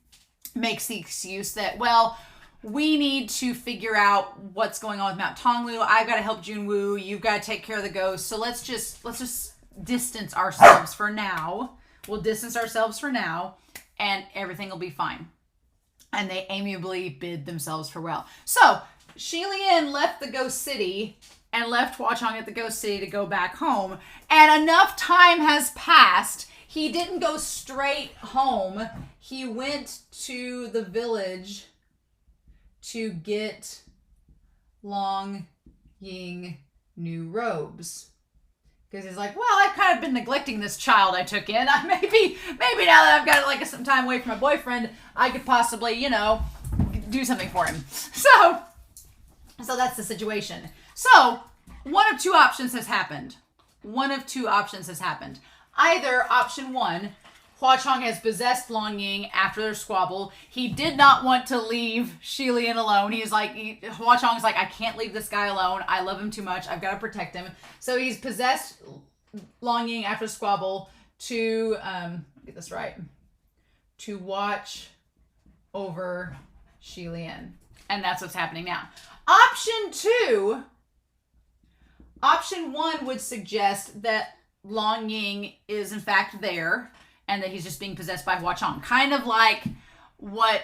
[SPEAKER 1] makes the excuse that, well, we need to figure out what's going on with Mount Tonglu. I've got to help Junwu. You've got to take care of the ghosts. So let's just distance ourselves for now. We'll distance ourselves for now and everything will be fine. And they amiably bid themselves farewell. So Xie Lian left the ghost city and left Hua Cheng at the ghost city to go back home. And enough time has passed. He didn't go straight home. He went to the village to get Long Ying new robes. Because he's like, well, I've kind of been neglecting this child I took in. Maybe now that I've got like some time away from my boyfriend, I could possibly, do something for him. So that's the situation. So one of 2 options has happened. Either option 1, Hua Cheng has possessed Long Ying after their squabble. He did not want to leave Xie Lian alone. Hua Cheng's like, I can't leave this guy alone. I love him too much. I've got to protect him. So he's possessed Long Ying after the squabble to, get this right, to watch over Xie Lian. And that's what's happening now. Option 1 would suggest that Long Ying is in fact there and that he's just being possessed by Hua Cheng. Kind of like what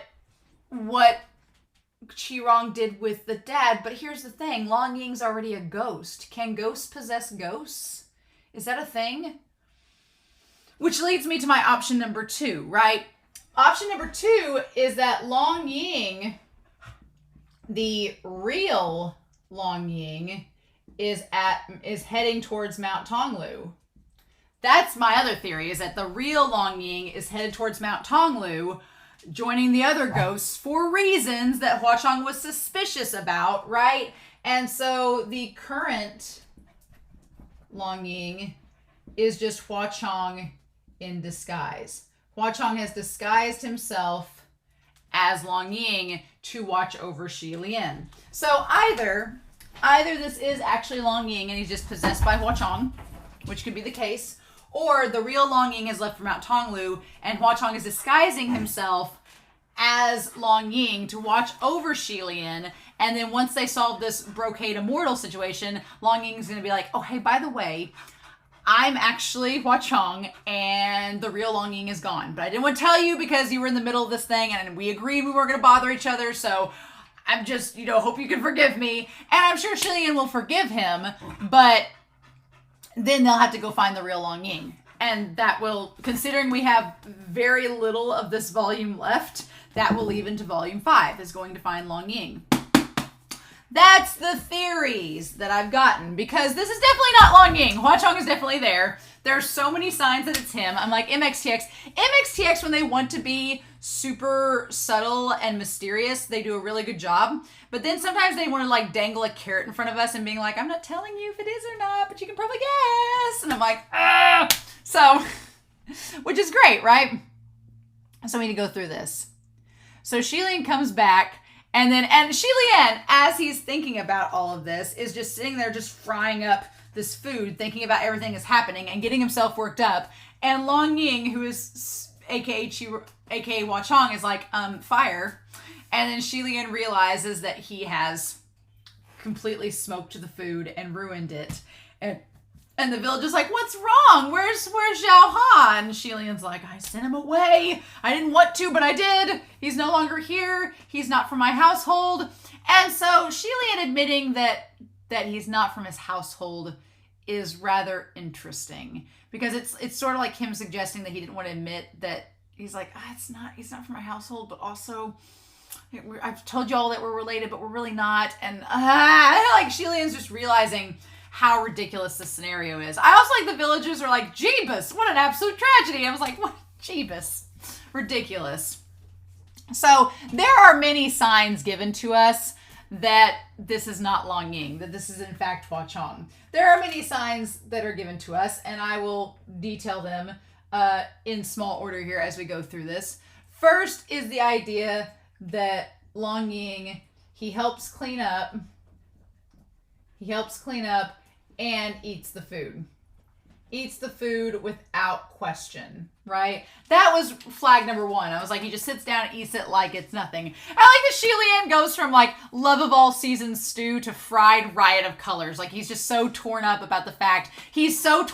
[SPEAKER 1] Qi Ying did with the dad. But here's the thing. Long Ying's already a ghost. Can ghosts possess ghosts? Is that a thing? Which leads me to my option number 2, right? Option number 2 is that Long Ying, the real Long Ying, is heading towards Mount Tonglu. That's my other theory, is that the real Long Ying is headed towards Mount Tonglu, joining the other ghosts for reasons that Hua Cheng was suspicious about, right? And so the current Long Ying is just Hua Cheng in disguise. Hua Cheng has disguised himself as Long Ying to watch over Xie Lian. So either this is actually Long Ying and he's just possessed by Hua Cheng, which could be the case, or the real Long Ying has left for Mount Tonglu and Hua Cheng is disguising himself as Long Ying to watch over Xie Lian. And then once they solve this Brocade Immortal situation, Long Ying's going to be like, oh, hey, by the way, I'm actually Hua Cheng and the real Long Ying is gone. But I didn't want to tell you because you were in the middle of this thing and we agreed we weren't going to bother each other. So I'm just, hope you can forgive me. And I'm sure Xie Lian will forgive him, but then they'll have to go find the real Long Ying. And that will, considering we have very little of this volume left, that will lead into volume 5, is going to find Long Ying. That's the theories that I've gotten, because this is definitely not Long Ying. Hua Cheng is definitely there. There are so many signs that it's him. I'm like, MXTX. MXTX, when they want to be super subtle and mysterious, they do a really good job. But then sometimes they want to like dangle a carrot in front of us and being like, I'm not telling you if it is or not, but you can probably guess. And I'm like, ah. So, which is great, right? So we need to go through this. So Xie Lian comes back, and Xie Lian, as he's thinking about all of this, is just sitting there just frying up this food, thinking about everything that's happening and getting himself worked up. And Long Ying, who is aka Hua Cheng, is like, fire. And then Xie Lian realizes that he has completely smoked the food and ruined it. And the village is like, what's wrong? Where's Zhao Ha? And Xie Lian's like, I sent him away. I didn't want to, but I did. He's no longer here. He's not from my household. And so Xie Lian admitting that he's not from his household is rather interesting, because it's sort of like him suggesting that he didn't want to admit that he's like, he's not from my household, but also I've told you all that we're related, but we're really not. And like Xie Lian's just realizing how ridiculous this scenario is. I also like the villagers are like, Jeebus, what an absolute tragedy. I was like, what? Jeebus. Ridiculous. So there are many signs given to us that this is not Long Ying, that this is in fact Hua Cheng. There are many signs that are given to us, and I will detail them in small order here as we go through this. First is the idea that Long Ying, he helps clean up and eats the food. Eats the food without question, right? That was flag number 1. I was like, he just sits down and eats it like it's nothing. I like that Xie Lian goes from like love of all seasons stew to fried riot of colors. Like he's just so torn up about the fact, he sent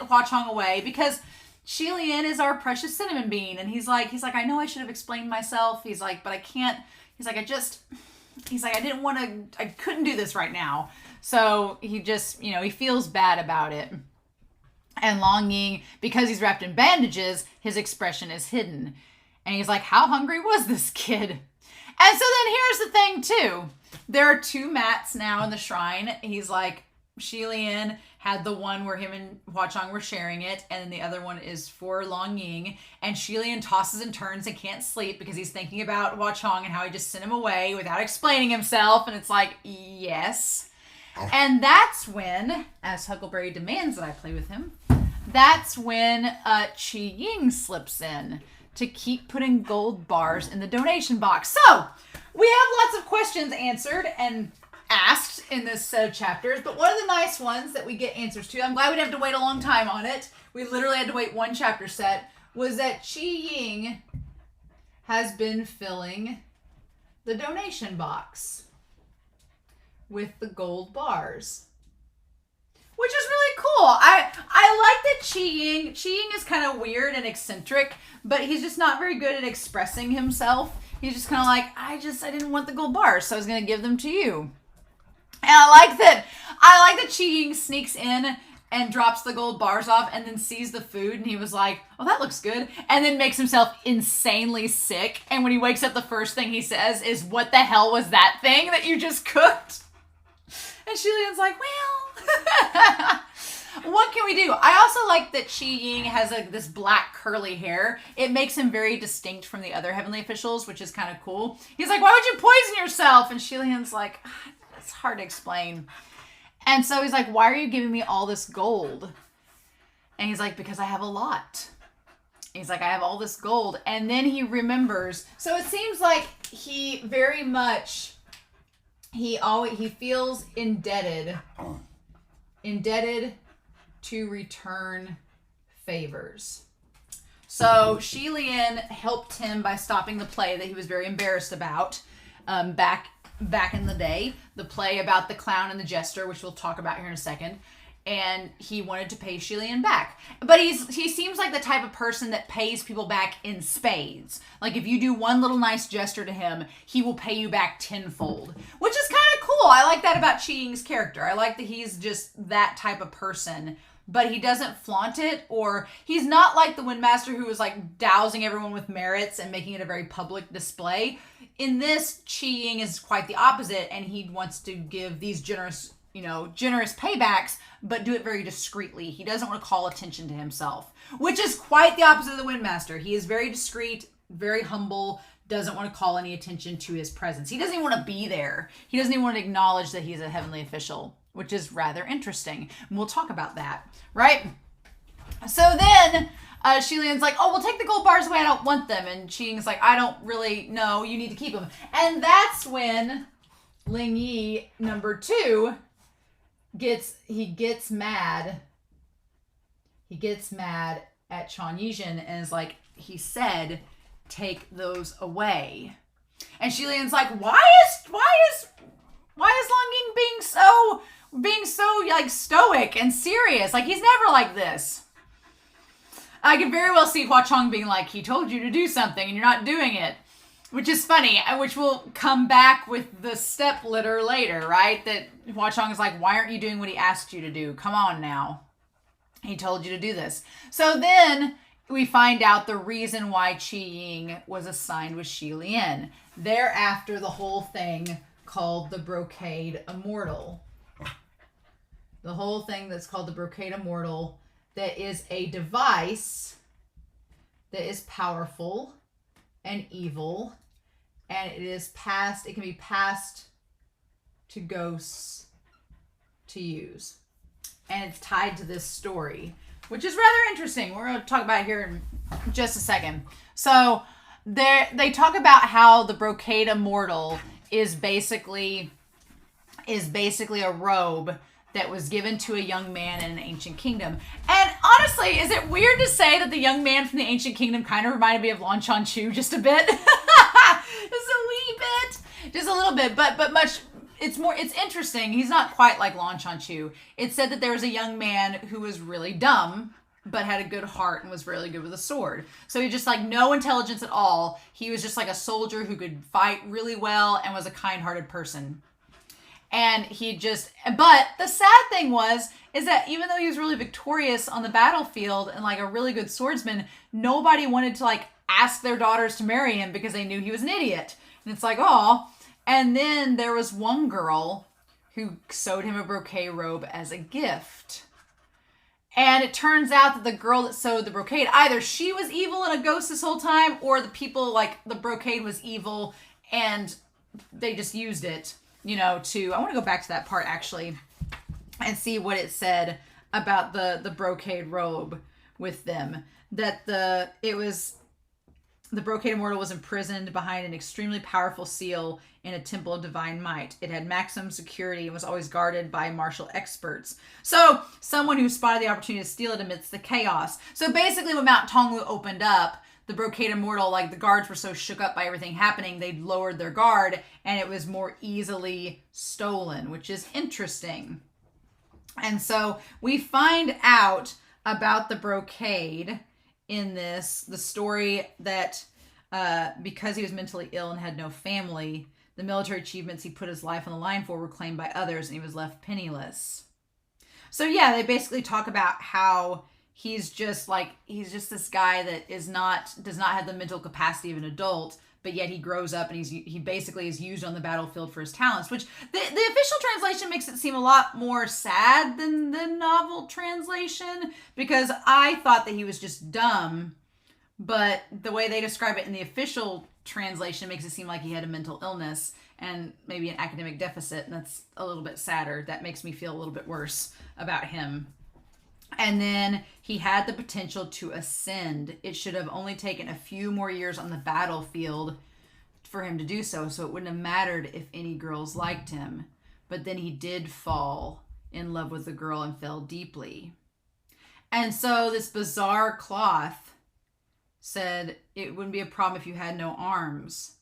[SPEAKER 1] Hua Cheng away because Xie Lian is our precious cinnamon bean. And he's like, I know I should have explained myself. He's like, but I can't. He's like, I couldn't do this right now. So he just, he feels bad about it. And Long Ying, because he's wrapped in bandages, his expression is hidden. And he's like, how hungry was this kid? And so then here's the thing too. There are 2 mats now in the shrine. He's like, Xie Lian had the one where him and Hua Cheng were sharing it, and then the other one is for Long Ying. And Xie Lian tosses and turns and can't sleep because he's thinking about Hua Cheng and how he just sent him away without explaining himself. And it's like, yes. And that's when, as Huckleberry demands that I play with him, that's when Qi Ying slips in to keep putting gold bars in the donation box. So, we have lots of questions answered and asked in this set of chapters, but one of the nice ones that we get answers to, I'm glad we didn't have to wait a long time on it, we literally had to wait 1 chapter set, was that Qi Ying has been filling the donation box with the gold bars, which is really cool. I like that Qi Ying is kind of weird and eccentric, but he's just not very good at expressing himself. He's just kind of like, I didn't want the gold bars, so I was going to give them to you. And I like that Qi Ying sneaks in and drops the gold bars off and then sees the food and he was like, oh, that looks good. And then makes himself insanely sick. And when he wakes up, the first thing he says is, what the hell was that thing that you just cooked? And Xie Lian's like, well, What can we do? I also like that Qi Ying has this black curly hair. It makes him very distinct from the other heavenly officials, which is kind of cool. He's like, why would you poison yourself? And Xie Lian's like, it's hard to explain. And so he's like, why are you giving me all this gold? And he's like, because I have a lot. He's like, I have all this gold. And then he remembers. So it seems like he very much, he feels indebted to return favors. So Xie Lian helped him by stopping the play that he was very embarrassed about back in the day. The play about the clown and the jester, which we'll talk about here in a second. And he wanted to pay Xie Lian back. But he seems like the type of person that pays people back in spades. Like if you do one little nice gesture to him, he will pay you back tenfold. Which is kind of cool. I like that about Qi Ying's character. I like that he's just that type of person. But he doesn't flaunt it, or he's not like the Windmaster who was like dousing everyone with merits and making it a very public display. In this, Qi Ying is quite the opposite, and he wants to give these generous paybacks, but do it very discreetly. He doesn't want to call attention to himself, which is quite the opposite of the Windmaster. He is very discreet, very humble, doesn't want to call any attention to his presence. He doesn't even want to be there. He doesn't even want to acknowledge that he's a heavenly official, which is rather interesting. And we'll talk about that, right? So then Xie Lian's like, oh, we'll take the gold bars away. I don't want them. And Qi Ying's like, I don't really know. You need to keep them. And that's when Ling Yi, number 2, gets mad. He gets mad at Chan Yizhen and is like, he said, take those away. And Xie Lian's like, why is Long Ying being so like stoic and serious? Like he's never like this. I could very well see Hua Cheng being like, he told you to do something and you're not doing it. Which is funny, which will come back with the step litter later, right? That Hua Cheng is like, why aren't you doing what he asked you to do? Come on now. He told you to do this. So then we find out the reason why Qi Ying was assigned with Xie Lian. Thereafter, the whole thing called the Brocade Immortal. The whole thing that's called the Brocade Immortal, that is a device that is powerful and evil, and it can be passed to ghosts to use. And it's tied to this story, which is rather interesting. We're going to talk about it here in just a second. So they talk about how the Brocade Immortal is basically a robe that was given to a young man in an ancient kingdom. And honestly, is it weird to say that the young man from the ancient kingdom kind of reminded me of Lan Chanchu just a bit? Just a wee bit. Just a little bit, but much. It's interesting. He's not quite like Lan Chanchu. It said that there was a young man who was really dumb, but had a good heart and was really good with a sword. So he just like no intelligence at all. He was just like a soldier who could fight really well and was a kind-hearted person. And but the sad thing is that even though he was really victorious on the battlefield and like a really good swordsman, nobody wanted to like ask their daughters to marry him because they knew he was an idiot. And it's like, oh. And then there was one girl who sewed him a brocade robe as a gift. And it turns out that the girl that sewed the brocade, either she was evil and a ghost this whole time, or the people, like, the brocade was evil and they just used it, I want to go back to that part, actually, and see what it said about the brocade robe with them. That the Brocade Immortal was imprisoned behind an extremely powerful seal in a temple of divine might. It had maximum security and was always guarded by martial experts. So, someone who spotted the opportunity to steal it amidst the chaos. So basically when Mount Tonglu opened up, the Brocade Immortal, like the guards were so shook up by everything happening, they lowered their guard and it was more easily stolen, which is interesting. And so we find out about the brocade in the story that because he was mentally ill and had no family, the military achievements he put his life on the line for were claimed by others and he was left penniless. So yeah, they basically talk about how he's just this guy that does not have the mental capacity of an adult, but yet he grows up and he basically is used on the battlefield for his talents, which the official translation makes it seem a lot more sad than the novel translation, because I thought that he was just dumb, but the way they describe it in the official translation makes it seem like he had a mental illness and maybe an academic deficit, and that's a little bit sadder. That makes me feel a little bit worse about him. And then he had the potential to ascend. It should have only taken a few more years on the battlefield for him to do so it wouldn't have mattered if any girls liked him. But then he did fall in love with the girl and fell deeply. And so this bizarre cloth said it wouldn't be a problem if you had no arms.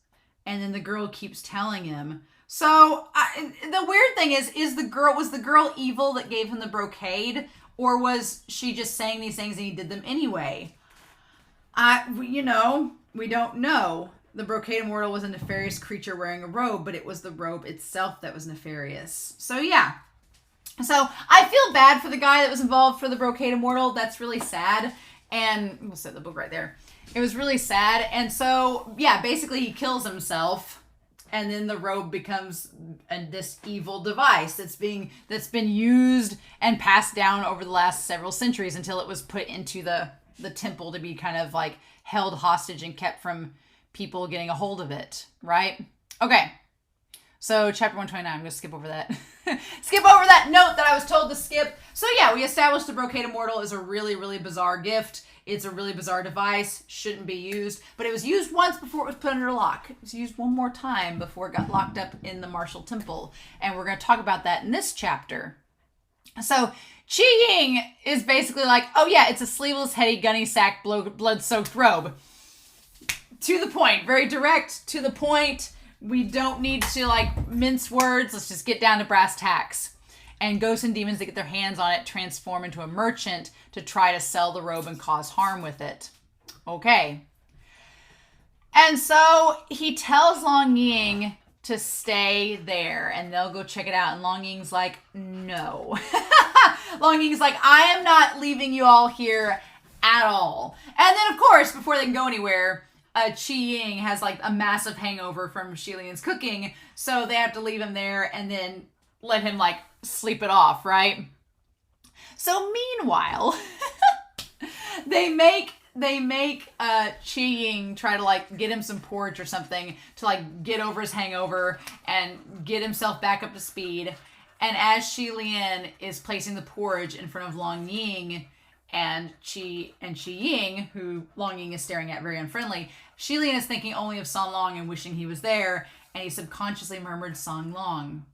[SPEAKER 1] And then the girl keeps telling him. So the weird thing is was the girl evil that gave him the brocade? Or was she just saying these things and he did them anyway? We don't know. The Brocade Immortal was a nefarious creature wearing a robe, but it was the robe itself that was nefarious. So yeah. So I feel bad for the guy that was involved for the Brocade Immortal. That's really sad. And we'll set the book right there. It was really sad. And so, yeah, basically he kills himself. And then the robe becomes this evil device that's been used and passed down over the last several centuries until it was put into the temple to be kind of like held hostage and kept from people getting a hold of it, right? Okay, so chapter 129, I'm going to skip over that. Skip over that note that I was told to skip. So yeah, we established the Brocade Immortal is a really, really bizarre gift. It's a really bizarre device, shouldn't be used, but it was used once before it was put under lock. It was used one more time before it got locked up in the Martial Temple, and we're going to talk about that in this chapter. So Qi Ying is basically like, oh yeah, it's a sleeveless, heady, gunny sack, blood-soaked robe. To the point, very direct, to the point. We don't need to like mince words. Let's just get down to brass tacks. And ghosts and demons that get their hands on it transform into a merchant to try to sell the robe and cause harm with it. Okay. And so he tells Long Ying to stay there and they'll go check it out. And Long Ying's like, no. Long Ying's like, I am not leaving you all here at all. And then, of course, before they can go anywhere, Qi Ying has like a massive hangover from Xie Lian's cooking. So they have to leave him there and then let him like sleep it off, right? So meanwhile, they make Qi Ying try to like get him some porridge or something to like get over his hangover and get himself back up to speed. And as Xie Lian is placing the porridge in front of Long Ying and Qi Ying, who Long Ying is staring at very unfriendly, Xie Lian is thinking only of San Long and wishing he was there, and he subconsciously murmured San Long.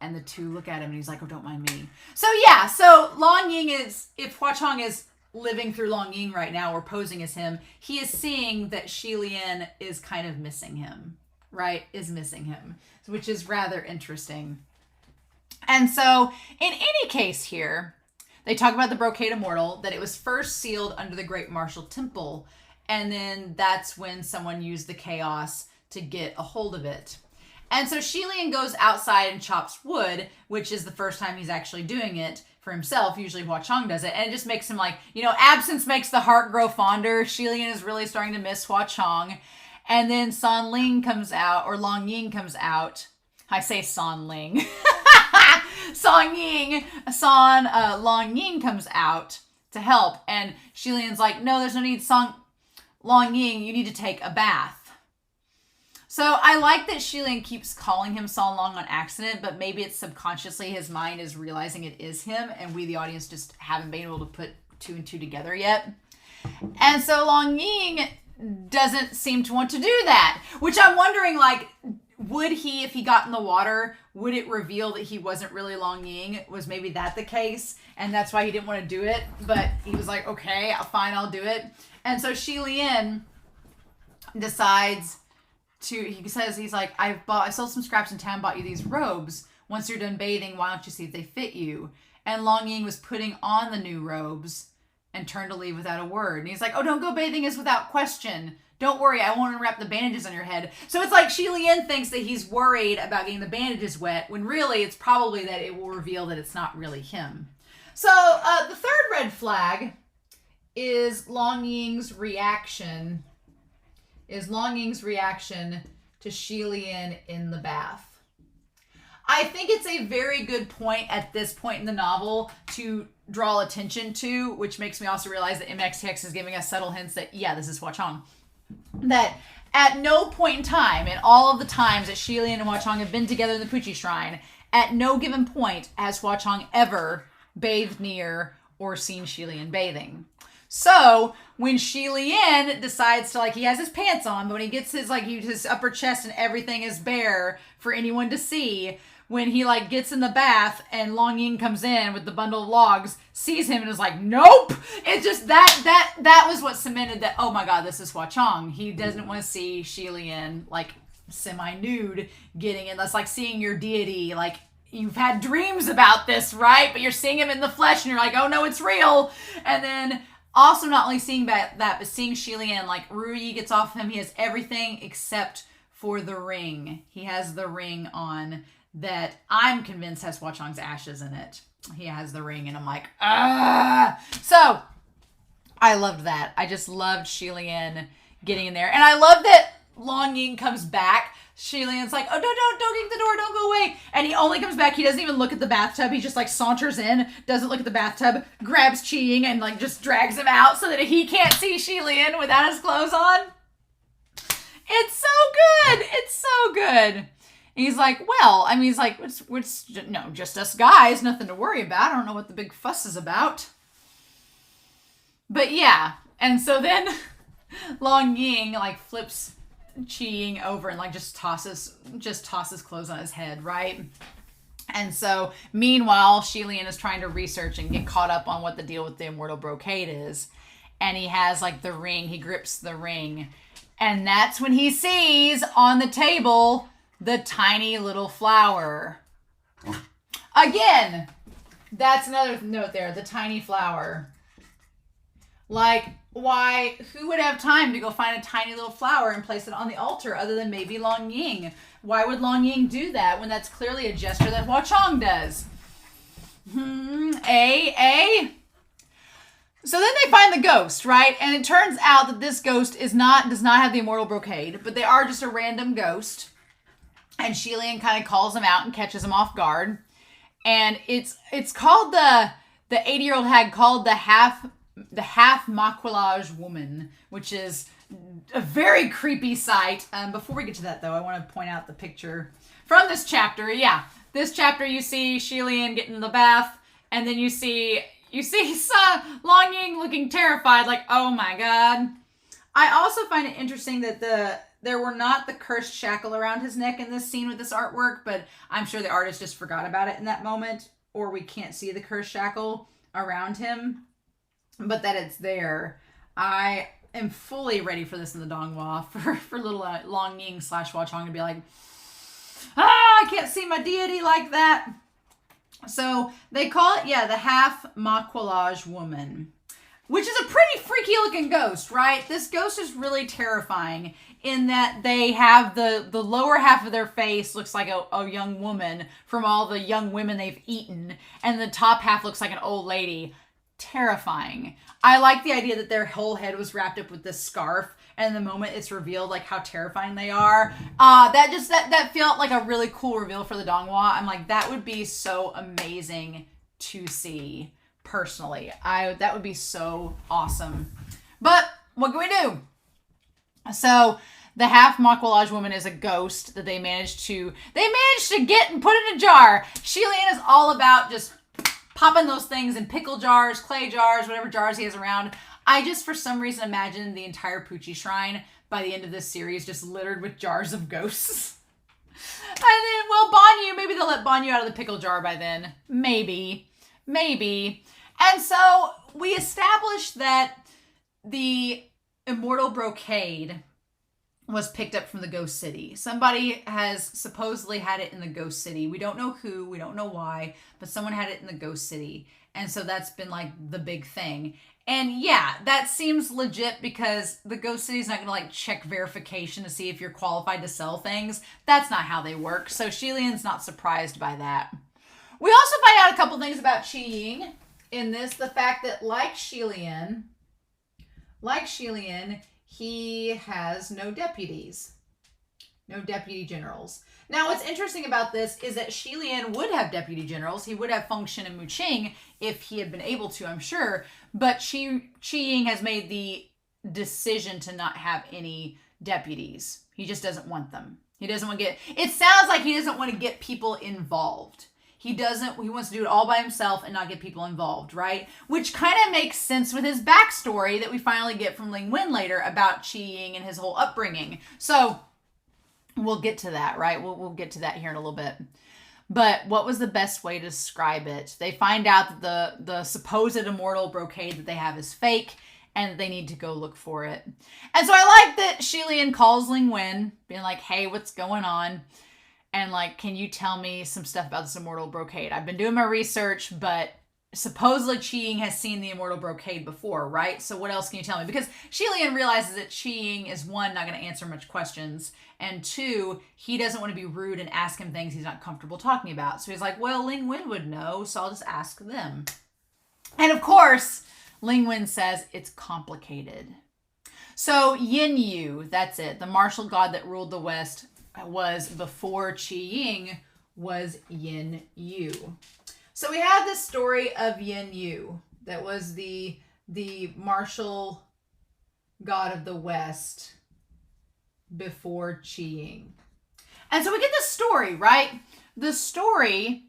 [SPEAKER 1] And the two look at him and he's like, oh, don't mind me. So yeah, so Long Ying is, if Hua Cheng is living through Long Ying right now or posing as him, he is seeing that Xie Lian is kind of missing him, right? Is missing him, which is rather interesting. And so in any case here, they talk about the Brocade Immortal, that it was first sealed under the Great Martial Temple. And then that's when someone used the chaos to get a hold of it. And so Xie Lian goes outside and chops wood, which is the first time he's actually doing it for himself. Usually Hua Cheng does it. And it just makes him like, absence makes the heart grow fonder. Xie Lian is really starting to miss Hua Cheng. And then San Ling comes out, or Long Ying comes out. I say San Ling. Long Ying comes out to help. And Xie Lian's like, no, there's no need. Long Ying, you need to take a bath. So I like that Xie Lian keeps calling him San Long on accident, but maybe it's subconsciously his mind is realizing it is him, and we, the audience, just haven't been able to put two and two together yet. And so Long Ying doesn't seem to want to do that, which I'm wondering, like, would he, if he got in the water, would it reveal that he wasn't really Long Ying? Was maybe that the case? And that's why he didn't want to do it, but he was like, okay, fine, I'll do it. And so Xie Lian decides he's like, I sold some scraps in town, bought you these robes. Once you're done bathing, why don't you see if they fit you? And Long Ying was putting on the new robes and turned to leave without a word. And he's like, oh, don't go bathing is without question. Don't worry, I won't unwrap the bandages on your head. So it's like Xie Lian thinks that he's worried about getting the bandages wet, when really it's probably that it will reveal that it's not really him. So the third red flag is Long Ying's reaction is Long Ying's reaction to Xie Lian in the bath. I think it's a very good point at this point in the novel to draw attention to, which makes me also realize that MXTX is giving us subtle hints that, yeah, this is Hua Cheng. That at no point in time, in all of the times that Xie Lian and Hua Cheng have been together in the Puchi Shrine, at no given point has Hua Cheng ever bathed near or seen Xie Lian bathing. So when Xie Lian decides to, like, he has his pants on, but when he gets his upper chest and everything is bare for anyone to see, when he like gets in the bath and Long Ying comes in with the bundle of logs, sees him and is like, nope. It's just that was what cemented that, oh my God, this is Hua Cheng. He doesn't want to see Xie Lian like semi-nude getting in. That's like seeing your deity. Like, you've had dreams about this, right? But you're seeing him in the flesh and you're like, oh no, it's real. And then also not only seeing that, but seeing Xie Lian, like Ru Yi gets off him. He has everything except for the ring. He has the ring on that I'm convinced has Hua Cheng's ashes in it. He has the ring and I'm like, ah! So I loved that. I just loved Xie Lian getting in there. And I love that Long Ying comes back. Xie Lian's like, oh, don't get the door, don't go away. And he only comes back, he doesn't even look at the bathtub. He just like saunters in, doesn't look at the bathtub, grabs Qi Ying and like just drags him out so that he can't see Xie Lian without his clothes on. It's so good. It's so good. And he's like, well, I mean, he's like, it's no, just us guys, nothing to worry about. I don't know what the big fuss is about. But yeah. And so then Long Ying like flips Qi Ying over and like just tosses clothes on his head, right? And so meanwhile, Xie Lian is trying to research and get caught up on what the deal with the Immortal Brocade is. And he has like the ring, he grips the ring. And that's when he sees on the table the tiny little flower. Again, that's another note there, the tiny flower. Like, why, who would have time to go find a tiny little flower and place it on the altar other than maybe Long Ying? Why would Long Ying do that when that's clearly a gesture that Hua Cheng does? So then they find the ghost, right? And it turns out that this ghost does not have the Immortal Brocade, but they are just a random ghost. And Xie Lian kind of calls him out and catches him off guard. And it's called the 80-year-old hag called the half maquillage woman, which is a very creepy sight. Before we get to that though, I want to point out the picture from this chapter. Yeah, this chapter you see Xie Lian getting in the bath, and then you see Long Ying looking terrified, like, oh my God. I also find it interesting that there were not the cursed shackle around his neck in this scene with this artwork, but I'm sure the artist just forgot about it in that moment, or we can't see the cursed shackle around him, but that it's there. I am fully ready for this in the Donghua, for little Long Ying / Hua Cheng to be like, I can't see my deity like that. So they call it, the half maquillage woman, which is a pretty freaky looking ghost, right? This ghost is really terrifying in that they have the lower half of their face looks like a young woman from all the young women they've eaten, and the top half looks like an old lady. Terrifying. I like the idea that their whole head was wrapped up with this scarf, and the moment it's revealed like how terrifying they are, that felt like a really cool reveal for the Donghua. I'm like, that would be so amazing to see personally. That would be so awesome. But what can we do? So the half maquillage woman is a ghost that they managed to get and put in a jar. Xie Lian is all about just popping those things in pickle jars, clay jars, whatever jars he has around. I just, for some reason, imagine the entire Puchi Shrine by the end of this series just littered with jars of ghosts. And then, well, Banyu, maybe they'll let Banyu out of the pickle jar by then. Maybe. And so we established that the Immortal Brocade was picked up from the Ghost City. Somebody has supposedly had it in the Ghost City. We don't know who, we don't know why, but someone had it in the Ghost City. And so that's been like the big thing. And yeah, that seems legit because the Ghost City is not going to like check verification to see if you're qualified to sell things. That's not how they work. So Xie Lian's not surprised by that. We also find out a couple things about Qi Ying in this. The fact that like Xie Lian, he has no deputies, no deputy generals. Now, what's interesting about this is that Xie Lian would have deputy generals. He would have Feng Shen and Mu Qing if he had been able to, I'm sure. But Qi Ying has made the decision to not have any deputies. He just doesn't want them. He doesn't want to get, it sounds like he doesn't want to get people involved. He wants to do it all by himself and not get people involved, right? Which kind of makes sense with his backstory that we finally get from Ling Wen later about Qi Ying and his whole upbringing. So we'll get to that, right? We'll get to that here in a little bit. But what was the best way to describe it? They find out that the supposed immortal brocade that they have is fake, and they need to go look for it. And so I like that Xie Lian calls Ling Wen, being like, hey, what's going on? And like, can you tell me some stuff about this immortal brocade? I've been doing my research, but supposedly Qi Ying has seen the immortal brocade before, right? So what else can you tell me? Because Xie Lian realizes that Qi Ying is, one, not going to answer much questions, and two, he doesn't want to be rude and ask him things he's not comfortable talking about. So he's like, well, Ling Wen would know, so I'll just ask them. And of course, Ling Wen says it's complicated. So Yin Yu, that's it, the martial god that ruled the West, was before Qi Ying was Yin Yu. So we have this story of Yin Yu that was the martial god of the West before Qi Ying. And so we get this story, right? The story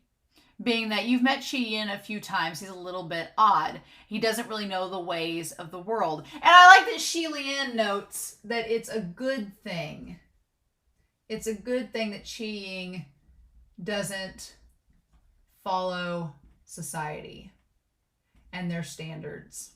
[SPEAKER 1] being that you've met Qi Ying a few times. He's a little bit odd. He doesn't really know the ways of the world. And I like that Xie Lian notes that it's a good thing. It's a good thing that Qi Ying doesn't follow society and their standards.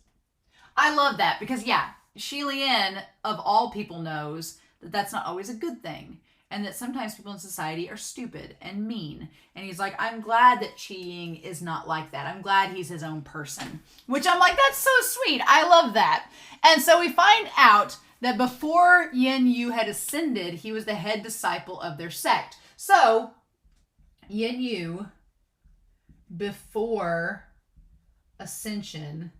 [SPEAKER 1] I love that because, yeah, Xie Lian, of all people, knows that that's not always a good thing and that sometimes people in society are stupid and mean. And he's like, I'm glad that Qi Ying is not like that. I'm glad he's his own person, which I'm like, that's so sweet. I love that. And so we find out that before Yin Yu had ascended, he was the head disciple of their sect. So Yin Yu, before ascension,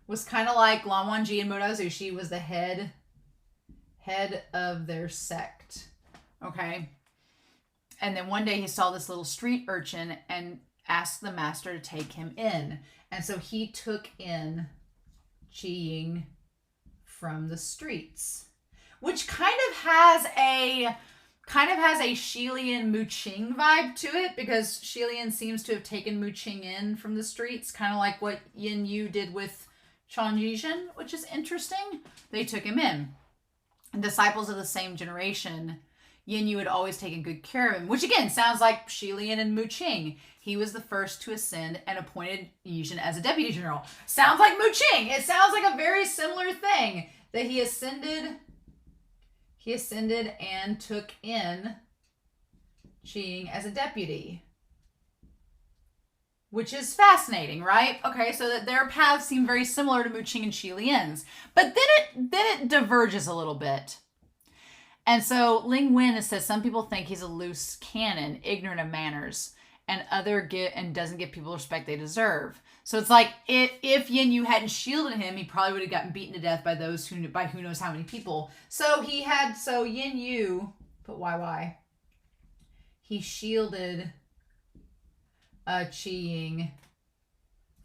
[SPEAKER 1] was kind of like Lan Wangji and Modao Zushi was the head of their sect. Okay. And then one day he saw this little street urchin and asked the master to take him in. And so he took in Qi Ying from the streets, which kind of has a Xie Lian Mu Qing vibe to it, because Xie Lian seems to have taken Mu Qing in from the streets, kind of like what Yin Yu did with Chan Yizhen, which is interesting. They took him in. And disciples of the same generation, Yin Yu had always taken good care of him, which again sounds like Xie Lian and Mu Qing. He was the first to ascend and appointed Yizhen as a deputy general. Sounds like Mu Qing. It sounds like a very similar thing, that he ascended and took in Qi Ying as a deputy, which is fascinating, right? Okay, so that their paths seem very similar to Mu Qing and Xie Lian's, but then it diverges a little bit. And so Ling Wen says some people think he's a loose cannon, ignorant of manners, and doesn't give people the respect they deserve. So it's like if Yin Yu hadn't shielded him, he probably would have gotten beaten to death by who knows how many people. So Yin Yu, put YY, he shielded Qi Ying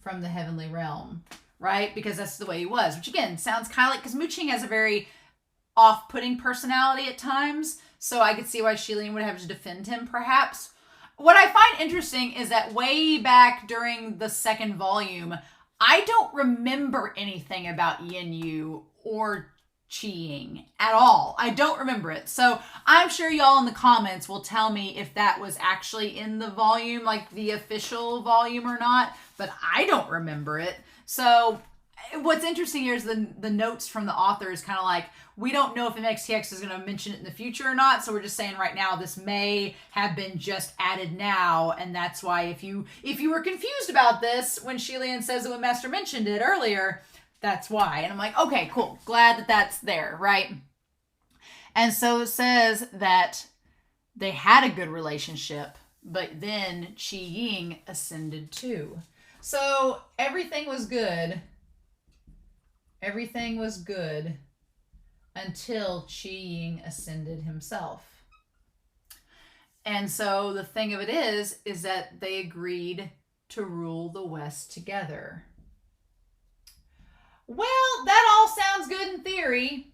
[SPEAKER 1] from the heavenly realm, right? Because that's the way he was, which again sounds kind of like, because Mu Qing has a very off-putting personality at times, so I could see why Xie Lian would have to defend him, perhaps. What I find interesting is that way back during the second volume, I don't remember anything about Yin Yu or Qi Ying at all. I don't remember it. So I'm sure y'all in the comments will tell me if that was actually in the volume, like the official volume or not, but I don't remember it. So what's interesting here is the notes from the author is kind of like, we don't know if MXTX is going to mention it in the future or not, so we're just saying right now this may have been just added now, and that's why if you were confused about this when Xie Lian says that when Master mentioned it earlier, that's why. And I'm like, okay, cool. Glad that that's there, right? And so it says that they had a good relationship, but then Qi Ying ascended too. So everything was good. Everything was good until Qi Ying ascended himself. And so the thing of it is that they agreed to rule the West together. Well, that all sounds good in theory.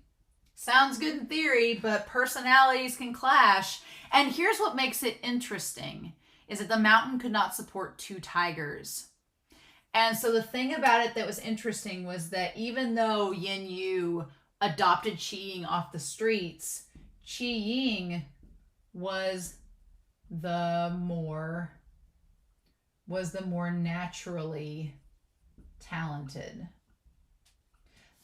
[SPEAKER 1] Sounds good in theory, but personalities can clash. And here's what makes it interesting, is that the mountain could not support 2 tigers. And so the thing about it that was interesting was that even though Yin Yu adopted Qi Ying off the streets, Qi Ying was the more naturally talented.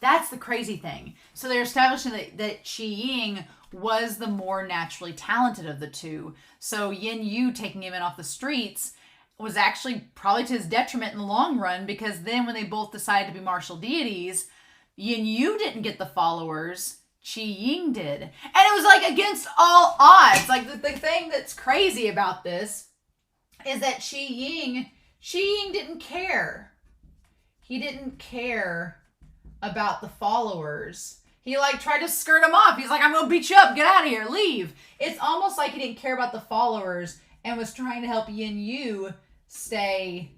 [SPEAKER 1] That's the crazy thing. So they're establishing that Qi Ying was the more naturally talented of the two. So Yin Yu taking him in off the streets was actually probably to his detriment in the long run, because then when they both decided to be martial deities, Yin Yu didn't get the followers, Qi Ying did. And it was like against all odds. Like the thing that's crazy about this is that Qi Ying didn't care. He didn't care about the followers. He like tried to skirt them off. He's like, I'm gonna beat you up, get out of here, leave. It's almost like he didn't care about the followers and was trying to help Yin Yu stay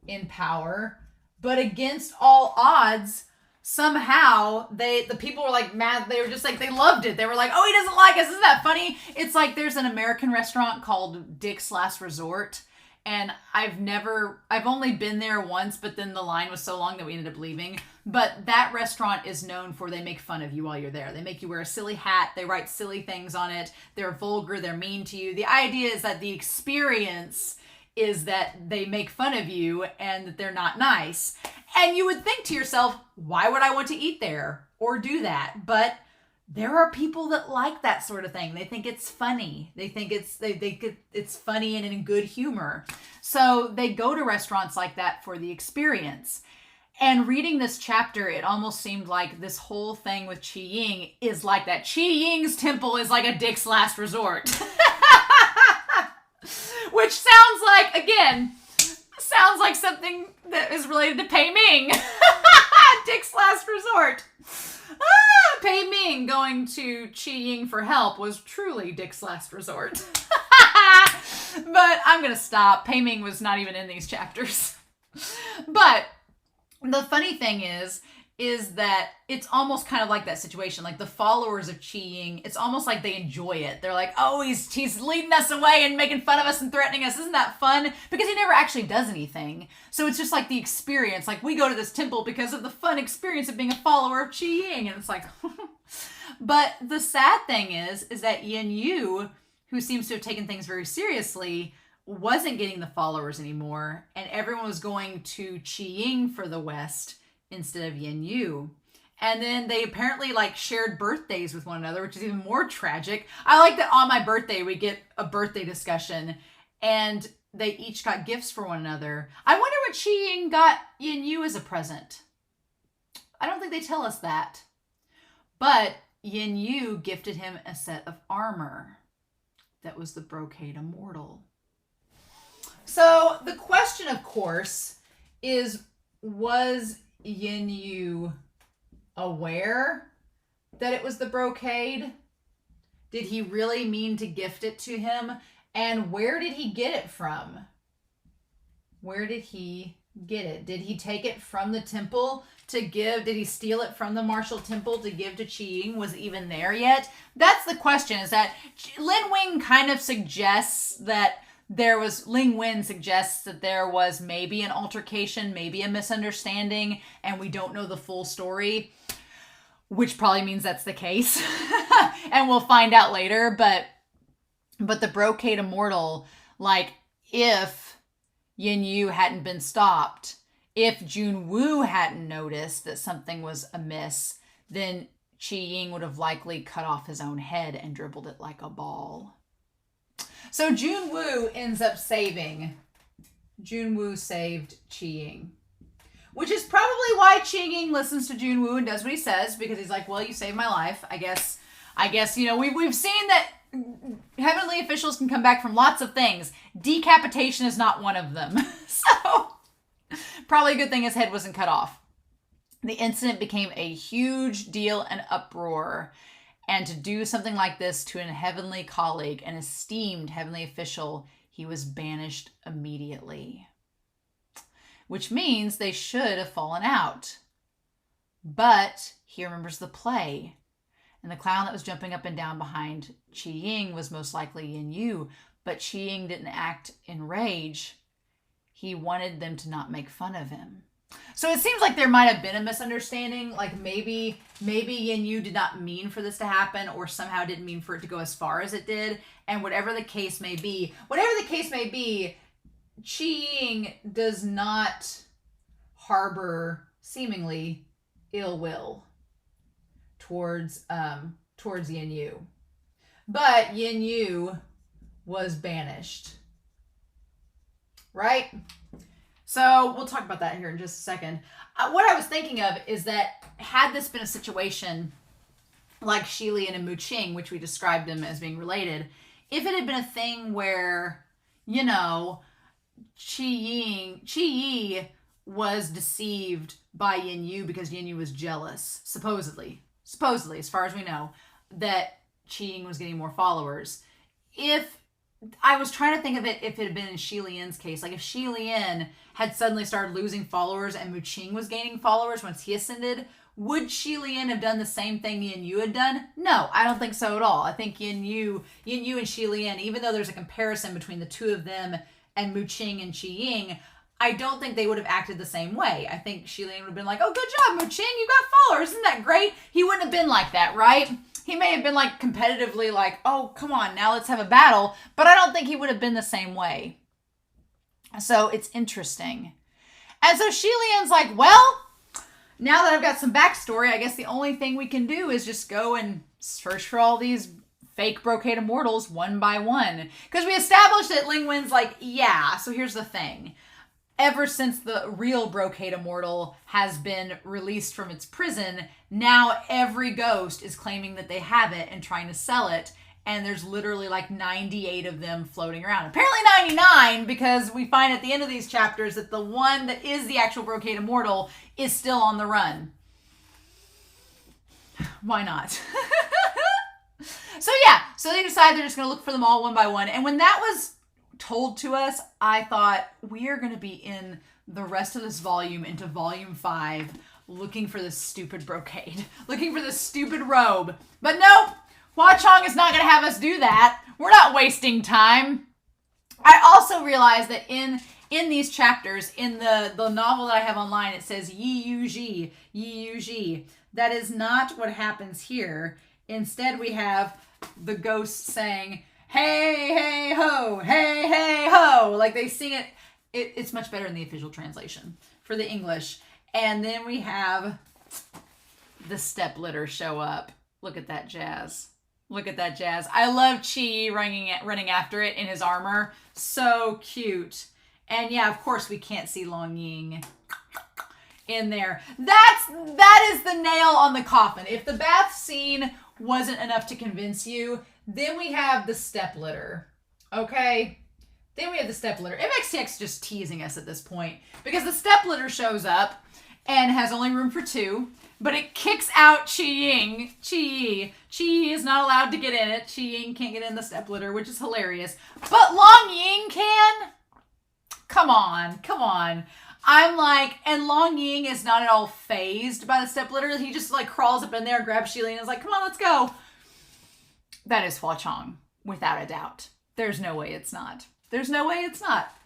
[SPEAKER 1] in power. But against all odds, somehow the people were like mad. They were just like, they loved it. They were like, oh, he doesn't like us. Isn't that funny? It's like there's an American restaurant called Dick's Last Resort. And I've only been there once, but then the line was so long that we ended up leaving. But that restaurant is known for, they make fun of you while you're there. They make you wear a silly hat. They write silly things on it. They're vulgar. They're mean to you. The idea is that the experience is that they make fun of you and that they're not nice. And you would think to yourself, why would I want to eat there or do that? But there are people that like that sort of thing. They think it's funny. They think it's funny and in good humor. So they go to restaurants like that for the experience. And reading this chapter, it almost seemed like this whole thing with Qi Ying is like that. Qi Ying's temple is like a Dick's Last Resort. Which sounds like something that is related to Pei Ming. Dick's Last Resort. Pei Ming going to Qi Ying for help was truly Dick's last resort. But I'm going to stop. Pei Ming was not even in these chapters. But the funny thing is that it's almost kind of like that situation. Like the followers of Qi Ying, it's almost like they enjoy it. They're like, oh, he's leading us away and making fun of us and threatening us. Isn't that fun? Because he never actually does anything. So it's just like the experience. Like we go to this temple because of the fun experience of being a follower of Qi Ying. And it's like, but the sad thing is that Yin Yu, who seems to have taken things very seriously, wasn't getting the followers anymore. And everyone was going to Qi Ying for the West instead of Yin Yu. And then they apparently like shared birthdays with one another, which is even more tragic. I like that on my birthday, we get a birthday discussion and they each got gifts for one another. I wonder what Qi Ying got Yin Yu as a present. I don't think they tell us that. But Yin Yu gifted him a set of armor. That was the Brocade Immortal. So the question, of course, is, was Yin Yu aware that it was the brocade? Did he really mean to gift it to him? And where did he get it from? Where did he get it? Did he take it from the temple to give? Did he steal it from the martial temple to give to Qi Ying? Was it even there yet? That's the question, is that Lin Wing kind of suggests that Ling Wen suggests that there was maybe an altercation, maybe a misunderstanding, and we don't know the full story, which probably means that's the case. And we'll find out later. But the Brocade Immortal, like if Yin Yu hadn't been stopped, if Junwu hadn't noticed that something was amiss, then Qi Ying would have likely cut off his own head and dribbled it like a ball. So Junwu ends up saving. Junwu saved Qi Ying. Which is probably why Qi Ying listens to Junwu and does what he says, because he's like, well, you saved my life. I guess, you know, we've seen that heavenly officials can come back from lots of things. Decapitation is not one of them. So probably a good thing his head wasn't cut off. The incident became a huge deal and uproar. And to do something like this to an heavenly colleague, an esteemed heavenly official, he was banished immediately. Which means they should have fallen out. But he remembers the play. And the clown that was jumping up and down behind Qi Ying was most likely Yin Yu. But Qi Ying didn't act in rage. He wanted them to not make fun of him. So it seems like there might have been a misunderstanding. Like maybe Yin Yu did not mean for this to happen, or somehow didn't mean for it to go as far as it did. And whatever the case may be, Qi Ying does not harbor seemingly ill will towards Yin Yu. But Yin Yu was banished. Right? So we'll talk about that here in just a second. What I was thinking of is that had this been a situation like Xie Lian and Mu Qing, which we described them as being related, if it had been a thing where, you know, Qi Yi was deceived by Yin Yu because Yin Yu was jealous, supposedly, as far as we know, that Qi Ying was getting more followers. If I was trying to think of it if it had been in Xie Lian's case. Like if Xie Lian had suddenly started losing followers and Mu Qing was gaining followers once he ascended, would Xie Lian have done the same thing Yin Yu had done? No, I don't think so at all. I think Yin Yu and Xie Lian, even though there's a comparison between the two of them and Mu Qing and Qi Ying, I don't think they would have acted the same way. I think Xie Lian would have been like, oh, good job, Mu Qing, you got followers. Isn't that great? He wouldn't have been like that, right? He may have been like competitively like, oh, come on, now let's have a battle. But I don't think he would have been the same way. So it's interesting. And so Xie Lian's like, well, now that I've got some backstory, I guess the only thing we can do is just go and search for all these fake Brocade Immortals one by one. Because we established that Ling Wen's like, yeah, so here's the thing. Ever since the real Brocade Immortal has been released from its prison, now every ghost is claiming that they have it and trying to sell it. And there's literally like 98 of them floating around. Apparently 99, because we find at the end of these chapters that the one that is the actual Brocade Immortal is still on the run. Why not? So they decide they're just going to look for them all one by one. And when that was told to us, I thought we are going to be in the rest of this volume into volume 5 looking for this stupid brocade, looking for this stupid robe. But nope, Hua Cheng is not going to have us do that. We're not wasting time. I also realized that in these chapters, in the novel that I have online, it says Yi Yu Ji. That is not what happens here. Instead, we have the ghosts saying, hey, hey, ho, hey, hey, ho. Like they sing it. It's much better in the official translation for the English. And then we have the step litter show up. Look at that jazz. Look at that jazz. I love Qi running after it in his armor. So cute. And yeah, of course we can't see Long Ying in there. That is the nail on the coffin. If the bath scene wasn't enough to convince you, then we have the step litter. Okay? Then we have the step litter. MXTX is just teasing us at this point because the step litter shows up and has only room for 2, but it kicks out Qi Ying. Qi Yi is not allowed to get in it. Qi Ying can't get in the step litter, which is hilarious. But Long Ying can? Come on. I'm like, and Long Ying is not at all phased by the step litter. He just like crawls up in there, grabs Xie Lian, and is like, come on, let's go. That is Hua Cheng, without a doubt. There's no way it's not.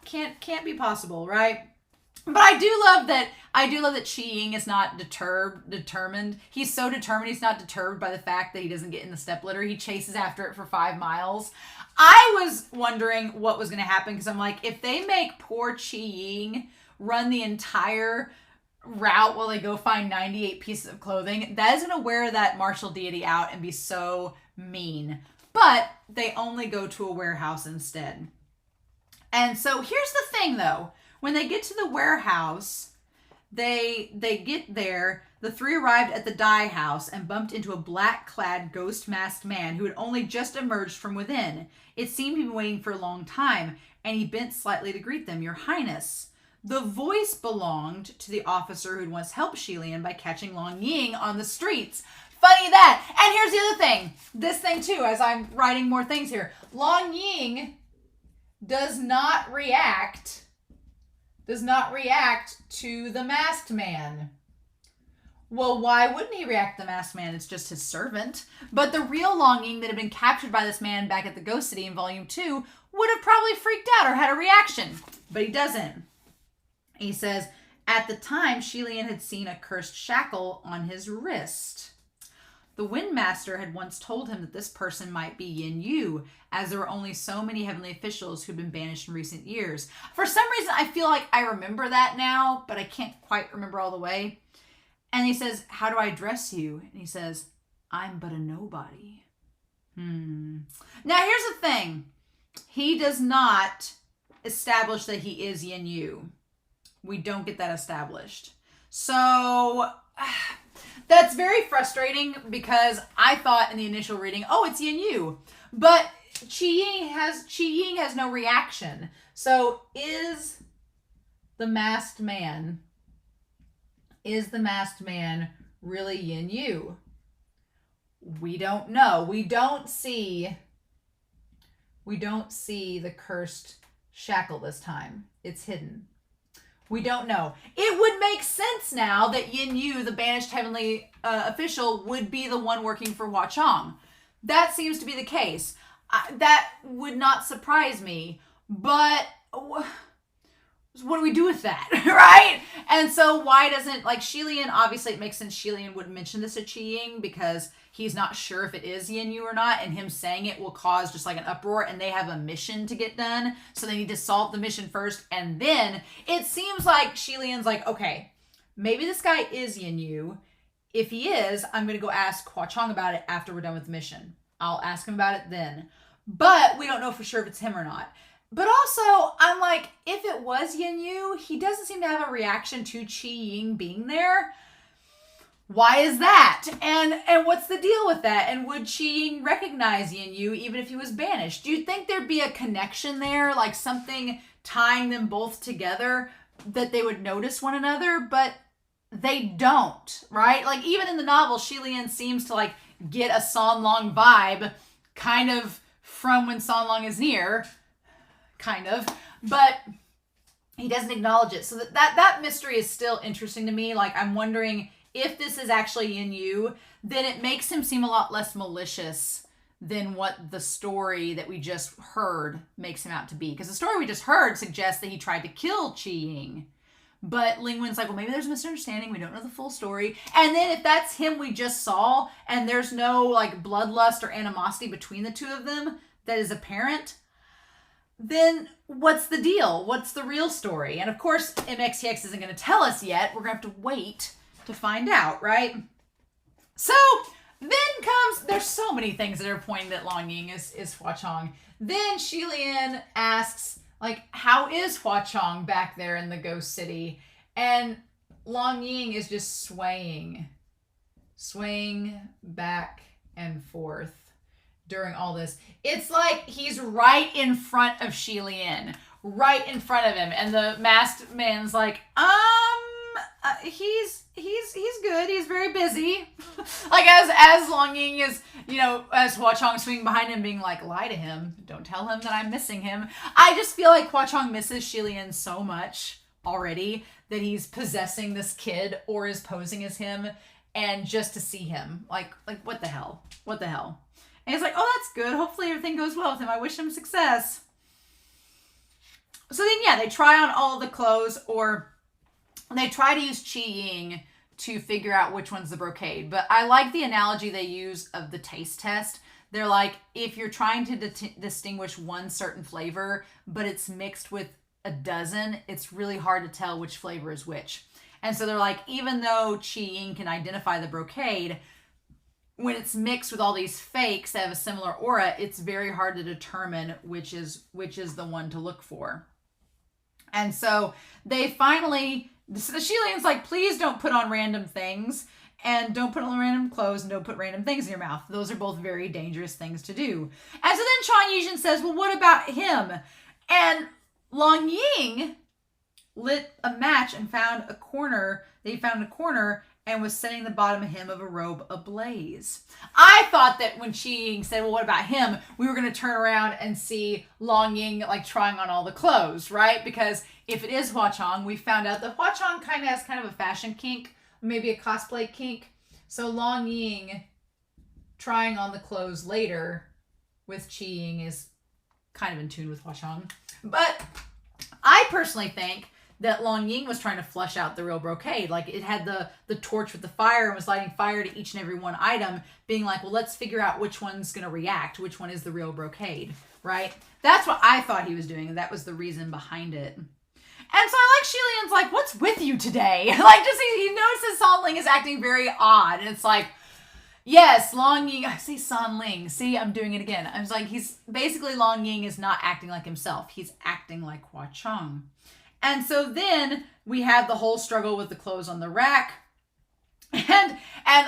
[SPEAKER 1] Can't be possible, right? But I do love that Qi Ying is not determined. He's so determined he's not deterred by the fact that he doesn't get in the step litter. He chases after it for 5 miles. I was wondering what was going to happen because I'm like, if they make poor Qi Ying run the entire route while they go find 98 pieces of clothing, that is going to wear that martial deity out and be so mean. But they only go to a warehouse instead. And so here's the thing though. When they get to the warehouse, they get there. The 3 arrived at the dye house and bumped into a black-clad, ghost-masked man who had only just emerged from within. It seemed he'd been waiting for a long time, and he bent slightly to greet them. Your Highness. The voice belonged to the officer who'd once helped Xie Lian by catching Long Ying on the streets. Funny that. And here's the other thing. This thing too, as I'm writing more things here. Long Ying does not react to the masked man. Well, why wouldn't he react to the masked man? It's just his servant. But the real Long Ying that had been captured by this man back at the Ghost City in Volume 2 would have probably freaked out or had a reaction. But he doesn't. He says, at the time, Xie Lian had seen a cursed shackle on his wrist. The Windmaster had once told him that this person might be Yin Yu, as there were only so many heavenly officials who'd been banished in recent years. For some reason, I feel like I remember that now, but I can't quite remember all the way. And he says, how do I address you? And he says, I'm but a nobody. Now, here's the thing. He does not establish that he is Yin Yu. We don't get that established. So that's very frustrating because I thought in the initial reading, oh, it's Yin Yu. But Qi Ying has no reaction. So is the masked man really Yin Yu? We don't know. We don't see the cursed shackle this time. It's hidden. We don't know. It would make sense now that Yin Yu, the banished heavenly official, would be the one working for Hua Cheng. That seems to be the case. That would not surprise me. But what do we do with that, right? And so why doesn't, like, Xie Lian, obviously it makes sense Xie Lian wouldn't mention this to Qi Ying because he's not sure if it is Yin Yu or not, and him saying it will cause just like an uproar, and they have a mission to get done, so they need to solve the mission first, and then it seems like Xie Lian's like, okay, maybe this guy is Yin Yu. If he is, I'm going to go ask Hua Cheng about it after we're done with the mission. I'll ask him about it then. But we don't know for sure if it's him or not. But also, I'm like, if it was Yin Yu, he doesn't seem to have a reaction to Qi Ying being there. Why is that? And what's the deal with that? And would Qi Ying recognize Yin Yu even if he was banished? Do you think there'd be a connection there, like something tying them both together that they would notice one another? But they don't, right? Like even in the novel, Xie Lian seems to like get a San Long vibe kind of from when San Long is near. Kind of, but he doesn't acknowledge it. So that mystery is still interesting to me. Like, I'm wondering if this is actually Yin Yu, then it makes him seem a lot less malicious than what the story that we just heard makes him out to be. Because the story we just heard suggests that he tried to kill Qi Ying. But Ling Wen's like, well, maybe there's a misunderstanding. We don't know the full story. And then if that's him we just saw, and there's no like bloodlust or animosity between the two of them that is apparent, then what's the deal? What's the real story? And of course, MXTX isn't going to tell us yet. We're going to have to wait to find out, right? So then comes, there's so many things that are pointing that Long Ying is Hua Cheng. Then Xie Lian asks, like, how is Hua Cheng back there in the Ghost City? And Long Ying is just swaying back and forth during all this. It's like he's right in front of Xie Lian, right in front of him, and the masked man's like, he's good. He's very busy. Like as Long Ying is, you know, as Hua Cheng swinging behind him, being like, lie to him. Don't tell him that I'm missing him. I just feel like Hua Cheng misses Xie Lian so much already that he's possessing this kid or is posing as him, and just to see him, like what the hell? What the hell? And he's like, oh, that's good. Hopefully everything goes well with him. I wish him success. So then, yeah, they try on all the clothes, or they try to use Qi Ying to figure out which one's the brocade. But I like the analogy they use of the taste test. They're like, if you're trying to distinguish one certain flavor, but it's mixed with a dozen, it's really hard to tell which flavor is which. And so they're like, even though Qi Ying can identify the brocade, when it's mixed with all these fakes that have a similar aura, it's very hard to determine which is the one to look for. And so they finally, the Xie Lian's like, please don't put on random things, and don't put on random clothes, and don't put random things in your mouth. Those are both very dangerous things to do. And so then Chan Yijin says, well, what about him? And Long Ying lit a match and found a corner. They found a corner and was setting the bottom hem of a robe ablaze. I thought that when Qi Ying said, well, what about him? We were going to turn around and see Long Ying like trying on all the clothes, right? Because if it is Hua Cheng, we found out that Hua Cheng kind of a fashion kink, maybe a cosplay kink. So Long Ying trying on the clothes later with Qi Ying is kind of in tune with Hua Cheng. But I personally think that Long Ying was trying to flush out the real brocade. Like it had the torch with the fire and was lighting fire to each and every one item, being like, well, let's figure out which one's going to react, which one is the real brocade, right? That's what I thought he was doing, and that was the reason behind it. And so I like Xie Lian's like, what's with you today? Like, just he notices San Ling is acting very odd, and it's like, yes, Long Ying, I say San Ling. See, I'm doing it again. I was like, he's basically Long Ying is not acting like himself. He's acting like Hua Cheng. And so then we have the whole struggle with the clothes on the rack, and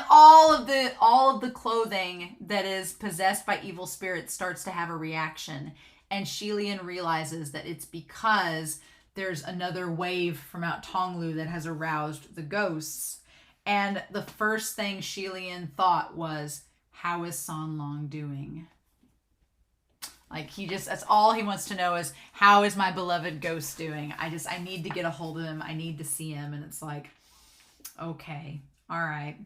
[SPEAKER 1] all of the clothing that is possessed by evil spirits starts to have a reaction. And Xie Lian realizes that it's because there's another wave from Mount Tonglu that has aroused the ghosts. And the first thing Xie Lian thought was, how is San Long doing? Like that's all he wants to know is, how is my beloved ghost doing? I need to get a hold of him. I need to see him. And it's like, okay, all right.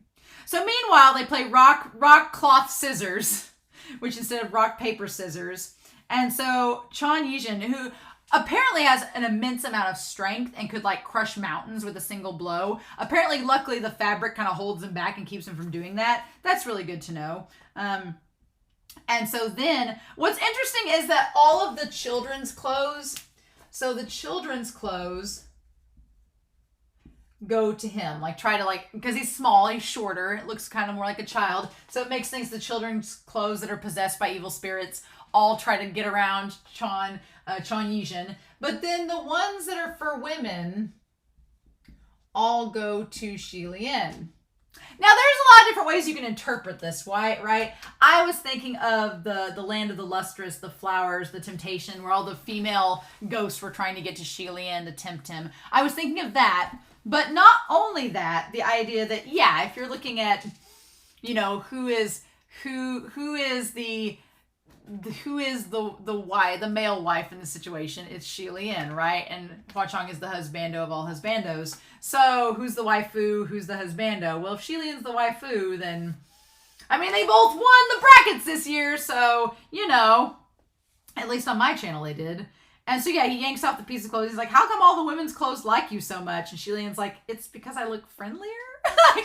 [SPEAKER 1] So meanwhile, they play rock, cloth, scissors, which instead of rock, paper, scissors. And so Chan Yijin, who apparently has an immense amount of strength and could like crush mountains with a single blow. Apparently, luckily, the fabric kind of holds him back and keeps him from doing that. That's really good to know. And so then what's interesting is that all of the children's clothes, so the children's clothes go to him, like try to like, because he's small, he's shorter, it looks kind of more like a child. So it makes things, the children's clothes that are possessed by evil spirits all try to get around Chan Yijin. But then the ones that are for women all go to Xie Lian. Now, there's a lot of different ways you can interpret this, right? I was thinking of the Land of the Lustrous, the Flowers, the Temptation, where all the female ghosts were trying to get to Xie Lian to tempt him. I was thinking of that, but not only that, the idea that, yeah, if you're looking at, you know, who is the male wife in the situation, it's Xie Lian, right? And Hua Cheng is the husbando of all husbandos. So who's the waifu? Who's the husbando? Well, if Xie Lian's the waifu, then, I mean, they both won the brackets this year. So, you know, at least on my channel they did. And so, yeah, he yanks off the piece of clothes. He's like, how come all the women's clothes like you so much? And Xie Lian's like, it's because I look friendlier. I like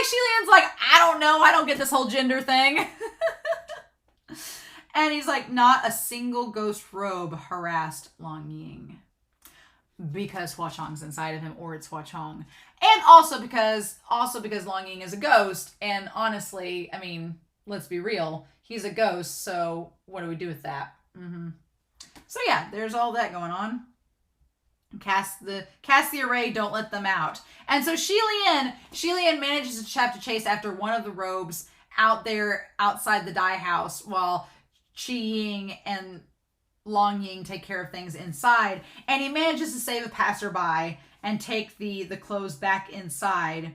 [SPEAKER 1] Xie Lian's like, I don't know. I don't get this whole gender thing. And he's like, not a single ghost robe harassed Long Ying because Hua Cheng's inside of him, or it's Hua Cheng. And also because Long Ying is a ghost. And honestly, I mean, let's be real. He's a ghost. So what do we do with that? So yeah, there's all that going on. Cast the array, don't let them out. And so Xie Lian manages to chase after one of the robes out there outside the dye house while Qi Ying and Long Ying take care of things inside, and he manages to save a passerby and take the clothes back inside,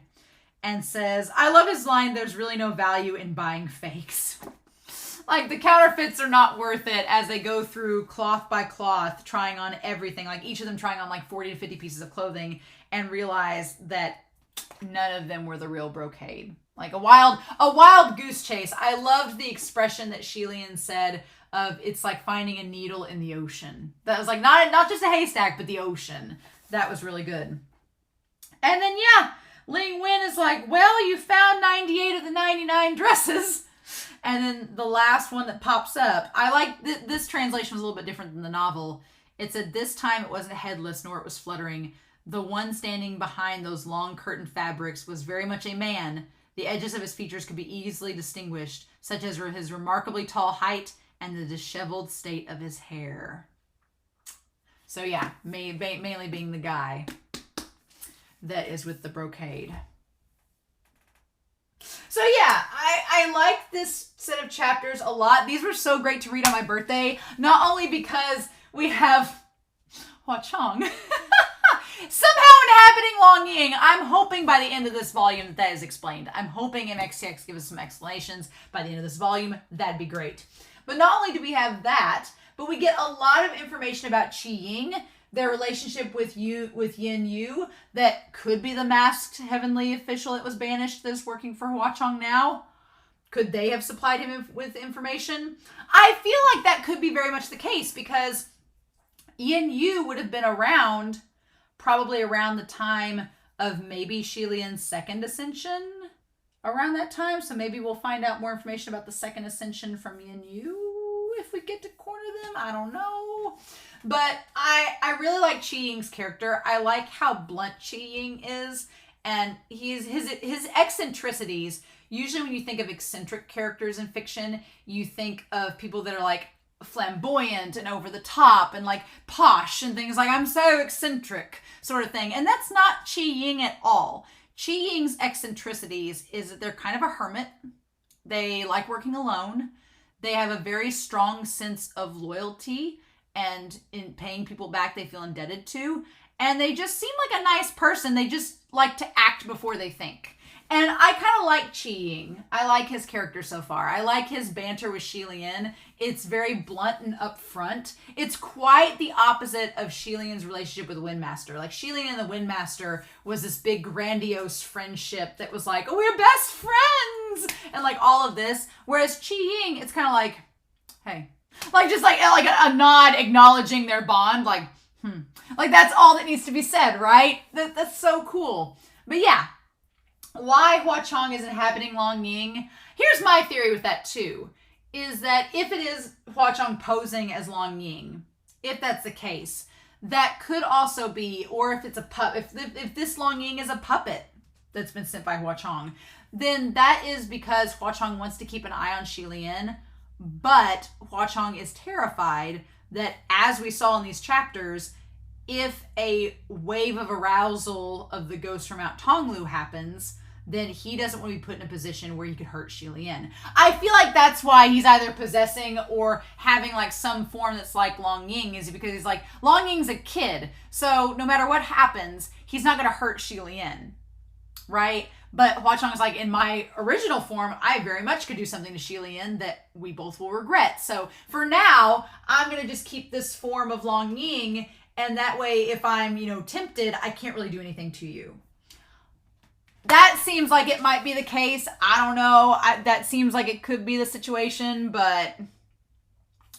[SPEAKER 1] and says, I love his line, there's really no value in buying fakes. Like, the counterfeits are not worth it, as they go through cloth by cloth, trying on everything, like each of them trying on like 40 to 50 pieces of clothing, and realize that none of them were the real brocade. Like a wild goose chase. I loved the expression that Xie Lian said of, it's like finding a needle in the ocean. That was like not just a haystack, but the ocean. That was really good. And then, yeah, Ling Wen is like, well, you found 98 of the 99 dresses. And then the last one that pops up, I like this translation was a little bit different than the novel. It said, this time it wasn't headless, nor it was fluttering. The one standing behind those long curtain fabrics was very much a man. The edges of his features could be easily distinguished, such as his remarkably tall height and the disheveled state of his hair. So yeah, mainly being the guy that is with the brocade. So yeah, I like this set of chapters a lot. These were so great to read on my birthday, not only because we have Hua Cheng, Somehow inhabiting Long Ying. I'm hoping by the end of this volume that is explained. I'm hoping MXTX gives us some explanations by the end of this volume. That'd be great. But not only do we have that, but we get a lot of information about Qi Ying, their relationship with Yin Yu, that could be the masked heavenly official that was banished that is working for Hua Cheng now. Could they have supplied him with information? I feel like that could be very much the case, because Yin Yu would have been around probably around the time of maybe Xie Lian's second ascension, around that time. So maybe we'll find out more information about the second ascension from Yin Yu if we get to corner them. I don't know. But I really like Qi Ying's character. I like how blunt Qi Ying is, and his eccentricities. Usually when you think of eccentric characters in fiction, you think of people that are like flamboyant and over the top and like posh and things like, I'm so eccentric sort of thing. And that's not Qi Ying at all. Qi Ying's eccentricities is that they're kind of a hermit. They like working alone. They have a very strong sense of loyalty, and in paying people back they feel indebted to. And they just seem like a nice person. They just like to act before they think. And I kind of like Qi Ying. I like his character so far. I like his banter with Xie Lian. It's very blunt and upfront. It's quite the opposite of Xie Lian's relationship with the Windmaster. Like, Xie Lian and the Windmaster was this big grandiose friendship that was like, oh, we're best friends, and like all of this. Whereas Qi Ying, it's kind of like, hey, like just like a nod acknowledging their bond. Like, like that's all that needs to be said, right? That's so cool. But yeah. Why Hua Cheng is inhabiting Long Ying? Here's my theory with that too, is that if it is Hua Cheng posing as Long Ying, if that's the case, that could also be, or if it's a if this Long Ying is a puppet that's been sent by Hua Cheng, then that is because Hua Cheng wants to keep an eye on Xie Lian, but Hua Cheng is terrified that, as we saw in these chapters, if a wave of arousal of the ghost from Mount Tonglu happens, then he doesn't want to be put in a position where he could hurt Xie Lian. I feel like that's why he's either possessing or having like some form that's like Long Ying, is because he's like, Long Ying's a kid, so no matter what happens, he's not going to hurt Xie Lian, right? But Hua Cheng is like, in my original form, I very much could do something to Xie Lian that we both will regret. So for now, I'm going to just keep this form of Long Ying, and that way, if I'm, tempted, I can't really do anything to you. That seems like it might be the case. I don't know. That seems like it could be the situation, but...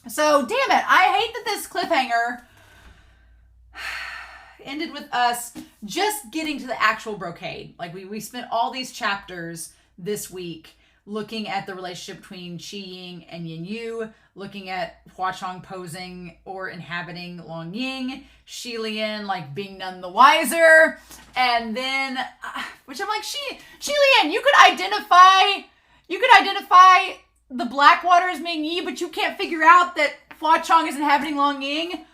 [SPEAKER 1] So, damn it. I hate that this cliffhanger ended with us just getting to the actual brocade. Like, we spent all these chapters this week looking at the relationship between Qi Ying and Yin Yu, looking at Hua Cheng posing or inhabiting Long Ying, Xie Lian like being none the wiser, and then, which I'm like, Xie Lian, you could identify the Blackwater as being Yi, but you can't figure out that Hua Cheng is inhabiting Long Ying?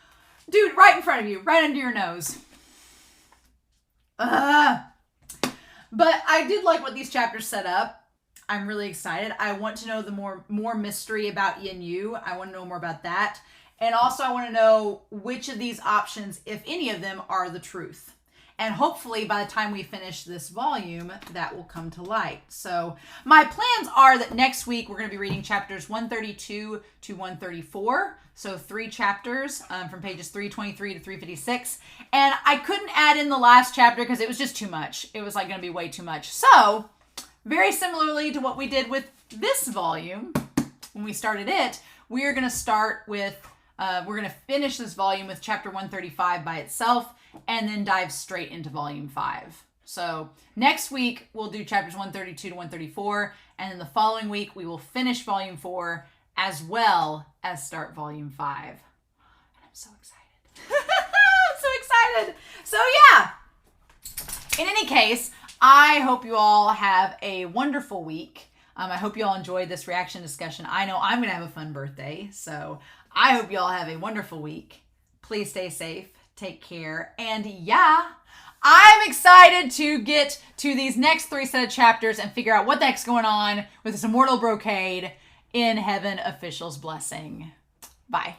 [SPEAKER 1] Dude, right in front of you, right under your nose. But I did like what these chapters set up. I'm really excited. I want to know the more mystery about Yin Yu. I want to know more about that. And also I want to know which of these options, if any of them, are the truth. And hopefully by the time we finish this volume, that will come to light. So my plans are that next week we're going to be reading chapters 132 to 134. So 3 chapters from pages 323 to 356. And I couldn't add in the last chapter because it was just too much. It was like going to be way too much. So very similarly to what we did with this volume, when we started it, we are going to start with, we're going to finish this volume with chapter 135 by itself, and then dive straight into volume 5. So next week, we'll do chapters 132 to 134, and then the following week, we will finish volume 4, as well as start volume 5. And I'm so excited. I'm so excited. So yeah, in any case, I hope you all have a wonderful week. I hope you all enjoyed this reaction discussion. I know I'm going to have a fun birthday, so I hope you all have a wonderful week. Please stay safe, take care, and yeah, I'm excited to get to these next 3 set of chapters and figure out what the heck's going on with this Immortal Brocade in Heaven Official's Blessing. Bye.